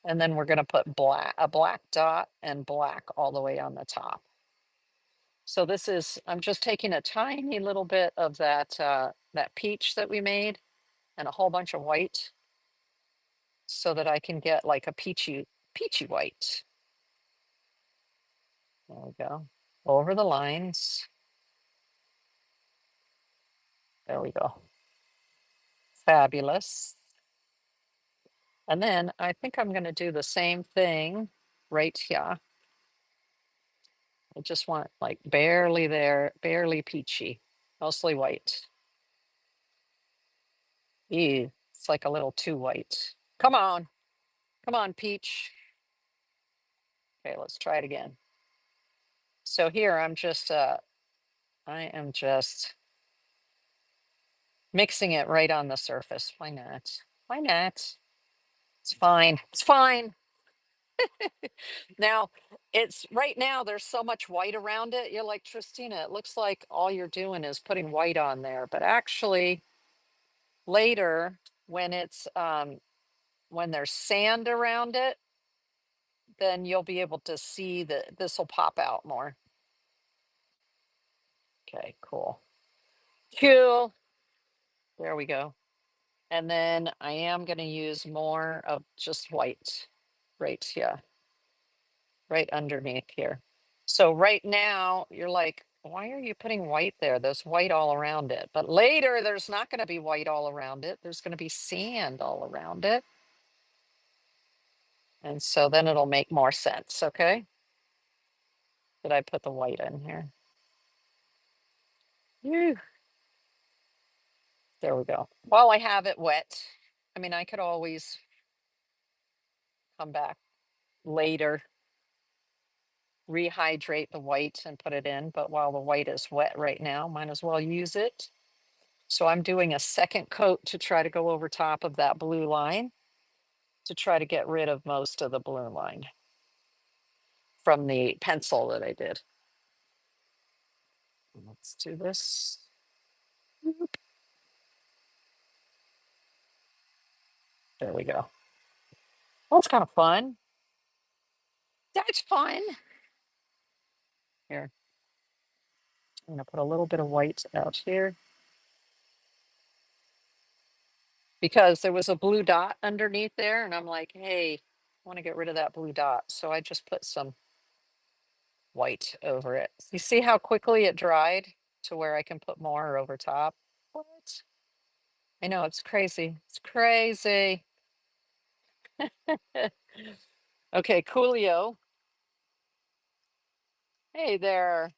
And then we're going to put a black dot and black all the way on the top. So this is, I'm just taking a tiny little bit of that peach that we made and a whole bunch of white so that I can get like a peachy white. There we go. Over the lines. There we go. Fabulous. And then I think I'm going to do the same thing right here. I just want like barely there, barely peachy, mostly white. Ew, it's like a little too white. Come on, peach. Okay, let's try it again. So here I am just mixing it right on the surface. Why not? Why not? It's fine. It's fine. Now, it's right now, there's so much white around it. You're like, Tristina, it looks like all you're doing is putting white on there. But actually, later, when when there's sand around it, then you'll be able to see that this will pop out more. Okay, cool. Cool. There we go. And then I am going to use more of just white right here. right underneath here. So right now you're like, why are you putting white there? There's white all around it. But later there's not going to be white all around it. There's going to be sand all around it. And so then it'll make more sense. Okay. Did I put the white in here? Whew. There we go. While I have it wet, I mean, I could always come back later, rehydrate the white and put it in. But while the white is wet right now, might as well use it. So I'm doing a second coat to try to go over top of that blue line to try to get rid of most of the blue line from the pencil that I did. Let's do this. There we go. Well, it's kind of fun. That's fun. Here, I'm gonna put a little bit of white out here because there was a blue dot underneath there, and I'm like, hey, I want to get rid of that blue dot. So I just put some white over it. You see how quickly it dried to where I can put more over top? What? I know, it's crazy. It's crazy. Okay, Coolio. Hey there,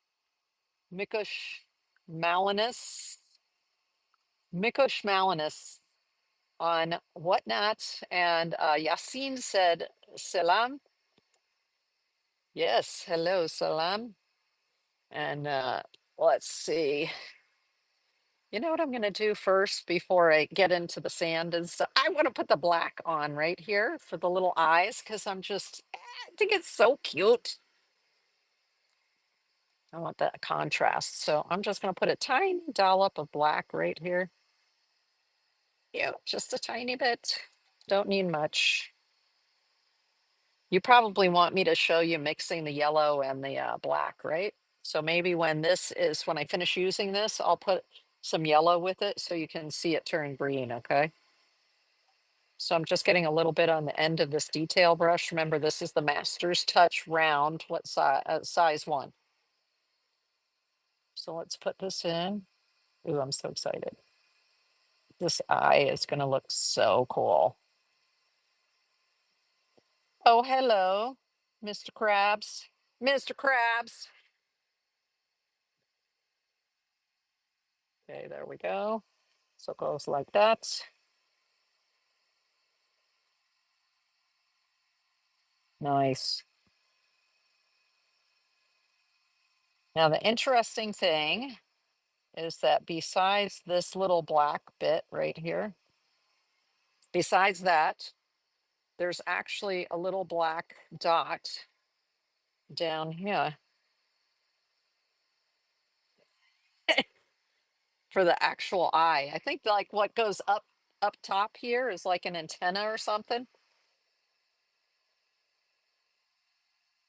Mikush Malinus. Mikush Malinus on Whatnot. And Yasin said, Salam. Yes, hello, Salam. And let's see. You know what I'm going to do first before I get into the sand is I want to put the black on right here for the little eyes because I think it's so cute. I want that contrast. So I'm just going to put a tiny dollop of black right here. Yeah, just a tiny bit. Don't need much. You probably want me to show you mixing the yellow and the black, right? So maybe when I finish using this, I'll put some yellow with it so you can see it turn green, okay? So I'm just getting a little bit on the end of this detail brush. Remember, this is the Master's Touch round, what size 1. So let's put this in. Ooh, I'm so excited. This eye is gonna look so cool. Oh, hello, Mr. Krabs. Mr. Krabs. Okay, there we go. So it goes like that. Nice. Now, the interesting thing is that besides this little black bit right here, besides that, there's actually a little black dot down here for the actual eye. I think like what goes up top here is like an antenna or something.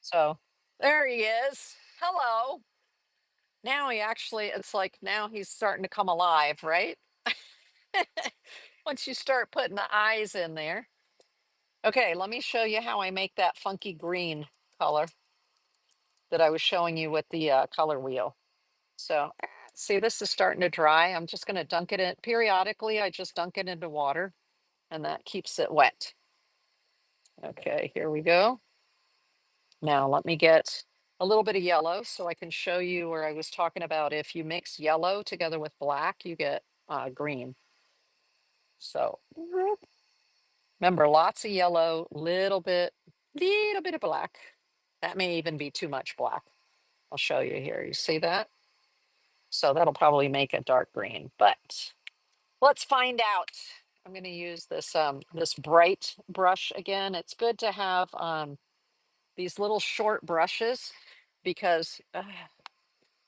So there he is. Hello. Now it's like now he's starting to come alive, right? Once you start putting the eyes in there. Okay, let me show you how I make that funky green color that I was showing you with the color wheel. So see, this is starting to dry. I'm just going to dunk it in periodically. I just dunk it into water and that keeps it wet. Okay, here we go. Now let me get a little bit of yellow so I can show you where I was talking about if you mix yellow together with black, you get green. So remember, lots of yellow, little bit of black. That may even be too much black. I'll show you here. You see that? So that'll probably make a dark green, but let's find out. I'm going to use this bright brush again. It's good to have these little short brushes because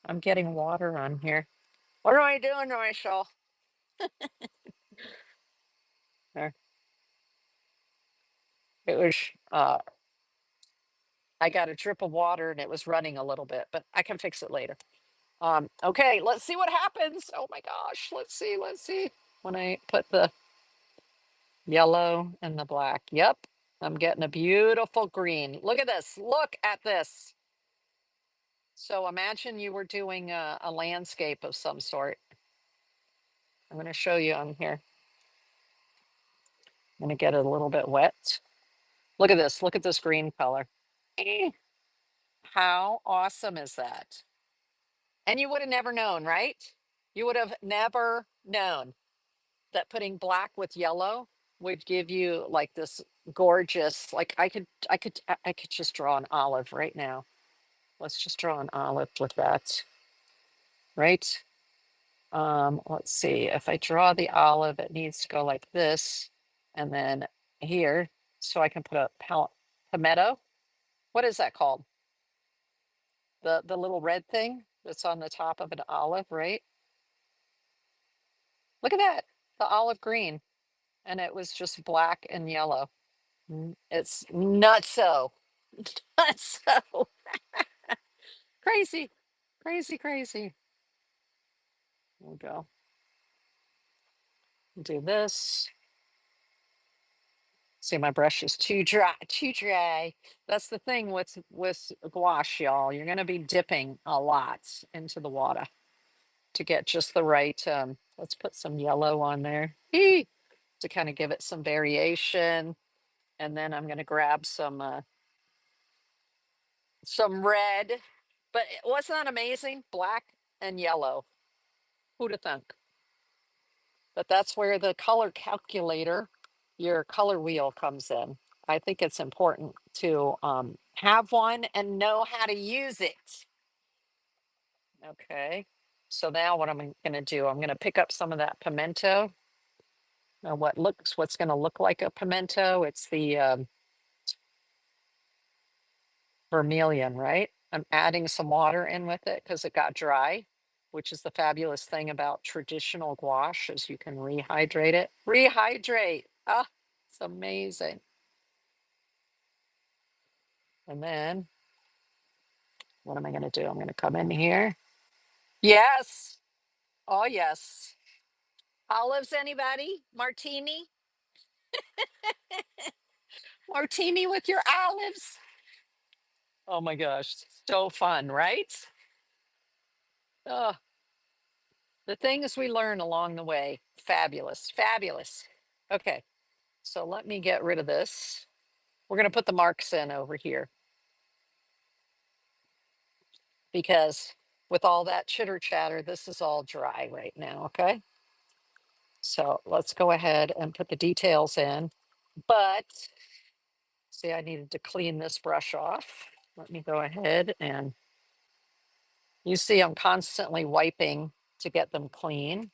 I'm getting water on here. What am I doing to myself? There. It was I got a drip of water and it was running a little bit, but I can fix it later. Okay, let's see what happens. Oh my gosh, let's see, let's see. When I put the yellow and the black, yep. I'm getting a beautiful green. Look at this. Look at this. So imagine you were doing a landscape of some sort. I'm going to show you on here. I'm going to get it a little bit wet. Look at this. Look at this green color. Eh, how awesome is that? And you would have never known, right? You would have never known that putting black with yellow would give you like this gorgeous, like I could just draw an olive right now. Let's just draw an olive with that, right? Let's see, if I draw the olive, it needs to go like this, and then here, so I can put a palmetto. What is that called? The little red thing that's on the top of an olive, right? Look at that, the olive green, and it was just black and yellow. It's nutso, nutso, crazy, crazy, crazy. We'll go do this. See, my brush is too dry, too dry. That's the thing with gouache, y'all. You're gonna be dipping a lot into the water to get just the right. Let's put some yellow on there to kind of give it some variation, and then I'm gonna grab some red. But wasn't that amazing? Black and yellow. Who'd have thunk? But that's where the color calculator, your color wheel comes in. I think it's important to have one and know how to use it. Okay. So now what I'm going to do, I'm going to pick up some of that pimento. Now what's going to look like a pimento? It's the vermilion, right? I'm adding some water in with it because it got dry, which is the fabulous thing about traditional gouache is you can rehydrate it. Rehydrate. Ah, it's amazing. And then what am I going to do? I'm going to come in here. Yes. Oh, yes. Olives, anybody? Martini? Martini with your olives? Oh my gosh. So fun, right? Oh, the things we learn along the way. Fabulous. Fabulous. Okay. So let me get rid of this. We're going to put the marks in over here because with all that chitter chatter, this is all dry right now. Okay. So let's go ahead and put the details in. But see, I needed to clean this brush off. Let me go ahead and you see I'm constantly wiping to get them clean.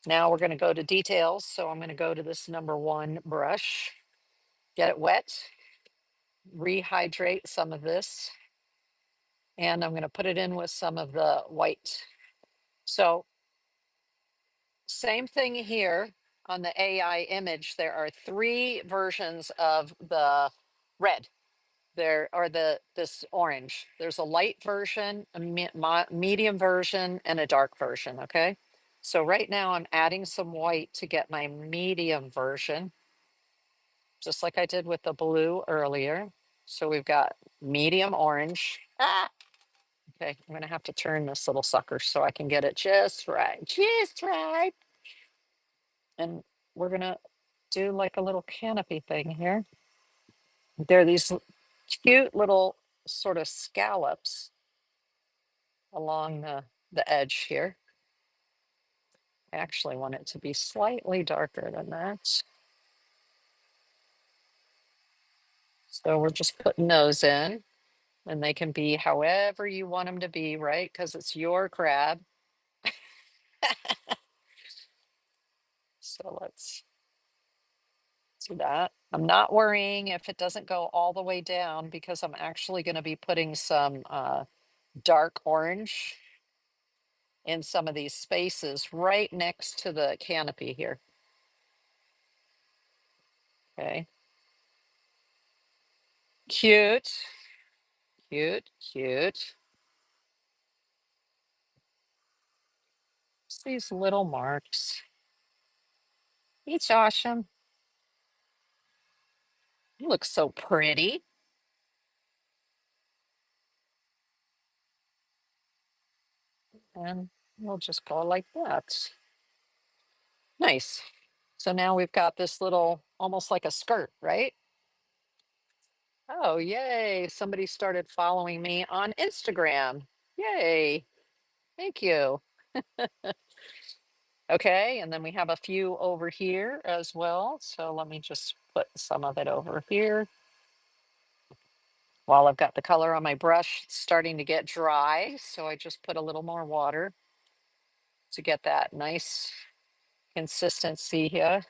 Now we're going to go to details. So I'm going to go to this number 1 brush, get it wet, rehydrate some of this, and I'm going to put it in with some of the white. So same thing here on the AI image. There are 3 versions of the red. There are this orange. There's a light version, a medium version, and a dark version. Okay. So right now I'm adding some white to get my medium version, just like I did with the blue earlier. So we've got medium orange. Ah, okay. I'm gonna have to turn this little sucker so I can get it just right, just right. And we're gonna do like a little canopy thing here. There are these cute little sort of scallops along the edge here. I actually want it to be slightly darker than that. So we're just putting those in and they can be however you want them to be, right? Because it's your crab. So let's do that. I'm not worrying if it doesn't go all the way down because I'm actually going to be putting some dark orange in some of these spaces right next to the canopy here. Okay. Cute, cute, cute. Just these little marks. It's awesome. Looks so pretty. And we'll just go like that. Nice. So now we've got this little, almost like a skirt, right? Oh, yay. Somebody started following me on Instagram. Yay. Thank you. Okay, and then we have a few over here as well. So let me just put some of it over here. While I've got the color on my brush, it's starting to get dry. So I just put a little more water to get that nice consistency here.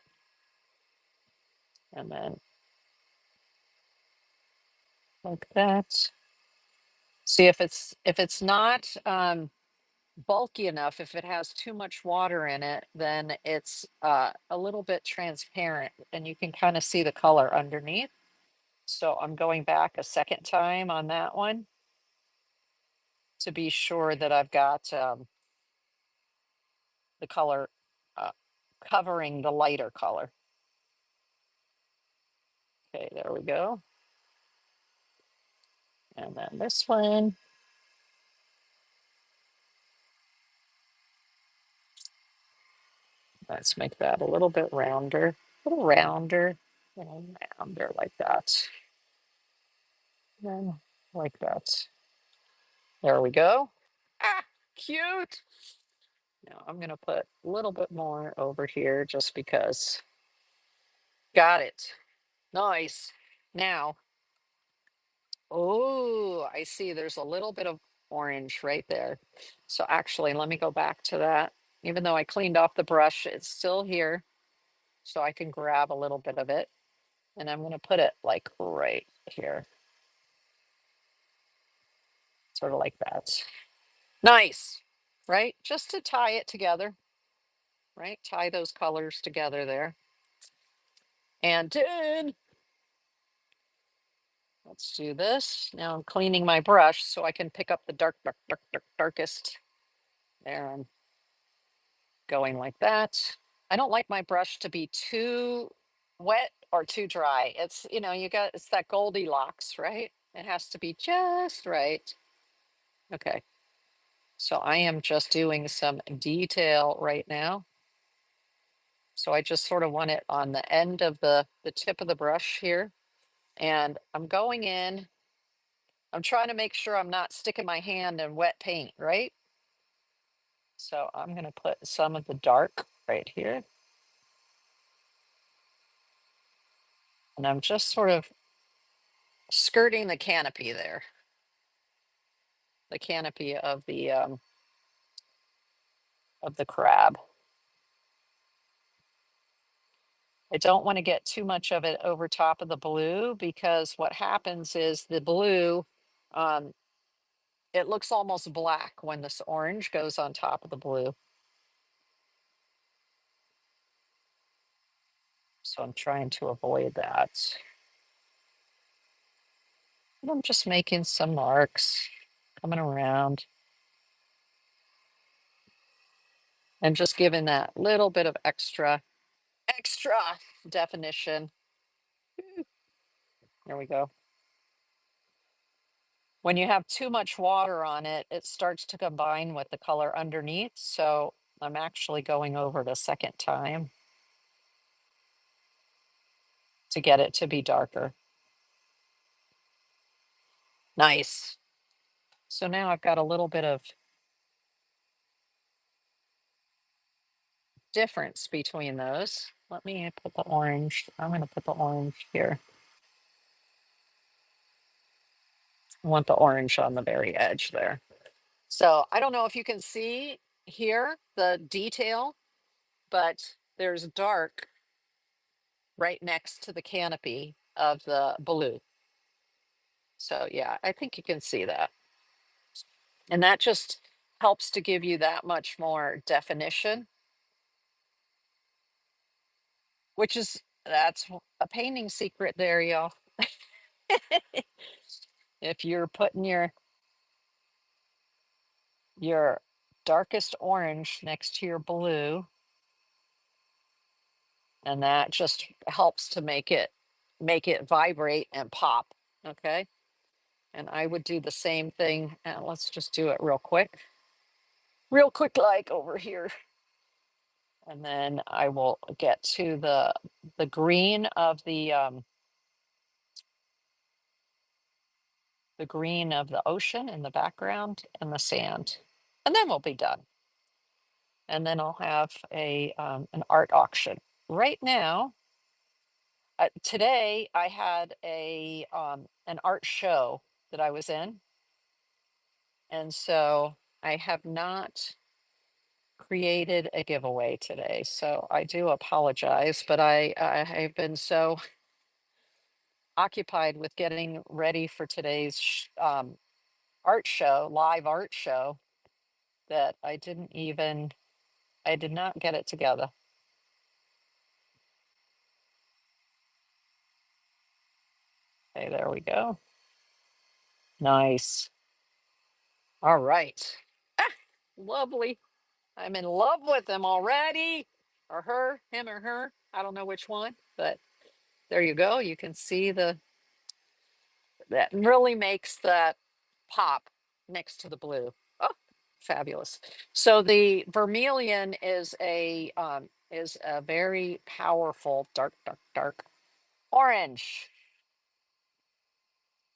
And then like that. See if it's not bulky enough, if it has too much water in it, then it's a little bit transparent and you can kind of see the color underneath. So I'm going back a second time on that one to be sure that I've got the color uh, covering the lighter color. Okay, there we go. And then this one. Let's make that a little bit rounder, a little rounder, and rounder like that. And like that. There we go. Ah, cute. Now I'm gonna put a little bit more over here just because. Got it. Nice. Now, oh, I see there's a little bit of orange right there. So actually, let me go back to that. Even though I cleaned off the brush, it's still here. So I can grab a little bit of it. And I'm gonna put it like right here. Sort of like that. Nice, right? Just to tie it together, right? Tie those colors together there. And then let's do this. Now I'm cleaning my brush so I can pick up the darkest. There, I'm going like that. I don't like my brush to be too wet or too dry. It's, it's that Goldilocks, right? It has to be just right. Okay. So I am just doing some detail right now. So I just sort of want it on the end of the tip of the brush here. And I'm going in, I'm trying to make sure I'm not sticking my hand in wet paint, right? So I'm going to put some of the dark right here. And I'm just sort of skirting the canopy there, the canopy of the crab. I don't want to get too much of it over top of the blue because what happens is the blue, um, it looks almost black when this orange goes on top of the blue. So I'm trying to avoid that. And I'm just making some marks, coming around, and just giving that little bit of extra definition. There we go. When you have too much water on it, it starts to combine with the color underneath. So I'm actually going over it a second time to get it to be darker. Nice. So now I've got a little bit of difference between those. Let me put the orange. I'm going to put the orange here. I want the orange on the very edge there. So I don't know if you can see here the detail, but there's dark right next to the canopy of the blue. So yeah, I think you can see that. And that just helps to give you that much more definition, which is that's a painting secret there, y'all. If you're putting your darkest orange next to your blue, and that just helps to make it make it vibrate and pop. Okay. And I would do the same thing. Let's just do it real quick, like over here. And then I will get to the green of the green of the ocean in the background and the sand. And then we'll be done. And then I'll have an art auction. Right now, today I had an art show that I was in. And so I have not created a giveaway today. So I do apologize, but I've been so occupied with getting ready for today's art show, live art show, that I did not get it together. Okay, there we go. Nice. All right. Ah, lovely. I'm in love with him already. Or her, him or her. I don't know which one, but there you go. You can see that really makes that pop next to the blue. Oh, fabulous. So the vermilion is a very powerful dark orange.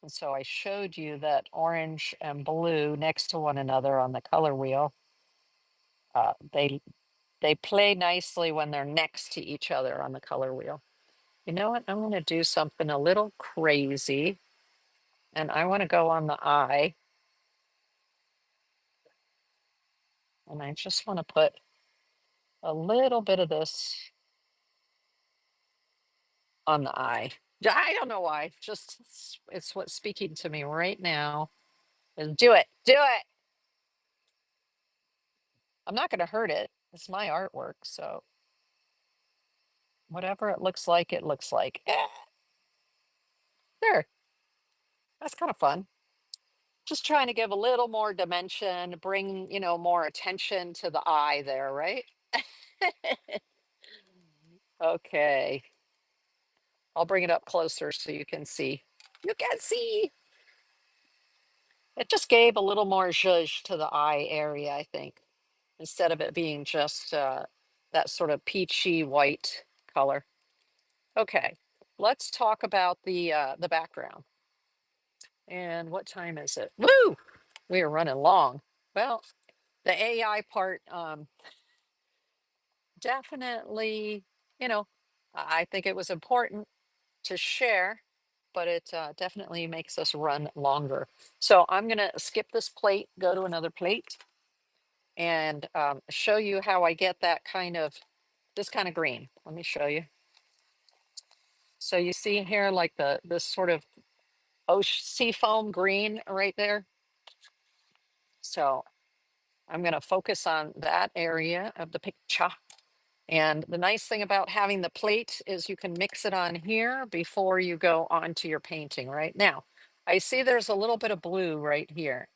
And so I showed you that orange and blue next to one another on the color wheel. They play nicely when they're next to each other on the color wheel. You know what? I'm going to do something a little crazy, and I want to go on the eye, and I just want to put a little bit of this on the eye. I don't know why. Just it's what's speaking to me right now. Is do it, do it. I'm not going to hurt it. It's my artwork, so whatever it looks like, it looks like. There. That's kind of fun. Just trying to give a little more dimension, bring, more attention to the eye there, right? Okay. I'll bring it up closer so you can see. You can see. It just gave a little more zhuzh to the eye area, I think, instead of it being just that sort of peachy white color. Okay, let's talk about the background. And what time is it? Woo! We are running long. Well, the AI part, definitely, you know, I think it was important to share, but it definitely makes us run longer. So I'm going to skip this plate, go to another plate, and show you how I get this kind of green. Let me show you. So you see here, like this sort of sea foam green right there. So I'm going to focus on that area of the picture. And the nice thing about having the plate is you can mix it on here before you go on to your painting. Right now, I see there's a little bit of blue right here.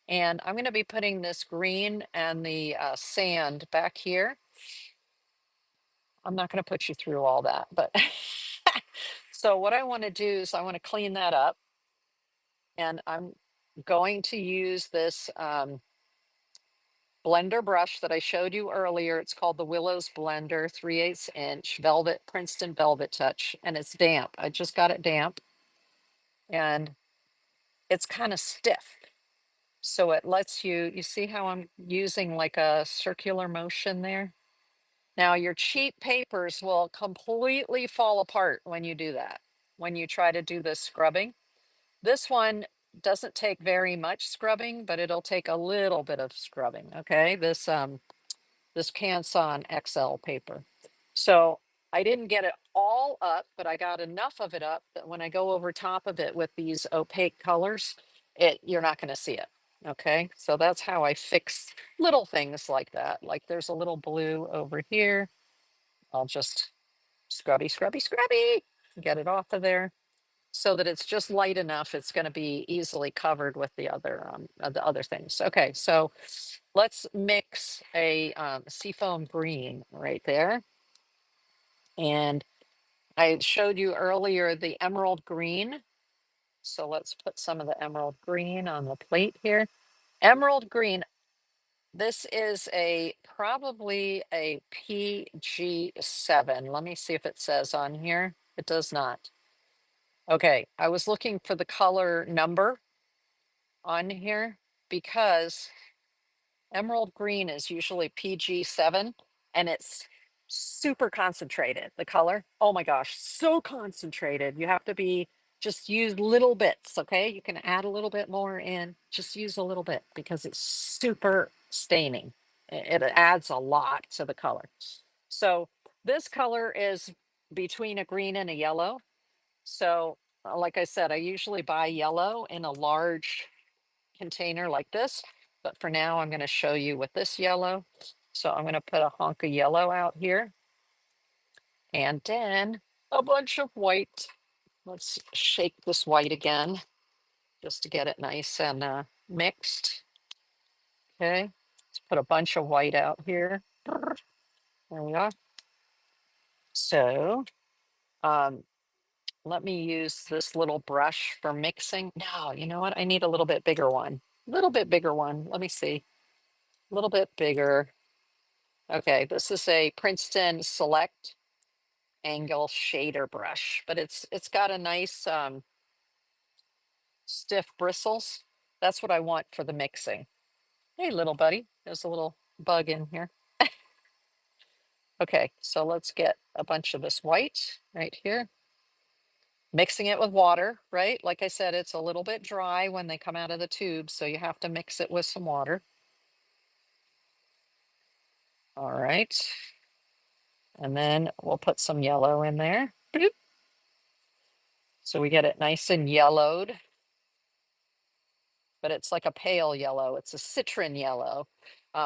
And I'm going to be putting this green and the sand back here. I'm not going to put you through all that, but so what I want to do is I want to clean that up. And I'm going to use this blender brush that I showed you earlier. It's called the Willows Blender 3/8 inch velvet, Princeton velvet touch, and it's damp. I just got it damp and it's kind of stiff. So it lets you see how I'm using like a circular motion there? Now your cheap papers will completely fall apart when you do that, when you try to do this scrubbing. This one doesn't take very much scrubbing, but it'll take a little bit of scrubbing. Okay, this Canson XL paper. So I didn't get it all up, but I got enough of it up that when I go over top of it with these opaque colors, you're not going to see it. Okay, so that's how I fix little things like that. Like there's a little blue over here. I'll just scrubby, get it off of there so that it's just light enough. It's going to be easily covered with the other things. Okay, so let's mix a seafoam green right there. And I showed you earlier the emerald green. So let's put some of the emerald green on the plate here. Emerald green. This is probably a PG7. Let me see if it says on here. It does not. Okay, I was looking for the color number on here because emerald green is usually PG7 and it's super concentrated, the color. Oh my gosh, so concentrated. You have to just use little bits, okay? You can add a little bit more in, just use a little bit because it's super staining. It adds a lot to the color. So this color is between a green and a yellow. So like I said, I usually buy yellow in a large container like this, but for now I'm going to show you with this yellow. So I'm going to put a hunk of yellow out here and then a bunch of white. Let's shake this white again just to get it nice and mixed. Okay, let's put a bunch of white out here. There we are. So um, let me use this little brush for mixing. No, you know what? I need a little bit bigger one. A little bit bigger one. Let me see. A little bit bigger. Okay, this is a Princeton Select Angle Shader Brush, but it's got a nice stiff bristles. That's what I want for the mixing. Hey, little buddy, there's a little bug in here. Okay, so let's get a bunch of this white right here. Mixing it with water, right? Like I said, it's a little bit dry when they come out of the tube, so you have to mix it with some water. All right. And then we'll put some yellow in there. Bloop. So we get it nice and yellowed, but it's like a pale yellow. It's a citron yellow,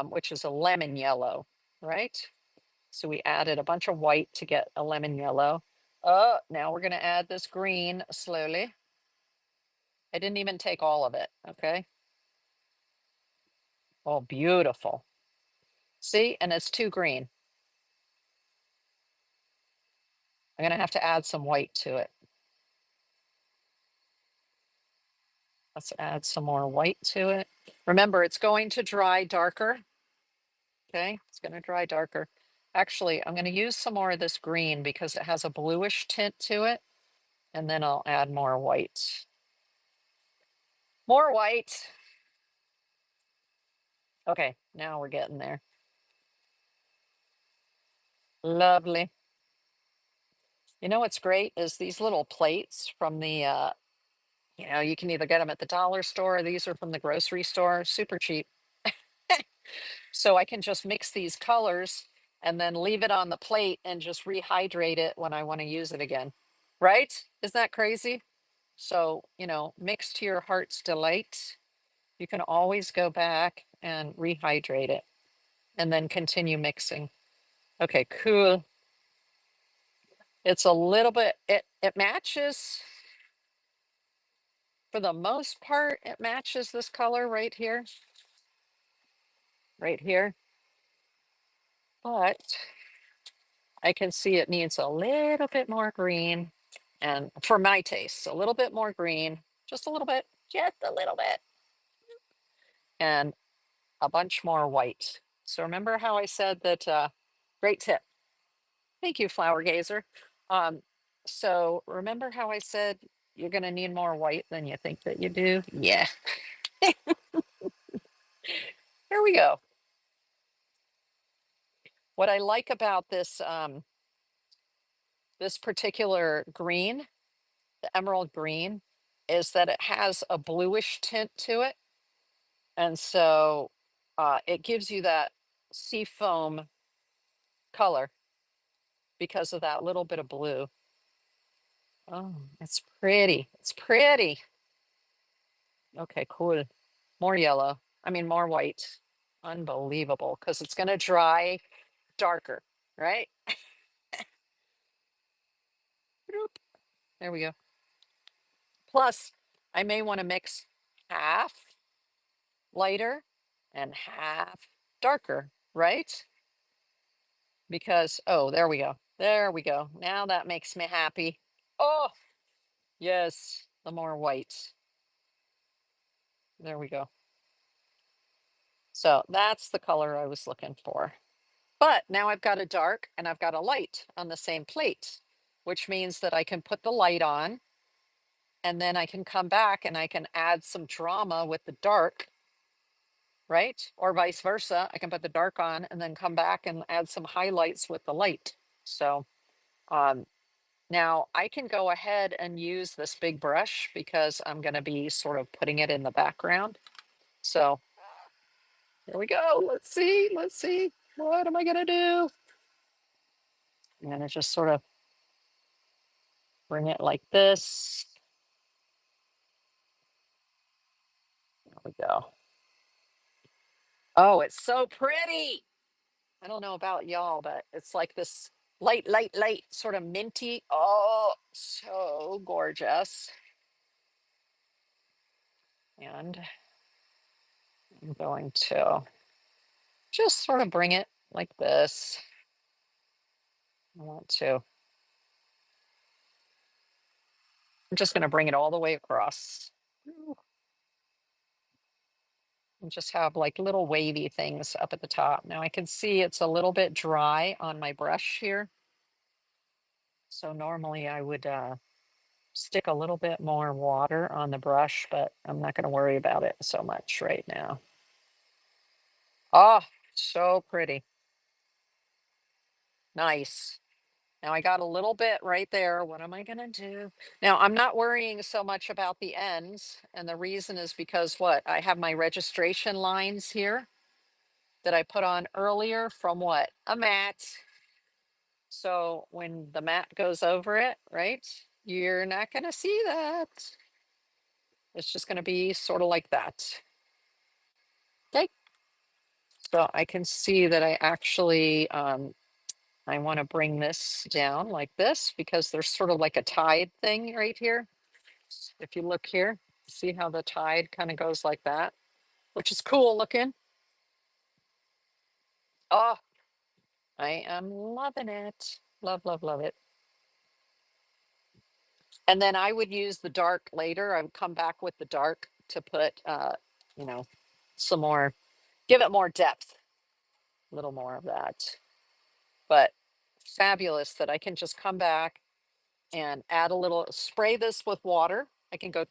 which is a lemon yellow, right? So we added a bunch of white to get a lemon yellow. Oh, now we're going to add this green slowly. I didn't even take all of it. Okay. Oh, beautiful. See, and it's too green. I'm going to have to add some white to it. Let's add some more white to it. Remember, it's going to dry darker. Okay, it's going to dry darker. Actually, I'm going to use some more of this green because it has a bluish tint to it. And then I'll add more white. More white. Okay, now we're getting there. Lovely. You know what's great is these little plates from the, you can either get them at the dollar store, or these are from the grocery store, super cheap. So I can just mix these colors and then leave it on the plate and just rehydrate it when I want to use it again. Right? Isn't that crazy? So, mix to your heart's delight. You can always go back and rehydrate it and then continue mixing. Okay, cool. It's a little bit, it matches, for the most part, it matches this color right here. Right here. But I can see it needs a little bit more green. And for my taste, a little bit more green, just a little bit, and a bunch more white. So remember how I said that, great tip. Thank you, Flower Gazer. Um, so remember how I said you're going to need more white than you think that you do? Yeah, here we go. What I like about this particular green, the emerald green, is that it has a bluish tint to it. And so it gives you that sea foam color because of that little bit of blue. Oh, it's pretty. It's pretty. Okay, cool. More yellow. I mean, more white. Unbelievable, because it's going to dry darker, right? Bloop. There we go. Plus, I may want to mix half lighter and half darker, right? Because, oh, there we go. There we go. Now that makes me happy. Oh, yes, the more white. There we go. So that's the color I was looking for. But now I've got a dark and I've got a light on the same plate, which means that I can put the light on and then I can come back and I can add some drama with the dark, right? Or vice versa. I can put the dark on and then come back and add some highlights with the light. So um, now I can go ahead and use this big brush because I'm going to be sort of putting it in the background. So here we go. Let's see. Let's see. What am I going to do? I'm going to just sort of bring it like this. There we go. Oh, it's so pretty. I don't know about y'all, but it's like this light, sort of minty. Oh, so gorgeous. And I'm going to just sort of bring it like this. I want to, I'm just going to bring it all the way across. And just have like little wavy things up at the top. Now I can see it's a little bit dry on my brush here. So normally I would stick a little bit more water on the brush, but I'm not going to worry about it so much right now. Oh, so pretty. Nice. Now I got a little bit right there. What am I going to do? Now I'm not worrying so much about the ends. And the reason is because what? I have my registration lines here that I put on earlier from what? A mat. So when the mat goes over it, right? You're not going to see that. It's just going to be sort of like that. Okay. So I can see that I actually, I want to bring this down like this because there's sort of like a tide thing right here. If you look here, see how the tide kind of goes like that, which is cool looking. Oh, I am loving it. Love, love, love it. And then I would use the dark later. I would come back with the dark to put, you know, some more, give it more depth, a little more of that. But fabulous that I can just come back and add a little, spray this with water. I can go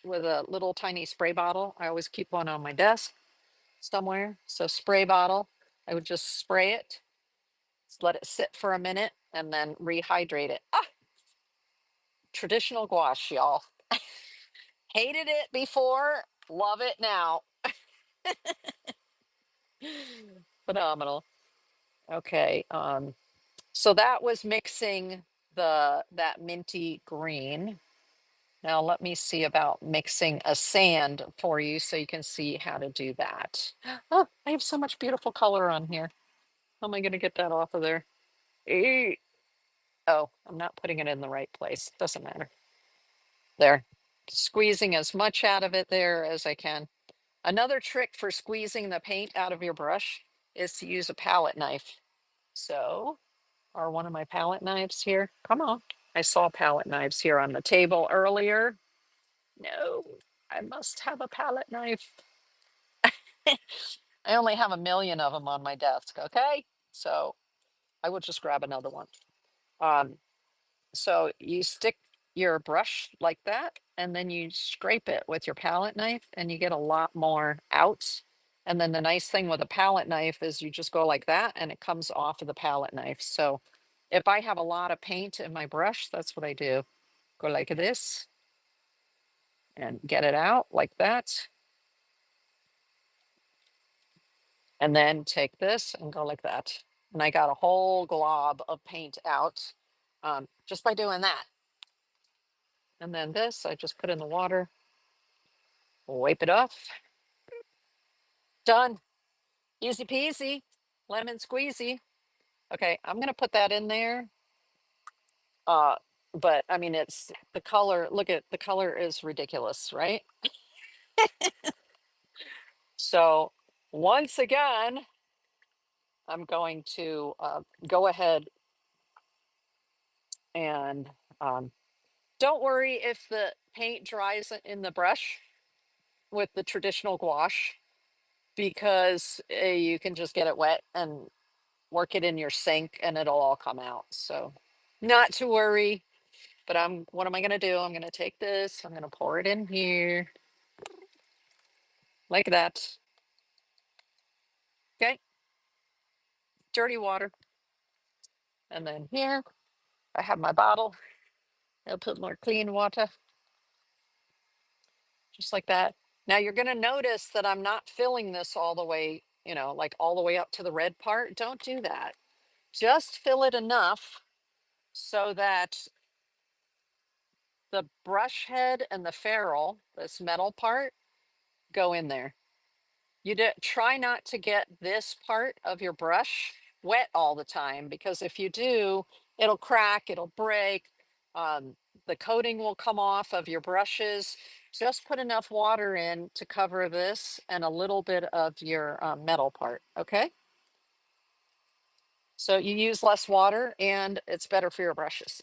with a little tiny spray bottle. I always keep one on my desk somewhere. So spray bottle, I would just spray it, let it sit for a minute and then rehydrate it. Ah, traditional gouache, y'all. Hated it before, love it now. Phenomenal. Okay, so that was mixing that minty green. Now let me see about mixing a sand for you so you can see how to do that. Oh, I have so much beautiful color on here. How am I going to get that off of there? Eh. Oh, I'm not putting it in the right place. Doesn't matter. There. Squeezing as much out of it there as I can. Another trick for squeezing the paint out of your brush is to use a palette knife. So, or one of my palette knives here. Come on. I saw palette knives here on the table earlier. No, I must have a palette knife. I only have a million of them on my desk. Okay. So I will just grab another one. Um, so you stick your brush like that, and then you scrape it with your palette knife, and you get a lot more out. And then the nice thing with a palette knife is you just go like that, and it comes off of the palette knife. So if I have a lot of paint in my brush, that's what I do. Go like this and get it out like that. And then take this and go like that. And I got a whole glob of paint out just by doing that. And then this, I just put in the water, wipe it off. Done. Easy peasy, lemon squeezy. Okay, I'm gonna put that in there. Uh, but I mean, it's the color. Look at the color is ridiculous, right? So once again, I'm going to go ahead And don't worry if the paint dries in the brush with the traditional gouache, because you can just get it wet and work it in your sink and it'll all come out. So not to worry, but what am I going to do? I'm going to take this, I'm going to pour it in here like that. Okay. Dirty water. And then here I have my bottle. I'll put more clean water, just like that. Now you're going to notice that I'm not filling this all the way, like all the way up to the red part. Don't do that. Just fill it enough so that the brush head and the ferrule, this metal part, go in there. Try not to get this part of your brush wet all the time, because if you do, it'll crack, it'll break, um, the coating will come off of your brushes. Just put enough water in to cover this and a little bit of your metal part, okay? So you use less water and it's better for your brushes.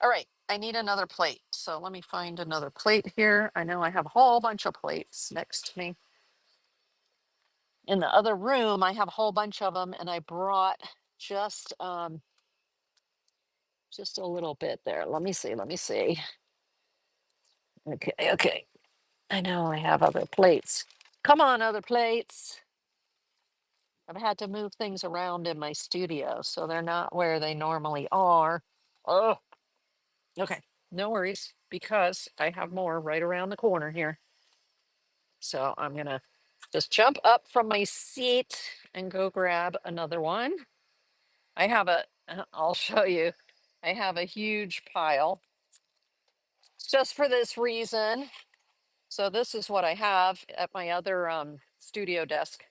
All right, I need another plate. So let me find another plate here. I know I have a whole bunch of plates next to me. In the other room, I have a whole bunch of them, and I brought just just a little bit there. Let me see. Let me see. Okay, okay. I know I have other plates. Come on, other plates. I've had to move things around in my studio, so they're not where they normally are. Oh, okay. No worries, because I have more right around the corner here. So I'm gonna just jump up from my seat and go grab another one. I'll show you. I have a huge pile just for this reason. So this is what I have at my other studio desk,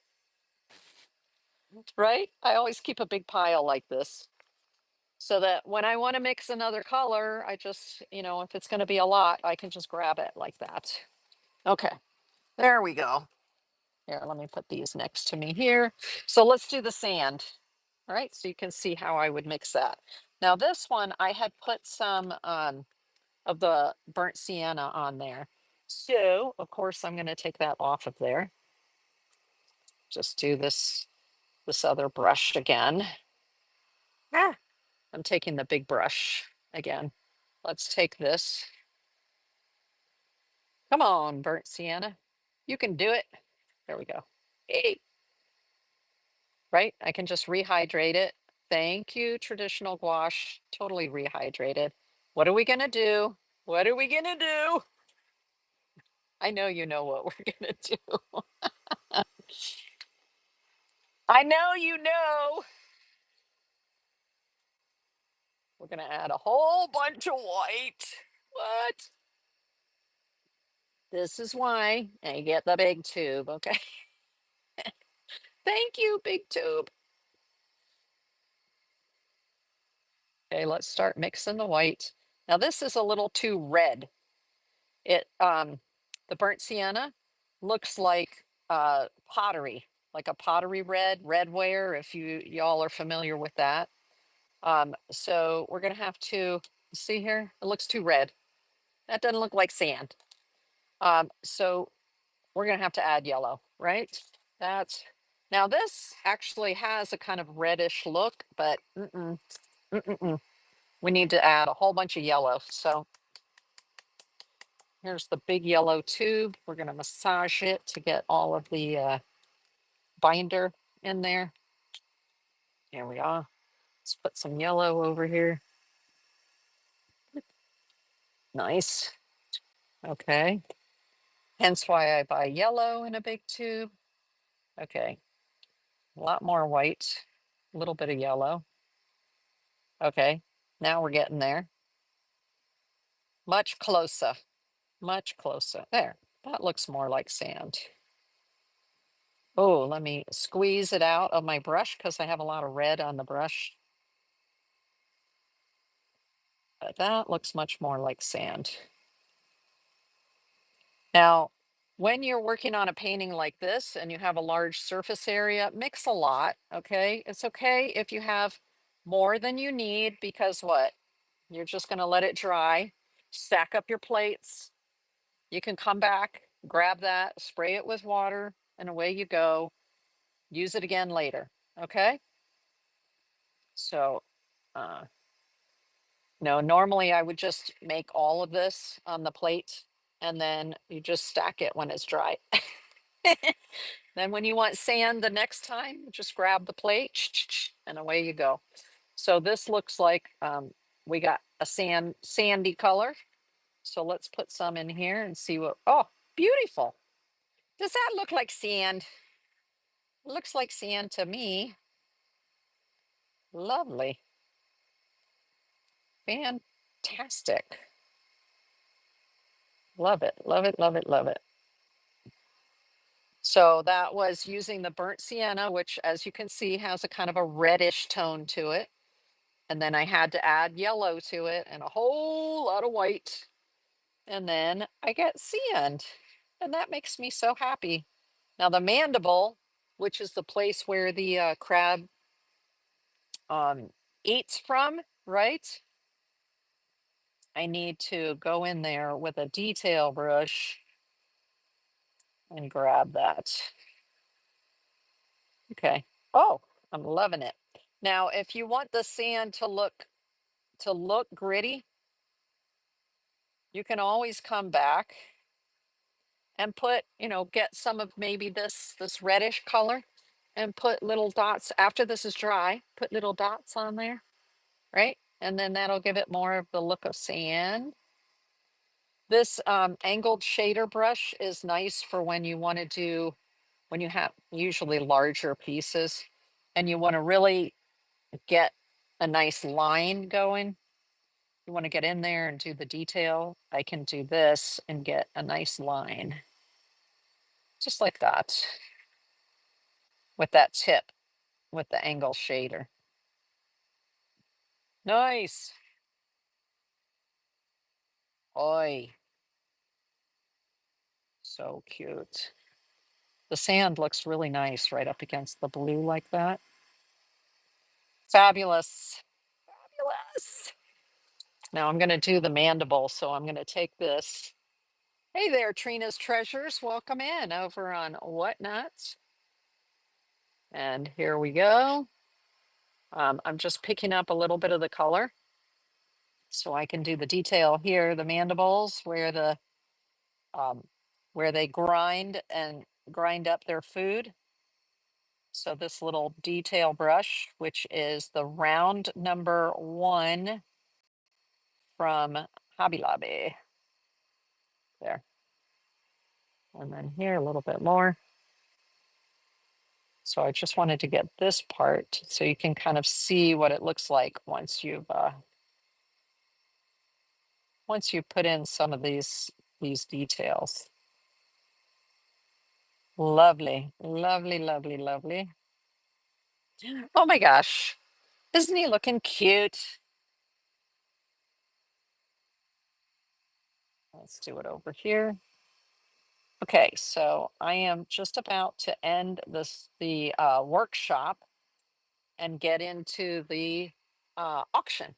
right? I always keep a big pile like this so that when I want to mix another color, I just, if it's going to be a lot, I can just grab it like that. Okay, there we go. Here, let me put these next to me here. So let's do the sand. All right, so you can see how I would mix that. Now this one, I had put some of the burnt sienna on there. So of course I'm gonna take that off of there. Just do this other brush again. Ah, I'm taking the big brush again. Let's take this. Come on, burnt sienna. You can do it. There we go. Hey, right? I can just rehydrate it. Thank you, traditional gouache. Totally rehydrated. What are we gonna do? What are we gonna do? I know you know what we're gonna do. I know you know. We're gonna add a whole bunch of white. What? This is why I get the big tube, okay? Thank you, big tube. Okay, let's start mixing the white. Now this is a little too red. The burnt sienna looks like pottery, like a pottery redware, if y'all are familiar with that. So we're gonna have to see here. It looks too red. That doesn't look like sand. So we're gonna have to add yellow, right? That's Now this actually has a kind of reddish look, but mm-mm. We need to add a whole bunch of yellow. So here's the big yellow tube. We're gonna massage it to get all of the binder in there. Here we are. Let's put some yellow over here. Nice. Okay. Hence why I buy yellow in a big tube. Okay. A lot more white, a little bit of yellow. Okay. Now we're getting there. Much closer. Much closer. There. That looks more like sand. Oh, let me squeeze it out of my brush because I have a lot of red on the brush. But that looks much more like sand. Now, when you're working on a painting like this and you have a large surface area, mix a lot, okay? It's okay if you have more than you need because what? You're just going to let it dry, stack up your plates. You can come back, grab that, spray it with water, and away you go. Use it again later. Okay. So, uh, no, normally I would just make all of this on the plate and then you just stack it when it's dry. Then when you want sand the next time, just grab the plate and away you go. So this looks like we got a sandy color. So let's put some in here and see what, oh, beautiful. Does that look like sand? Looks like sand to me. Lovely. Fantastic. Love it, love it, love it, love it. So that was using the burnt sienna, which as you can see has a kind of a reddish tone to it. And then I had to add yellow to it and a whole lot of white. And then I get sand. And that makes me so happy. Now the mandible, which is the place where the crab um, eats from, right? I need to go in there with a detail brush and grab that. Okay. Oh, I'm loving it. Now, if you want the sand to look gritty, you can always come back and put, you know, get some of maybe this reddish color and put little dots after this is dry, put little dots on there, right? And then that'll give it more of the look of sand. This angled shader brush is nice for when you want to do, when you have usually larger pieces and you want to really get a nice line going. You want to get in there and do the detail. I can do this and get a nice line. Just like that. With that tip, with the angle shader. Nice. Oi. So cute. The sand looks really nice right up against the blue like that. Fabulous. Fabulous. Now I'm going to do the mandible. So I'm going to take this. Hey there, Trina's Treasures. Welcome in over on Whatnot. And here we go. I'm just picking up a little bit of the color so I can do the detail here, the mandibles um, where they grind and grind up their food. So this little detail brush, which is the round number 1 from Hobby Lobby. There. And then here a little bit more. So I just wanted to get this part so you can kind of see what it looks like once you put in some of these details. Lovely, lovely, lovely, lovely. Oh my gosh, isn't he looking cute? Let's do it over here. Okay, so I am just about to end the workshop and get into the auction.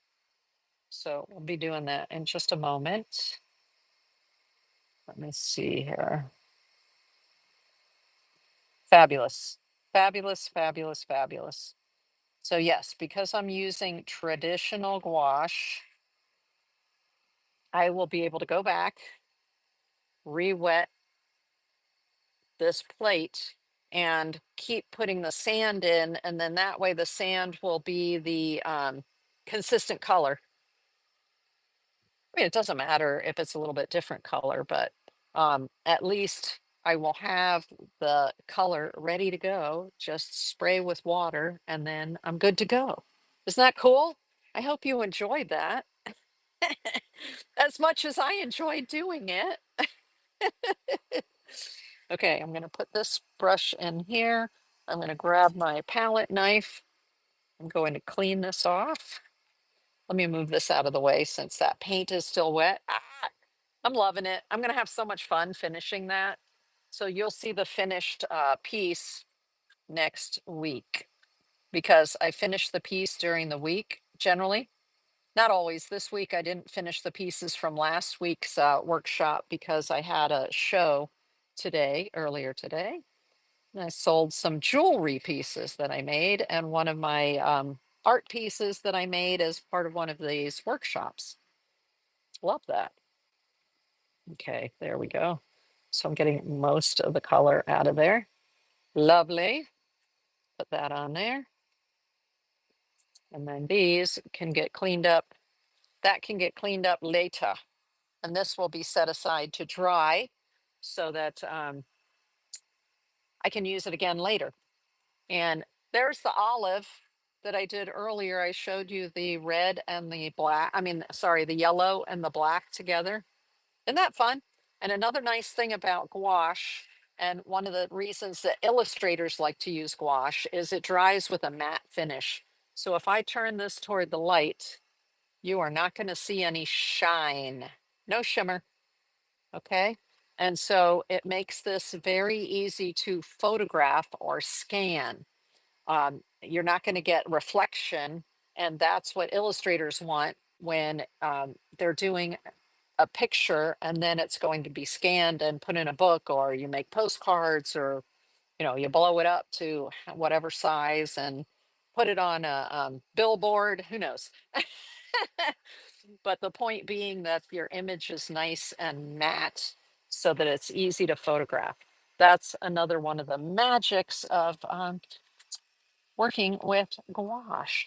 So we'll be doing that in just a moment. Let me see here. Fabulous, fabulous, fabulous, fabulous. So yes, because I'm using traditional gouache, I will be able to go back, re-wet this plate and keep putting the sand in. And then that way the sand will be the consistent color. I mean, it doesn't matter if it's a little bit different color, but at least I will have the color ready to go. Just spray with water and then I'm good to go. Isn't that cool? I hope you enjoyed that as much as I enjoyed doing it. Okay, I'm going to put this brush in here. I'm going to grab my palette knife. I'm going to clean this off. Let me move this out of the way since that paint is still wet. Ah, I'm loving it. I'm going to have so much fun finishing that. So you'll see the finished piece next week. because I finish the piece during the week generally. Not always. This week I didn't finish the pieces from last week's workshop because I had a show earlier today. And I sold some jewelry pieces that I made and one of my art pieces that I made as part of one of these workshops. Love that. Okay, there we go. So I'm getting most of the color out of there. Lovely. Put that on there. And then these can get cleaned up. That can get cleaned up later. And this will be set aside to dry so that I can use it again later. And there's the olive that I did earlier. I showed you the red and the black. I mean, sorry, the yellow and the black together. Isn't that fun? And another nice thing about gouache, and one of the reasons that illustrators like to use gouache, is it dries with a matte finish. So if I turn this toward the light, you are not going to see any shine, no shimmer. Okay. And so it makes this very easy to photograph or scan. You're not going to get reflection. And that's what illustrators want when they're doing a picture, and then it's going to be scanned and put in a book, or you make postcards, or you blow it up to whatever size and put it on a billboard, who knows. But the point being that your image is nice and matte so that it's easy to photograph. That's another one of the magics of working with gouache.